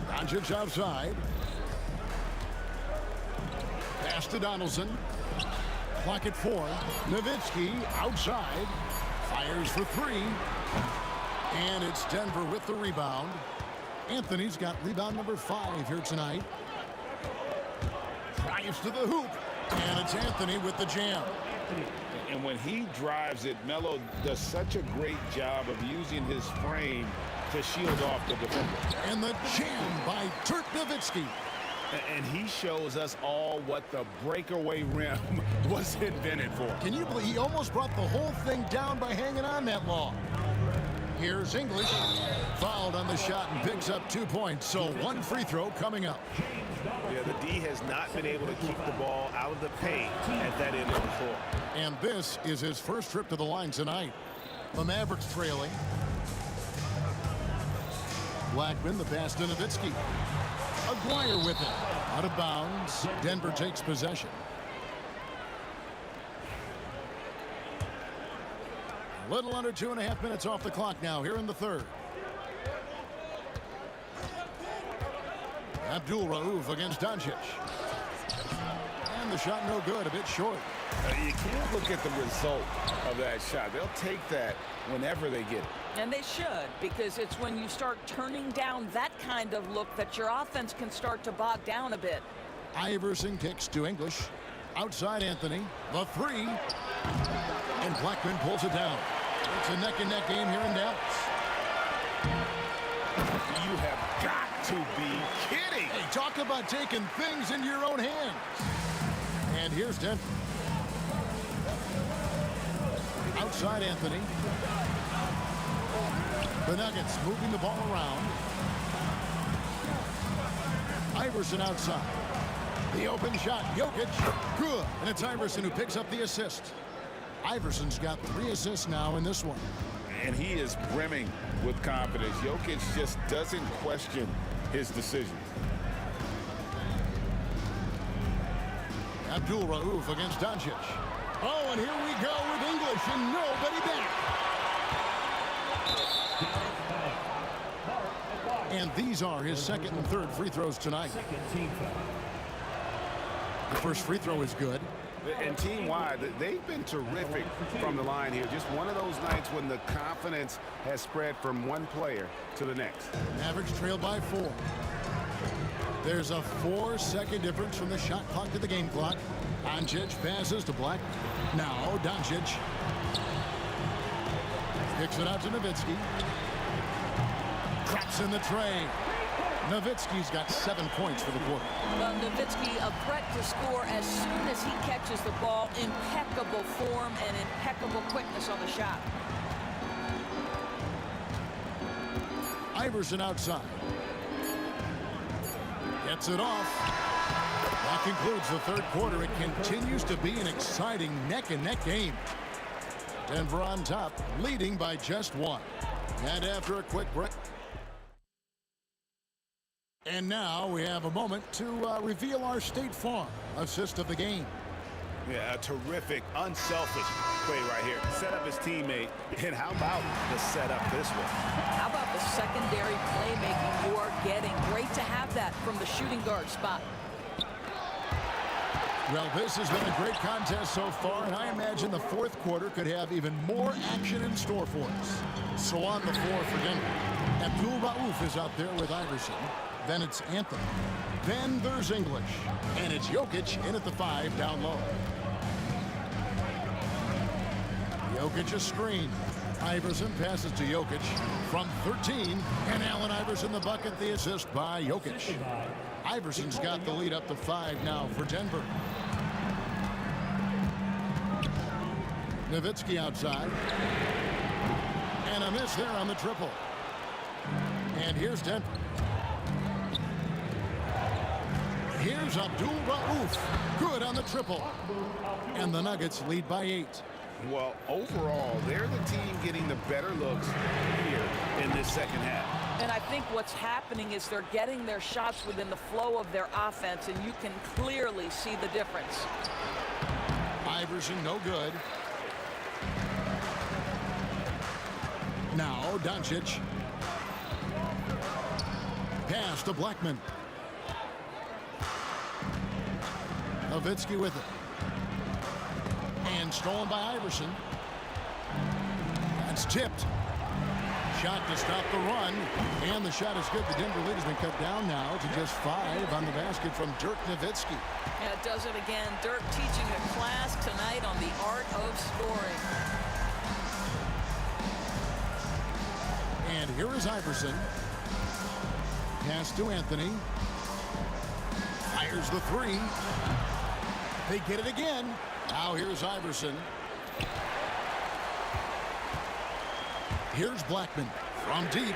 Doncic outside. Pass to Donaldson. Clock at 4. Nowitzki outside. Fires for 3. And it's Denver with the rebound. Anthony's got rebound number 5 here tonight. Drives to the hoop. And it's Anthony with the jam. And when he drives it, Melo does such a great job of using his frame to shield off the defender. And the jam by Dirk Nowitzki. And he shows us all what the breakaway rim was invented for. Can you believe he almost brought the whole thing down by hanging on that long? Here's English. Fouled on the shot and picks up 2 points. So 1 free throw coming up. Yeah, the D has not been able to keep the ball out of the paint at that end of the floor. And this is his first trip to the line tonight. The Mavericks trailing. Blackman, the pass to Nowitzki. Aguirre with it. Out of bounds. Denver takes possession. A little under 2.5 minutes off the clock now here in the third. Abdul Rauf against Doncic. And the shot no good, a bit short. You can't look at the result of that shot. They'll take that whenever they get it. And they should, because it's when you start turning down that kind of look that your offense can start to bog down a bit. Iverson kicks to English. Outside Anthony. The 3. And Blackman pulls it down. It's a neck-and-neck game here in Dallas. You have got to be kidding. Hey, talk about taking things into your own hands. And here's Denver. Outside Anthony. The Nuggets moving the ball around. Iverson outside. The open shot. Jokic. Good. And it's Iverson who picks up the assist. Iverson's got 3 assists now in this one. And he is brimming with confidence. Jokic just doesn't question his decisions. Abdul Rauf against Doncic. Oh, and here we go with English and nobody back. And these are his second and third free throws tonight. The first free throw is good. And team-wide, they've been terrific from the line here. Just one of those nights when the confidence has spread from one player to the next. Mavericks trail by 4. There's a 4-second difference from the shot clock to the game clock. Doncic passes to Black. Now Doncic kicks it out to Nowitzki. Drops in the tray. Nowitzki's got 7 points for the quarter. Well, Nowitzki, a threat to score as soon as he catches the ball. Impeccable form and impeccable quickness on the shot. Iverson outside. Gets it off. That concludes the third quarter. It continues to be an exciting neck-and-neck game. Denver on top, leading by just 1. And after a quick break. And now we have a moment to reveal our State Farm assist of the game. Yeah, a terrific, unselfish play right here. Set up his teammate. And how about the setup this one? How about the secondary playmaking you are getting? Great to have that from the shooting guard spot. Well, this has been a great contest so far, and I imagine the fourth quarter could have even more action in store for us. So on the floor for Denver, Abdul Rauf is out there with Iverson. Then it's Anthony. Then there's English. And it's Jokic in at the 5 down low. Jokic a screen. Iverson passes to Jokic from 13. And Allen Iverson the bucket, the assist by Jokic. Iverson's got the lead up to 5 now for Denver. Nowitzki outside. And a miss there on the triple. And here's Denver. Here's Abdul Rauf. Good on the triple. And the Nuggets lead by 8. Well, overall, they're the team getting the better looks here in this second half. And I think what's happening is they're getting their shots within the flow of their offense, and you can clearly see the difference. Iverson, no good. Now, Doncic. Pass to Blackman. Nowitzki with it. And stolen by Iverson. That's tipped. Shot to stop the run. And the shot is good. The Denver lead has been cut down now to just 5 on the basket from Dirk Nowitzki. Yeah, it does it again. Dirk teaching a class tonight on the art of scoring. And here is Iverson. Pass to Anthony. Fires the 3. They get it again. Now here's Iverson. Here's Blackman from deep.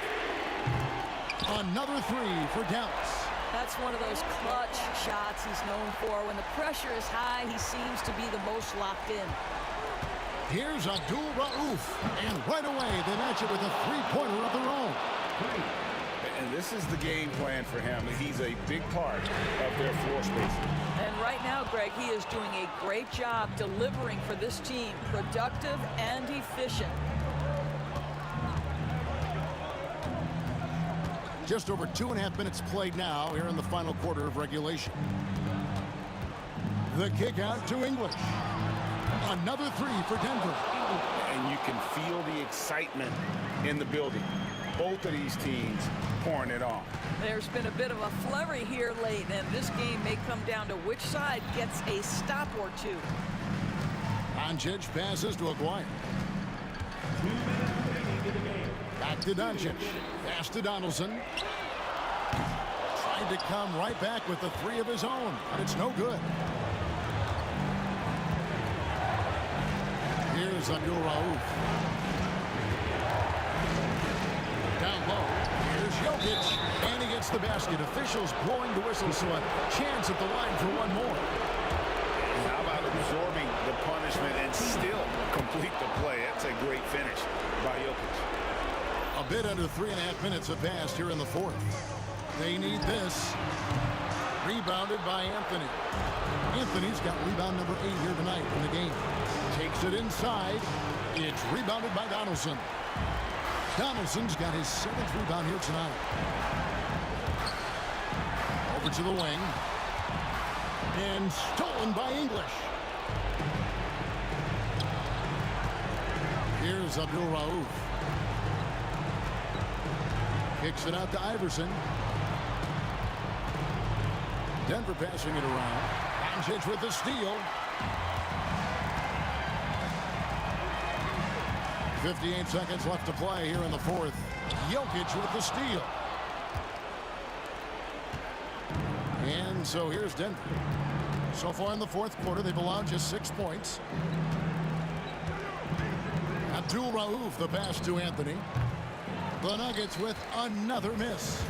Another 3 for Dallas. That's one of those clutch shots he's known for. When the pressure is high, he seems to be the most locked in. Here's Abdul Rauf. And right away, they match it with a 3-pointer of their own. And this is the game plan for him. He's a big part of their floor spacing. And right now, Greg, he is doing a great job delivering for this team. Productive and efficient. Just over 2.5 minutes played now here in the final quarter of regulation. The kick out to English. Another 3 for Denver. And you can feel the excitement in the building. Both of these teams pouring it on. There's been a bit of a flurry here late, and this game may come down to which side gets a stop or two. Doncic passes to Aguirre. Back to Doncic. Pass to Donaldson. Tried to come right back with the 3 of his own, but it's no good. Here's Abdul Rauf. Down low. Here's Jokic. And he gets the basket. Officials blowing the whistle, so a chance at the line for one more. How about absorbing the punishment and still complete the play? That's a great finish by Jokic. A bit under 3.5 minutes have passed here in the fourth. They need this. Rebounded by Anthony. Anthony's got rebound number 8 here tonight in the game. Takes it inside. It's rebounded by Donaldson. Donaldson's got his 7th rebound here tonight. Over to the wing. And stolen by English. Here's Abdul Rauf. Kicks it out to Iverson. Denver passing it around. Doncic with the steal. 58 seconds left to play here in the fourth. Jokic with the steal. And so here's Denver. So far in the fourth quarter, they've allowed just 6 points. Abdul Rauf, the pass to Anthony. The Nuggets with another miss.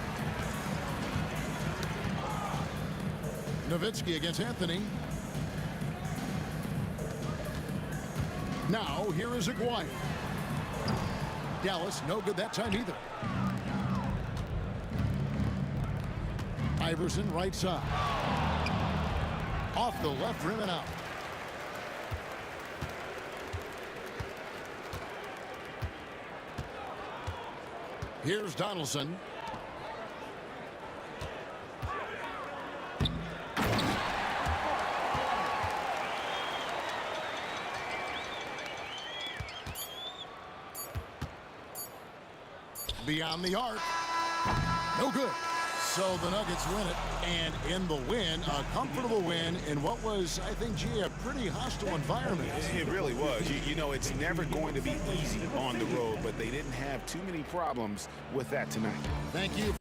Nowitzki against Anthony. Now here is Aguirre. Dallas, no good that time either. Iverson right side. Off the left rim and out. Here's Donaldson. Beyond the arc. No good. So the Nuggets win it, and in the win, a comfortable win in what was, I think, G, a pretty hostile environment. It really was. You know, it's never going to be easy on the road, but they didn't have too many problems with that tonight. Thank you for